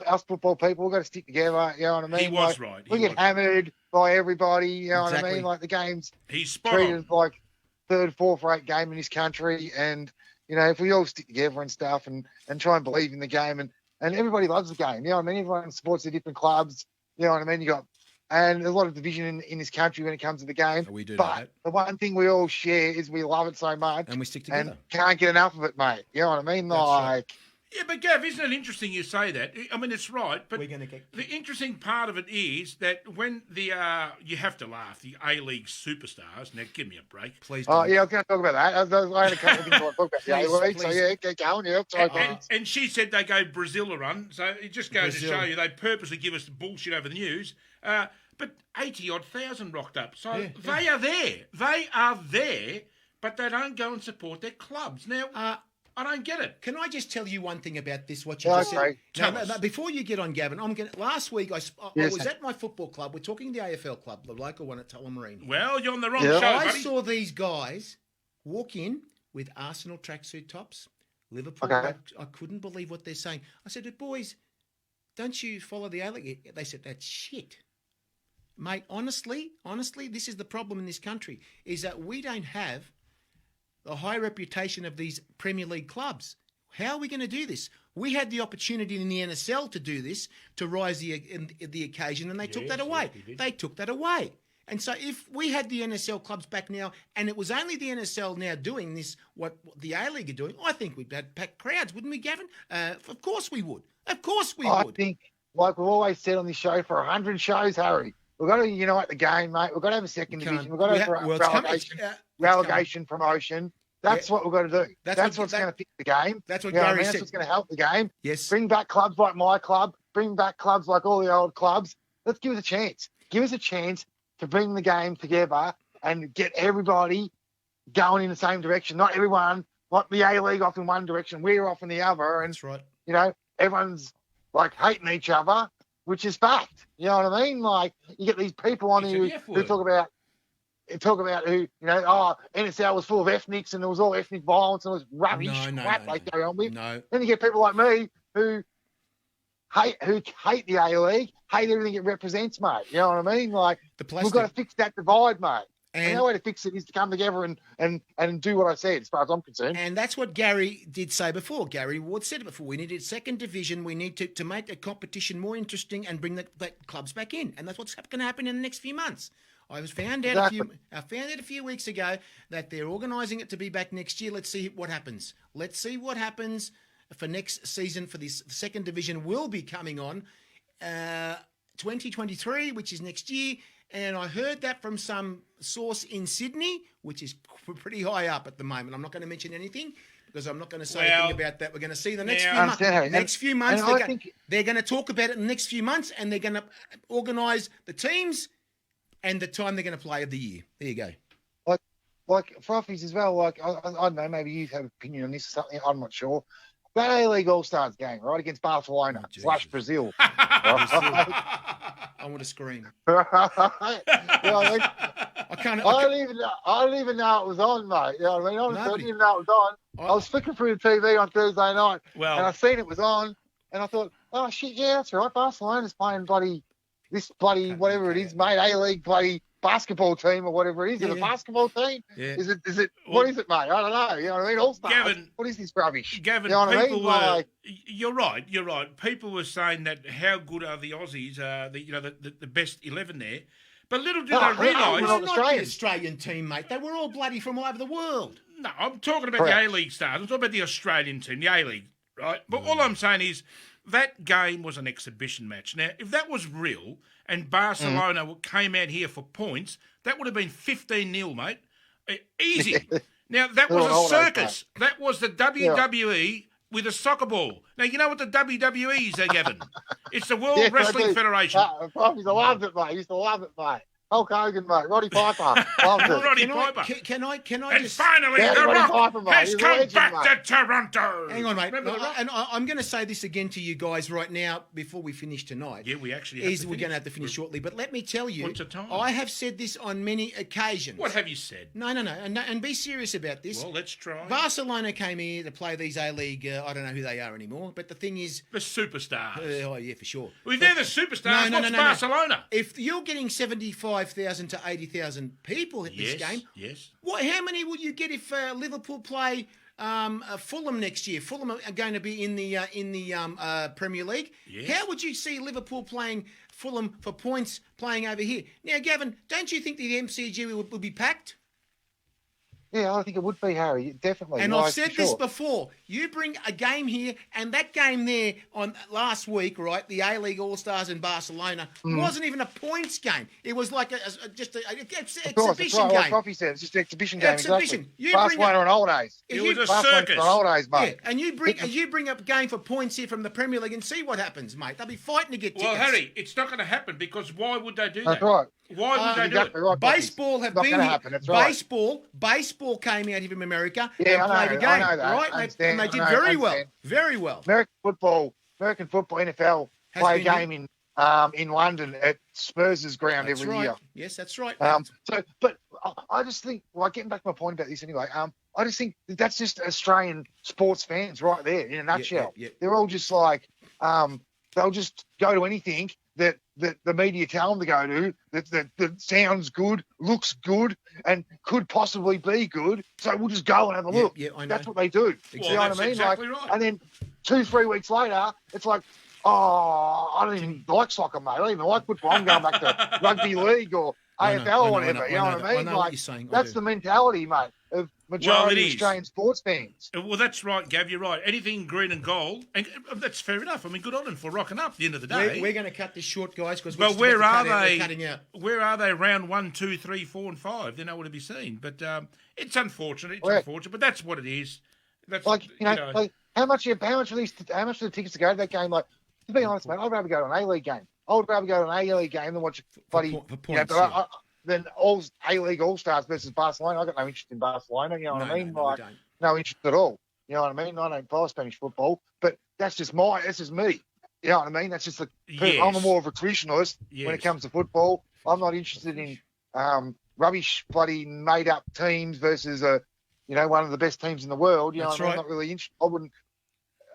[SPEAKER 6] us football people, we've got to stick together, you know what I mean?
[SPEAKER 3] He was
[SPEAKER 6] Like,
[SPEAKER 3] right.
[SPEAKER 6] We get hammered by everybody, you know what I
[SPEAKER 5] Exactly.
[SPEAKER 6] mean? Like the game's
[SPEAKER 3] He's spot on.
[SPEAKER 6] treated like third, fourth rate game in this country. And, if we all stick together and stuff and try and believe in the game and everybody loves the game, you know what I mean? Everyone supports the different clubs, you know what I mean? And there's a lot of division in this country when it comes to the game.
[SPEAKER 5] We do
[SPEAKER 6] But
[SPEAKER 5] that,
[SPEAKER 6] the one thing we all share is we love it so much
[SPEAKER 5] and we stick
[SPEAKER 6] and
[SPEAKER 5] together.
[SPEAKER 6] can't get enough of it, mate. You know what I mean?
[SPEAKER 5] That's right.
[SPEAKER 6] Like,
[SPEAKER 3] Yeah, but Gav, isn't it interesting you say that? I mean, it's right, but
[SPEAKER 5] We're going to get.
[SPEAKER 3] the interesting part of it is that when you have to laugh, the A-League superstars, now give me a break.
[SPEAKER 5] Please
[SPEAKER 6] oh,
[SPEAKER 5] don't.
[SPEAKER 6] yeah, I was going to talk about that. I had a couple of things I want to talk about the
[SPEAKER 5] Please,
[SPEAKER 6] A-League, so
[SPEAKER 5] please.
[SPEAKER 6] yeah, get going. Yeah, sorry,
[SPEAKER 3] And she said they gave Brazil a run, so it just goes
[SPEAKER 5] Brazil.
[SPEAKER 3] to show you they purposely give us the bullshit over the news. But 80-odd thousand rocked up, so
[SPEAKER 5] Yeah,
[SPEAKER 3] they are there. They are there, but they don't go and support their clubs. Now, I don't get it.
[SPEAKER 5] Can I just tell you one thing about this? What you
[SPEAKER 6] Yeah,
[SPEAKER 5] just
[SPEAKER 6] okay.
[SPEAKER 5] said.
[SPEAKER 3] Tell us.
[SPEAKER 5] Before you get on, Gavin, last week I
[SPEAKER 6] Yes.
[SPEAKER 5] was at my football club. We're talking the AFL club, the local one at Tullamarine.
[SPEAKER 3] Well, you're on the wrong
[SPEAKER 6] Yeah.
[SPEAKER 3] show,
[SPEAKER 5] I
[SPEAKER 3] buddy.
[SPEAKER 5] saw these guys walk in with Arsenal tracksuit tops, Liverpool.
[SPEAKER 6] Okay.
[SPEAKER 5] I couldn't believe what they're saying. I said, boys, don't you follow the A-League? They said, that's shit. Mate, honestly, this is the problem in this country, is that we don't have the high reputation of these Premier League clubs. How are we going to do this? We had the opportunity in the NSL to do this, to rise the occasion, and they took that away. They took that away. And so if we had the NSL clubs back now, and it was only the NSL now doing this, what the A-League are doing, I think we'd have packed crowds, wouldn't we, Gavin? Of course we would. Of course we
[SPEAKER 6] I
[SPEAKER 5] would.
[SPEAKER 6] think, like we've always said on this show, for 100 shows, Harry, we've got to unite the game, mate. We've got to have a second division. We've got to have relegation, promotion. That's what we've got to do. That's what's going to fix the game.
[SPEAKER 5] That's what
[SPEAKER 6] You know
[SPEAKER 5] Gary
[SPEAKER 6] That's
[SPEAKER 5] said.
[SPEAKER 6] what's going to help the game.
[SPEAKER 5] Yes.
[SPEAKER 6] Bring back clubs like my club. Bring back clubs like all the old clubs. Let's give us a chance. Give us a chance to bring the game together and get everybody going in the same direction. Not everyone, like the A-League off in one direction, we're off in the other. And,
[SPEAKER 5] That's right.
[SPEAKER 6] everyone's like hating each other, which is fact. You know what I mean? Like, you get these people on
[SPEAKER 3] It's
[SPEAKER 6] here
[SPEAKER 3] an F
[SPEAKER 6] who
[SPEAKER 3] word.
[SPEAKER 6] talk about who, NSL was full of ethnics and there was all ethnic violence and it was rubbish
[SPEAKER 5] No,
[SPEAKER 6] crap
[SPEAKER 5] no,
[SPEAKER 6] they go on with.
[SPEAKER 5] No.
[SPEAKER 6] Then you get people like me who hate the A-League, hate everything it represents, mate. You know what I mean? Like,
[SPEAKER 5] The
[SPEAKER 6] we've
[SPEAKER 5] plastic.
[SPEAKER 6] got to fix that divide, mate. And
[SPEAKER 5] And-
[SPEAKER 6] the only way to fix it is to come together and do what I said, as far as I'm concerned.
[SPEAKER 5] And that's what Gary did say before. Gary Ward said it before. We needed second division. We need to make the competition more interesting and bring that clubs back in. And that's what's going to happen in the next few months. I found out a few weeks ago that they're organising it to be back next year. Let's see what happens. Let's see what happens for next season. For this second division will be coming on 2023, which is next year. And I heard that from some source in Sydney, which is pretty high up at the moment. I'm not going to mention anything because I'm not going to say anything about that. We're going to see the next
[SPEAKER 3] now-
[SPEAKER 5] few months.
[SPEAKER 6] Harry.
[SPEAKER 5] Next few months,
[SPEAKER 6] And I think-
[SPEAKER 5] they're going to talk about it in the next few months, and they're going to organise the teams and the time they're going to play of the year. There you go.
[SPEAKER 6] Like Frothies as well, like, I don't know, maybe you have an opinion on this or something, I'm not sure. That A-League All-Stars game, right, against Barcelona / Brazil.
[SPEAKER 5] I want to scream.
[SPEAKER 6] You know what I mean?
[SPEAKER 5] I can't.
[SPEAKER 6] I don't even know it was on, mate. You know what I mean? Honestly, I
[SPEAKER 5] Nobody.
[SPEAKER 6] didn't even know it was on. I was flicking through the TV on Thursday night,
[SPEAKER 3] Well-
[SPEAKER 6] and I seen it was on, and I thought, oh shit, yeah, that's right. Barcelona's playing this whatever it is, mate, A-League bloody basketball team or whatever it is. Is it a basketball team?
[SPEAKER 5] Yeah.
[SPEAKER 6] Is it what is it, mate? I don't know. You know what I mean? All stars.
[SPEAKER 3] Gavin-
[SPEAKER 6] What is this rubbish?
[SPEAKER 3] Gavin,
[SPEAKER 6] You know what I
[SPEAKER 3] people
[SPEAKER 6] mean?
[SPEAKER 3] were.
[SPEAKER 6] Like-
[SPEAKER 3] You're right. People were saying that how good are the Aussies? The best 11 there. But little did
[SPEAKER 6] No,
[SPEAKER 3] I
[SPEAKER 6] we're
[SPEAKER 3] realise.
[SPEAKER 6] not
[SPEAKER 5] Not the
[SPEAKER 6] Australians.
[SPEAKER 5] Australian team, mate. They were all bloody from all over the world.
[SPEAKER 3] No, I'm talking about
[SPEAKER 6] Correct.
[SPEAKER 3] the A-League stars. I'm talking about the Australian team, the A-League, right? But all I'm saying is that game was an exhibition match. Now, if that was real and Barcelona came out here for points, that would have been 15-0, mate. Easy. Now, that was
[SPEAKER 6] Well,
[SPEAKER 3] a circus. That was the WWE with a soccer ball. Now, you know what the WWE is, Gavin? It's the World
[SPEAKER 6] Yeah, I
[SPEAKER 3] Wrestling
[SPEAKER 6] do.
[SPEAKER 3] Federation.
[SPEAKER 6] I loved it, mate. I used to love it, mate. Hulk Hogan, mate. Roddy Piper. Loved it.
[SPEAKER 3] Roddy
[SPEAKER 5] Can I,
[SPEAKER 3] Piper.
[SPEAKER 5] can I
[SPEAKER 3] And
[SPEAKER 5] just...
[SPEAKER 3] finally,
[SPEAKER 6] Yeah,
[SPEAKER 3] The
[SPEAKER 6] Roddy
[SPEAKER 3] Rock
[SPEAKER 6] Piper, mate.
[SPEAKER 3] has
[SPEAKER 6] He's a
[SPEAKER 3] come
[SPEAKER 6] legend,
[SPEAKER 3] back
[SPEAKER 6] mate.
[SPEAKER 3] to Toronto.
[SPEAKER 5] Hang on, mate.
[SPEAKER 3] Remember The Rock?
[SPEAKER 5] And I'm going to say this again to you guys right now before we finish tonight.
[SPEAKER 3] Yeah, we actually have to
[SPEAKER 5] We're going
[SPEAKER 3] finish.
[SPEAKER 5] to have to finish shortly. But let me tell you,
[SPEAKER 3] What's the time?
[SPEAKER 5] I have said this on many occasions.
[SPEAKER 3] What have you said?
[SPEAKER 5] No. And be serious about this.
[SPEAKER 3] Well, let's try.
[SPEAKER 5] Barcelona came here to play these A-League, I don't know who they are anymore, but the thing is,
[SPEAKER 3] The superstars.
[SPEAKER 5] oh yeah, for sure.
[SPEAKER 3] Well, they're the superstars.
[SPEAKER 5] No,
[SPEAKER 3] What's
[SPEAKER 5] no.
[SPEAKER 3] Barcelona?
[SPEAKER 5] If you're getting 75,000 to 80,000 people at this game,
[SPEAKER 3] Yes.
[SPEAKER 5] how many will you get if Liverpool play Fulham next year? Fulham are going to be in the Premier League.
[SPEAKER 3] Yes.
[SPEAKER 5] How would you see Liverpool playing Fulham for points playing over here? Now, Gavin, don't you think the MCG will be packed?
[SPEAKER 6] Yeah, I think it would be, Harry. Definitely.
[SPEAKER 5] And
[SPEAKER 6] Like,
[SPEAKER 5] I've said
[SPEAKER 6] for
[SPEAKER 5] this
[SPEAKER 6] sure.
[SPEAKER 5] before. You bring a game here, and that game there on last week, right? The A-League All-Stars in Barcelona wasn't even a points game. It was like just an
[SPEAKER 6] Of course, that's
[SPEAKER 5] exhibition
[SPEAKER 6] right. Like
[SPEAKER 5] game.
[SPEAKER 6] Coffee said, it's just an exhibition game.
[SPEAKER 5] Exhibition.
[SPEAKER 6] Exactly.
[SPEAKER 5] You bring
[SPEAKER 6] Barcelona on old days.
[SPEAKER 5] If
[SPEAKER 3] It
[SPEAKER 5] you-
[SPEAKER 3] was a
[SPEAKER 6] Barcelona
[SPEAKER 3] circus.
[SPEAKER 6] on old days,
[SPEAKER 5] Yeah,
[SPEAKER 6] mate.
[SPEAKER 5] and you bring up a game for points here from the Premier League and see what happens, mate. They'll be fighting to get
[SPEAKER 3] Well,
[SPEAKER 5] tickets.
[SPEAKER 3] Harry, it's not going to happen because why would they do
[SPEAKER 6] That's
[SPEAKER 3] that?
[SPEAKER 6] right.
[SPEAKER 3] Why would they do
[SPEAKER 6] Exactly
[SPEAKER 3] it?
[SPEAKER 6] right. Coffee.
[SPEAKER 5] Baseball have
[SPEAKER 6] Not
[SPEAKER 5] been
[SPEAKER 6] gonna
[SPEAKER 5] here.
[SPEAKER 6] happen, that's right.
[SPEAKER 5] Baseball came out here from America
[SPEAKER 6] Yeah,
[SPEAKER 5] and
[SPEAKER 6] I
[SPEAKER 5] played
[SPEAKER 6] know,
[SPEAKER 5] a game,
[SPEAKER 6] I know that.
[SPEAKER 5] right?
[SPEAKER 6] I
[SPEAKER 5] And they
[SPEAKER 6] understand,
[SPEAKER 5] did
[SPEAKER 6] I know,
[SPEAKER 5] very
[SPEAKER 6] I
[SPEAKER 5] well,
[SPEAKER 6] understand.
[SPEAKER 5] very well.
[SPEAKER 6] American football, NFL
[SPEAKER 5] Has
[SPEAKER 6] play a
[SPEAKER 5] been
[SPEAKER 6] game in London at Spurs' ground
[SPEAKER 5] That's
[SPEAKER 6] every
[SPEAKER 5] right.
[SPEAKER 6] year.
[SPEAKER 5] Yes, that's right.
[SPEAKER 6] But I just think, like, getting back to my point about this anyway, I just think that's just Australian sports fans right there in a nutshell.
[SPEAKER 5] yeah.
[SPEAKER 6] They're all just like, they'll just go to anything that the media tell them to go to that sounds good, looks good, and could possibly be good. So we'll just go and have a
[SPEAKER 5] Yeah,
[SPEAKER 6] look.
[SPEAKER 5] yeah, I know.
[SPEAKER 6] That's what they do.
[SPEAKER 3] Well,
[SPEAKER 6] You know what
[SPEAKER 3] that's
[SPEAKER 6] I mean?
[SPEAKER 3] exactly
[SPEAKER 6] like,
[SPEAKER 3] right.
[SPEAKER 6] And then 2-3 weeks later, it's like, oh, I don't even like soccer, mate. I don't even like football. I'm going back to rugby league or
[SPEAKER 5] I know,
[SPEAKER 6] AFL
[SPEAKER 5] I know,
[SPEAKER 6] or whatever.
[SPEAKER 5] I
[SPEAKER 6] You know
[SPEAKER 5] know
[SPEAKER 6] what
[SPEAKER 5] that.
[SPEAKER 6] I mean?
[SPEAKER 5] I know what
[SPEAKER 6] Like,
[SPEAKER 5] you're saying. I
[SPEAKER 6] that's
[SPEAKER 5] do.
[SPEAKER 6] the mentality, mate, of majority
[SPEAKER 3] it
[SPEAKER 6] of
[SPEAKER 3] is.
[SPEAKER 6] Australian sports fans.
[SPEAKER 3] Well, that's right, Gav. You're right. Anything green and gold, and that's fair enough. I mean, good on them for rocking up at the end of the day.
[SPEAKER 5] We're going to cut this short, guys, because
[SPEAKER 3] Well, where are they?
[SPEAKER 5] We're cutting out.
[SPEAKER 3] Where are they? Round 1, 2, 3, 4, and 5. They're nowhere to be seen. But it's unfortunate.
[SPEAKER 6] Right.
[SPEAKER 3] But that's what it is. That's
[SPEAKER 6] Like, like how much are the tickets to go to that game? Like, to be honest, mate, I'd rather go to an A-League game. I would rather go to an A-League game than watch bloody
[SPEAKER 5] for points,
[SPEAKER 6] but
[SPEAKER 5] yeah.
[SPEAKER 6] than all A-League All-Stars versus Barcelona. I got no interest in Barcelona. You know what I mean?
[SPEAKER 5] No, we
[SPEAKER 6] Like,
[SPEAKER 5] don't.
[SPEAKER 6] no interest at all. You know what I mean? I don't follow Spanish football, but that's just me. You know what I mean? That's just
[SPEAKER 3] Yes.
[SPEAKER 6] I'm more of a traditionalist when
[SPEAKER 3] Yes.
[SPEAKER 6] it comes to football. I'm not interested in rubbish, bloody made-up teams versus one of the best teams in the world. You know
[SPEAKER 5] That's
[SPEAKER 6] what I mean?
[SPEAKER 5] right.
[SPEAKER 6] I'm not really interested. I wouldn't.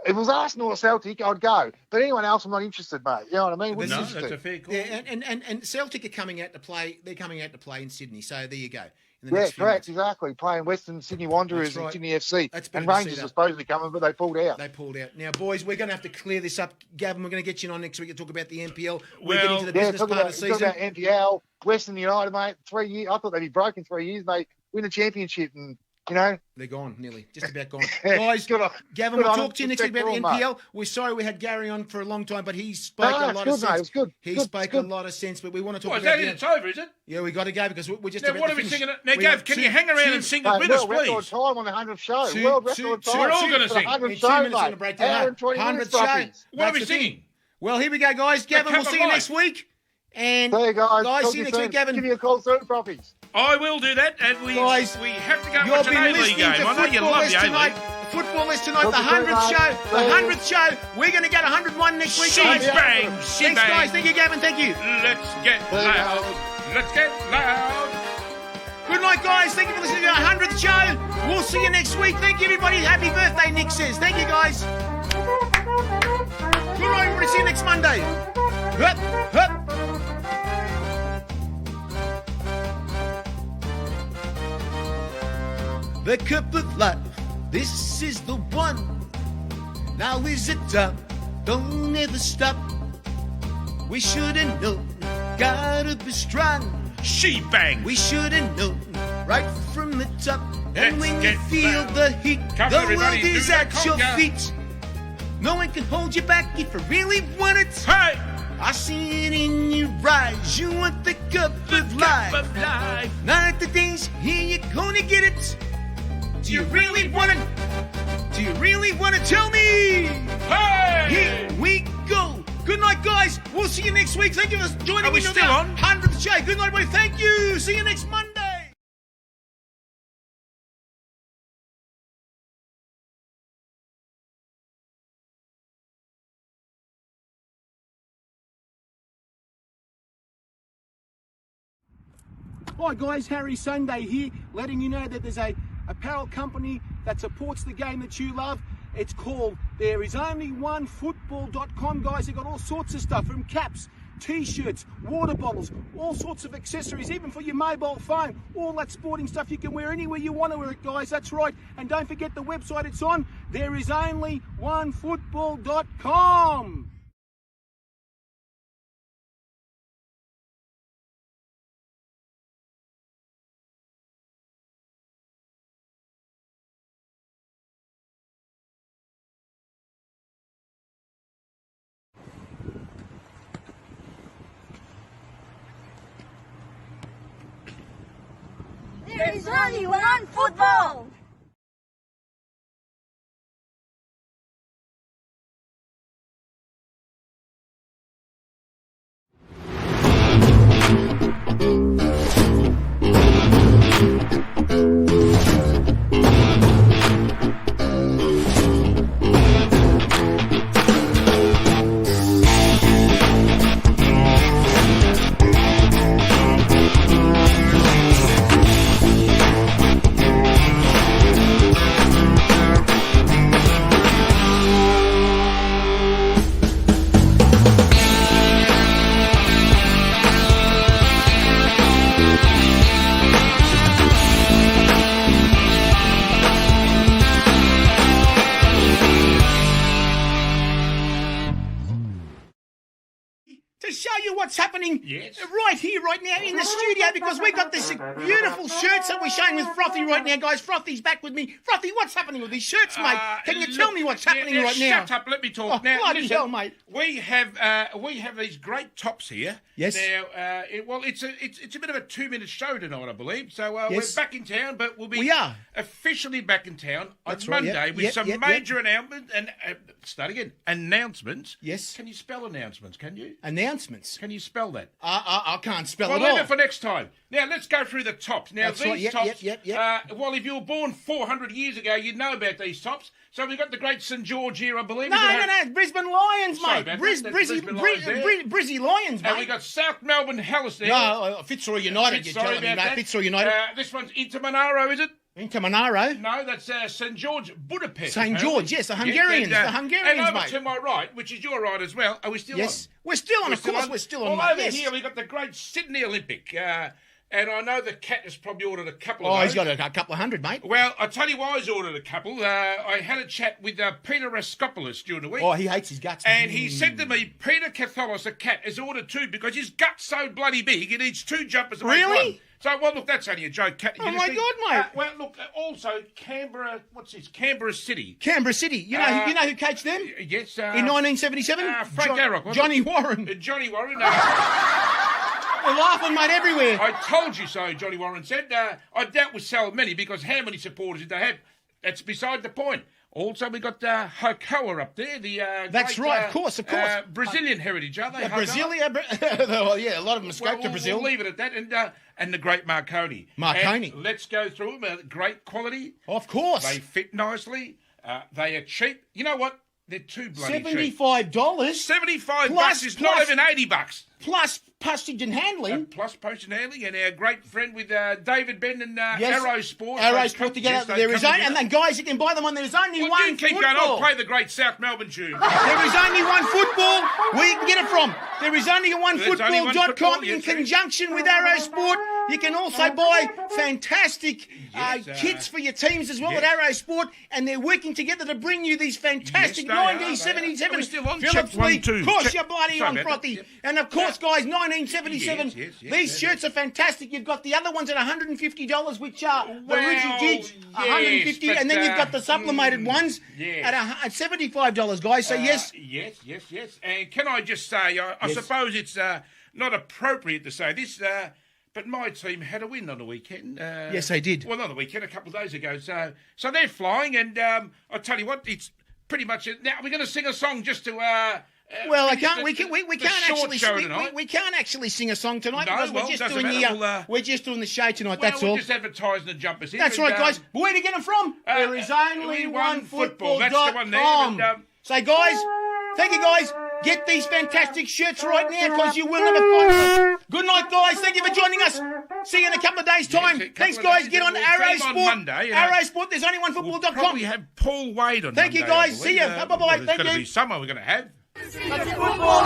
[SPEAKER 6] If it was Arsenal or Celtic, I'd go. But anyone else, I'm not interested, mate. You know what I mean?
[SPEAKER 3] No, that's a fair call.
[SPEAKER 5] Yeah, and Celtic are coming out to play. They're coming out to play in Sydney. So there you go. In the
[SPEAKER 6] Yeah,
[SPEAKER 5] next few
[SPEAKER 6] correct,
[SPEAKER 5] months.
[SPEAKER 6] exactly. Playing Western Sydney Wanderers
[SPEAKER 5] That's right.
[SPEAKER 6] and Sydney FC.
[SPEAKER 5] That's better
[SPEAKER 6] And
[SPEAKER 5] to see
[SPEAKER 6] Rangers
[SPEAKER 5] that.
[SPEAKER 6] were supposedly coming, but they pulled out.
[SPEAKER 5] They pulled out. Now, boys, we're going to have to clear this up. Gavin, we're going to get you on next week to talk about the NPL. We're
[SPEAKER 3] Well,
[SPEAKER 5] getting to the
[SPEAKER 6] Yeah,
[SPEAKER 5] business
[SPEAKER 6] talk
[SPEAKER 5] part
[SPEAKER 6] about,
[SPEAKER 5] of the season.
[SPEAKER 6] talk about NPL, Western United, mate. 3 years. I thought they'd be broken 3 years. They win the championship, and you know,
[SPEAKER 5] They're gone, nearly. Just about gone. Guys,
[SPEAKER 6] good on-
[SPEAKER 5] Gavin,
[SPEAKER 6] good
[SPEAKER 5] we'll
[SPEAKER 6] on
[SPEAKER 5] talk
[SPEAKER 6] them.
[SPEAKER 5] to you next week about the
[SPEAKER 6] Respect for all,
[SPEAKER 5] NPL. We're sorry we had Gary on for a long time, but he spoke
[SPEAKER 6] No,
[SPEAKER 5] a
[SPEAKER 6] it's
[SPEAKER 5] lot
[SPEAKER 6] good,
[SPEAKER 5] of
[SPEAKER 6] mate.
[SPEAKER 5] sense.
[SPEAKER 6] It's good.
[SPEAKER 5] He
[SPEAKER 6] Good,
[SPEAKER 5] spoke
[SPEAKER 6] it's good.
[SPEAKER 5] a lot of sense, but we want to talk
[SPEAKER 3] What, is
[SPEAKER 5] about
[SPEAKER 3] that
[SPEAKER 5] the
[SPEAKER 3] it? It's over, is it?
[SPEAKER 5] Yeah, we got to go because we're just
[SPEAKER 3] Now,
[SPEAKER 5] about
[SPEAKER 3] what
[SPEAKER 5] to
[SPEAKER 3] are we
[SPEAKER 5] finish.
[SPEAKER 3] singing? Now,
[SPEAKER 5] We
[SPEAKER 3] Gav,
[SPEAKER 5] got
[SPEAKER 3] can
[SPEAKER 5] two-
[SPEAKER 3] you hang around
[SPEAKER 5] two-
[SPEAKER 3] and sing it
[SPEAKER 6] Mate,
[SPEAKER 3] with us,
[SPEAKER 6] world record
[SPEAKER 3] please?
[SPEAKER 6] time on the 100th show.
[SPEAKER 5] Two-
[SPEAKER 6] World
[SPEAKER 5] two-
[SPEAKER 6] record
[SPEAKER 5] two-
[SPEAKER 6] time.
[SPEAKER 3] We're all gonna
[SPEAKER 6] For the
[SPEAKER 3] sing.
[SPEAKER 6] 100th
[SPEAKER 5] In 2
[SPEAKER 6] show,
[SPEAKER 5] minutes on the
[SPEAKER 6] mate.
[SPEAKER 5] breakdown.
[SPEAKER 6] Hour and 20 minutes,
[SPEAKER 5] 100th show.
[SPEAKER 6] Frothies.
[SPEAKER 3] What are
[SPEAKER 5] That's
[SPEAKER 3] we
[SPEAKER 5] the thing.
[SPEAKER 3] singing?
[SPEAKER 5] Well, here we go, guys. Gavin,
[SPEAKER 3] Cup
[SPEAKER 5] we'll
[SPEAKER 3] of
[SPEAKER 5] see you
[SPEAKER 3] Life.
[SPEAKER 5] next week. And
[SPEAKER 6] There you guys.
[SPEAKER 5] guys,
[SPEAKER 6] Talk
[SPEAKER 5] see you
[SPEAKER 6] to
[SPEAKER 5] next
[SPEAKER 6] soon.
[SPEAKER 5] week, Gavin.
[SPEAKER 6] Give me a call soon, Frothies.
[SPEAKER 3] I will do that, and we
[SPEAKER 5] Guys,
[SPEAKER 3] have to go and
[SPEAKER 5] You'll
[SPEAKER 3] watch
[SPEAKER 5] be
[SPEAKER 3] an A-League
[SPEAKER 5] listening
[SPEAKER 3] game.
[SPEAKER 5] to
[SPEAKER 3] I know you
[SPEAKER 5] Football
[SPEAKER 3] love
[SPEAKER 5] List
[SPEAKER 3] the
[SPEAKER 5] tonight.
[SPEAKER 3] A-League.
[SPEAKER 5] Football List tonight,
[SPEAKER 6] Talk
[SPEAKER 5] the
[SPEAKER 6] to you soon,
[SPEAKER 5] 100th
[SPEAKER 6] mate.
[SPEAKER 5] show. The
[SPEAKER 6] Bye.
[SPEAKER 5] 100th show. We're going to get 101 next week,
[SPEAKER 3] She
[SPEAKER 5] guys.
[SPEAKER 3] bang, she
[SPEAKER 5] Thanks, guys.
[SPEAKER 3] bang.
[SPEAKER 5] Thank you, Gavin. Thank you.
[SPEAKER 3] Let's get
[SPEAKER 6] There you
[SPEAKER 3] loud. Let's get loud.
[SPEAKER 5] Good night, guys. Thank you for listening to our 100th show. We'll see you next week. Thank you, everybody. Happy birthday, Nick says. Thank you, guys. Good night, everybody. See you next Monday. Hup, hup. The cup of life, this is the one. Now is it done? Don't ever stop. We should have known, gotta be strong.
[SPEAKER 3] She bang.
[SPEAKER 5] We should have known right from the top. And
[SPEAKER 3] Let's
[SPEAKER 5] when you
[SPEAKER 3] get
[SPEAKER 5] feel
[SPEAKER 3] loud.
[SPEAKER 5] the heat,
[SPEAKER 3] Come
[SPEAKER 5] the
[SPEAKER 3] on, everybody,
[SPEAKER 5] world
[SPEAKER 3] do
[SPEAKER 5] is
[SPEAKER 3] the
[SPEAKER 5] at your
[SPEAKER 3] conga.
[SPEAKER 5] feet. No one can hold you back if you really want it.
[SPEAKER 3] Hey,
[SPEAKER 5] I see it in your eyes. You want the cup of life.
[SPEAKER 3] cup of life.
[SPEAKER 5] Not the days here, you're gonna get it. Do you really want it? Do you really want to tell me?
[SPEAKER 3] Hey.
[SPEAKER 5] Here we go. Good night, guys. We'll see you next week. Thank you for joining
[SPEAKER 3] Are we
[SPEAKER 5] me
[SPEAKER 3] still
[SPEAKER 5] the
[SPEAKER 3] on?
[SPEAKER 5] 100th show. Good night, everybody. Thank you. See you next Monday. Hi guys, Harry Sunday here, letting you know that there's a apparel company that supports the game that you love. It's called ThereIsOnlyOneFootball.com, guys. They've got all sorts of stuff from caps, t-shirts, water bottles, all sorts of accessories, even for your mobile phone. All that sporting stuff you can wear anywhere you want to wear it, guys. That's right. And don't forget the website it's on, ThereIsOnlyOneFootball.com.
[SPEAKER 2] There is only one football.
[SPEAKER 1] To show you what's happening
[SPEAKER 3] Yes.
[SPEAKER 1] right here, right now in the studio, because we got this beautiful shirts that we're showing with Frothy right now, guys. Frothy's back with me. Frothy, what's happening with these shirts, mate? Can you tell me what's happening right now?
[SPEAKER 3] Shut up, let me talk.
[SPEAKER 1] Oh,
[SPEAKER 3] now,
[SPEAKER 1] bloody
[SPEAKER 3] listen,
[SPEAKER 1] hell, mate.
[SPEAKER 3] We have these great tops here.
[SPEAKER 5] Yes.
[SPEAKER 3] Now, it's a bit of a 2-minute show tonight, I believe. So
[SPEAKER 5] Yes.
[SPEAKER 3] we're back in town, but we'll be
[SPEAKER 5] We are.
[SPEAKER 3] officially back in town on
[SPEAKER 5] That's right,
[SPEAKER 3] Monday
[SPEAKER 5] yep,
[SPEAKER 3] with
[SPEAKER 5] yep,
[SPEAKER 3] some
[SPEAKER 5] yep,
[SPEAKER 3] major announcements and start again. Announcements.
[SPEAKER 5] Yes.
[SPEAKER 3] Can you spell announcements? Can you?
[SPEAKER 5] Announcements.
[SPEAKER 3] Can you spell that?
[SPEAKER 5] I can't spell
[SPEAKER 3] Well,
[SPEAKER 5] it
[SPEAKER 3] leave
[SPEAKER 5] all.
[SPEAKER 3] it for next time. Now, let's go through the tops. Now,
[SPEAKER 5] That's
[SPEAKER 3] these
[SPEAKER 5] right. Yep,
[SPEAKER 3] tops,
[SPEAKER 5] yep.
[SPEAKER 3] well, if you were born 400 years ago, you'd know about these tops. So we've got the great St. George here, I believe.
[SPEAKER 1] No,
[SPEAKER 3] Is it
[SPEAKER 1] no,
[SPEAKER 3] Har-
[SPEAKER 1] no, Brisbane Lions,
[SPEAKER 3] Sorry
[SPEAKER 1] mate.
[SPEAKER 3] about that.
[SPEAKER 1] Brizzy
[SPEAKER 3] That's Brisbane Lions there.
[SPEAKER 1] Lions,
[SPEAKER 3] And
[SPEAKER 1] mate.
[SPEAKER 3] we got South Melbourne Hellas there.
[SPEAKER 5] No, Fitzroy United, you're
[SPEAKER 3] Sorry
[SPEAKER 5] telling me,
[SPEAKER 3] about
[SPEAKER 5] mate.
[SPEAKER 3] that.
[SPEAKER 5] Fitzroy United.
[SPEAKER 3] This one's Inter Monaro, is it?
[SPEAKER 5] In Kamanaro.
[SPEAKER 3] No, that's St. George, Budapest.
[SPEAKER 5] St.
[SPEAKER 3] apparently.
[SPEAKER 5] George, yes, the Hungarians.
[SPEAKER 3] Yes,
[SPEAKER 5] The Hungarians,
[SPEAKER 3] and over
[SPEAKER 5] mate.
[SPEAKER 3] to my right, which is your right as well. Are we still
[SPEAKER 5] Yes.
[SPEAKER 3] on?
[SPEAKER 5] We're still on, of course. We're still on,
[SPEAKER 3] Well,
[SPEAKER 5] mate.
[SPEAKER 3] over
[SPEAKER 5] Yes.
[SPEAKER 3] here, we've got the great Sydney Olympic. And I know the cat has probably ordered a couple of
[SPEAKER 5] Oh,
[SPEAKER 3] those.
[SPEAKER 5] he's got a couple of hundred, mate.
[SPEAKER 3] Well, I'll tell you why he's ordered a couple. I had a chat with Peter Raskopoulos during the week.
[SPEAKER 5] Oh, he hates his guts.
[SPEAKER 3] And he said to me, Peter Catholos, a cat, has ordered two because his gut's so bloody big, he needs two jumpers to make
[SPEAKER 5] Really?
[SPEAKER 3] one. So, well, look, that's only a joke. Cat.
[SPEAKER 5] Oh, my God, mate.
[SPEAKER 3] well, look, also, Canberra, Canberra City.
[SPEAKER 5] Canberra City. You know who coached them?
[SPEAKER 3] Yes.
[SPEAKER 5] In 1977?
[SPEAKER 3] Frank Arrock, wasn't
[SPEAKER 5] Johnny
[SPEAKER 3] it?
[SPEAKER 5] Warren.
[SPEAKER 3] Johnny Warren.
[SPEAKER 5] We're laughing, mate, everywhere.
[SPEAKER 3] I told you so, Johnny Warren said. I doubt we sell many because how many supporters did they have? That's beside the point. Also, we got Hokoa up there.
[SPEAKER 5] That's
[SPEAKER 3] great,
[SPEAKER 5] right, of course.
[SPEAKER 3] Brazilian heritage, are they?
[SPEAKER 5] Yeah,
[SPEAKER 3] Hokoa?
[SPEAKER 5] Brasilia. Well, yeah, a lot of them escaped to Brazil.
[SPEAKER 3] We'll leave it at that. And the great Marconi.
[SPEAKER 5] Marconi.
[SPEAKER 3] And let's go through them. Great quality.
[SPEAKER 5] Of course.
[SPEAKER 3] They fit nicely. They are cheap. You know what? They're too bloody cheap.
[SPEAKER 5] $75.
[SPEAKER 3] $75 bucks is not even $80.
[SPEAKER 5] Plus postage and handling.
[SPEAKER 3] Plus postage and handling, and our great friend with David Ben and
[SPEAKER 5] Yes.
[SPEAKER 3] Arrow Sport.
[SPEAKER 5] Arrow Sport together. There is only, and then guys, you can buy them on. There's only
[SPEAKER 3] Well,
[SPEAKER 5] one
[SPEAKER 3] you keep
[SPEAKER 5] football.
[SPEAKER 3] going. I'll play the great South Melbourne tune.
[SPEAKER 5] There is only one football where you can get it from. There is only one
[SPEAKER 3] There's only one
[SPEAKER 5] football.com
[SPEAKER 3] football,
[SPEAKER 5] in
[SPEAKER 3] yes, there is.
[SPEAKER 5] conjunction with Arrow Sport. You can also buy fantastic
[SPEAKER 3] Yes,
[SPEAKER 5] kits for your teams as well
[SPEAKER 3] yes.
[SPEAKER 5] at Arrow Sport, and they're working together to bring you these fantastic
[SPEAKER 3] Yes, they are,
[SPEAKER 5] 1977
[SPEAKER 3] Are we still on?
[SPEAKER 5] Phillips
[SPEAKER 3] Check 1,
[SPEAKER 5] League.
[SPEAKER 3] 2.
[SPEAKER 5] Of course,
[SPEAKER 3] Check-
[SPEAKER 5] you're bloody
[SPEAKER 3] Sorry
[SPEAKER 5] on,
[SPEAKER 3] about
[SPEAKER 5] Frothy.
[SPEAKER 3] that, yep.
[SPEAKER 5] And of course, guys, 1977.
[SPEAKER 3] Yes,
[SPEAKER 5] These shirts are fantastic. You've got the other ones at $150, which are the
[SPEAKER 3] Well,
[SPEAKER 5] original gigs,
[SPEAKER 3] yes,
[SPEAKER 5] $150,
[SPEAKER 3] but,
[SPEAKER 5] and then you've got the sublimated ones
[SPEAKER 3] yes.
[SPEAKER 5] at $75, guys. So yes.
[SPEAKER 3] Yes. And can I just say, I
[SPEAKER 5] Yes.
[SPEAKER 3] suppose it's not appropriate to say this, but my team had a win on the weekend.
[SPEAKER 5] Yes, they did.
[SPEAKER 3] Well, not the weekend, a couple of days ago. So they're flying, and I'll tell you what, it's pretty much it. Now we're going to sing a song just to.
[SPEAKER 5] Well, I
[SPEAKER 3] finish
[SPEAKER 5] can't.
[SPEAKER 3] the-
[SPEAKER 5] We
[SPEAKER 3] the
[SPEAKER 5] can't
[SPEAKER 3] short
[SPEAKER 5] actually.
[SPEAKER 3] show tonight.
[SPEAKER 5] We can't actually sing a song tonight
[SPEAKER 3] No,
[SPEAKER 5] because
[SPEAKER 3] well,
[SPEAKER 5] we're just
[SPEAKER 3] doesn't
[SPEAKER 5] doing
[SPEAKER 3] matter.
[SPEAKER 5] the. We're just doing the show tonight.
[SPEAKER 3] Well,
[SPEAKER 5] that's
[SPEAKER 3] we're
[SPEAKER 5] all.
[SPEAKER 3] just advertising the jumpers here.
[SPEAKER 5] That's
[SPEAKER 3] and,
[SPEAKER 5] right, guys. But where to get them from? There is only one football.
[SPEAKER 3] That's the one there. And,
[SPEAKER 5] So, guys, thank you, guys. Get these fantastic shirts right now because you will never find them. Good night, guys. Thank you for joining us. See you in a couple of days' time.
[SPEAKER 3] a couple
[SPEAKER 5] Thanks,
[SPEAKER 3] of
[SPEAKER 5] guys.
[SPEAKER 3] days.
[SPEAKER 5] Get on
[SPEAKER 3] We'll
[SPEAKER 5] Arrow
[SPEAKER 3] team on
[SPEAKER 5] Sport.
[SPEAKER 3] Monday,
[SPEAKER 5] Arrow Sport. There's only one
[SPEAKER 3] we'll
[SPEAKER 5] football.com.
[SPEAKER 3] probably have Paul Wade on
[SPEAKER 5] Thank you,
[SPEAKER 3] Monday, I
[SPEAKER 5] guys. See
[SPEAKER 3] believe.
[SPEAKER 5] ya. Bye-bye.
[SPEAKER 3] Well, there's
[SPEAKER 5] Thank
[SPEAKER 3] got to
[SPEAKER 5] you.
[SPEAKER 3] be someone we're going to have.
[SPEAKER 2] Football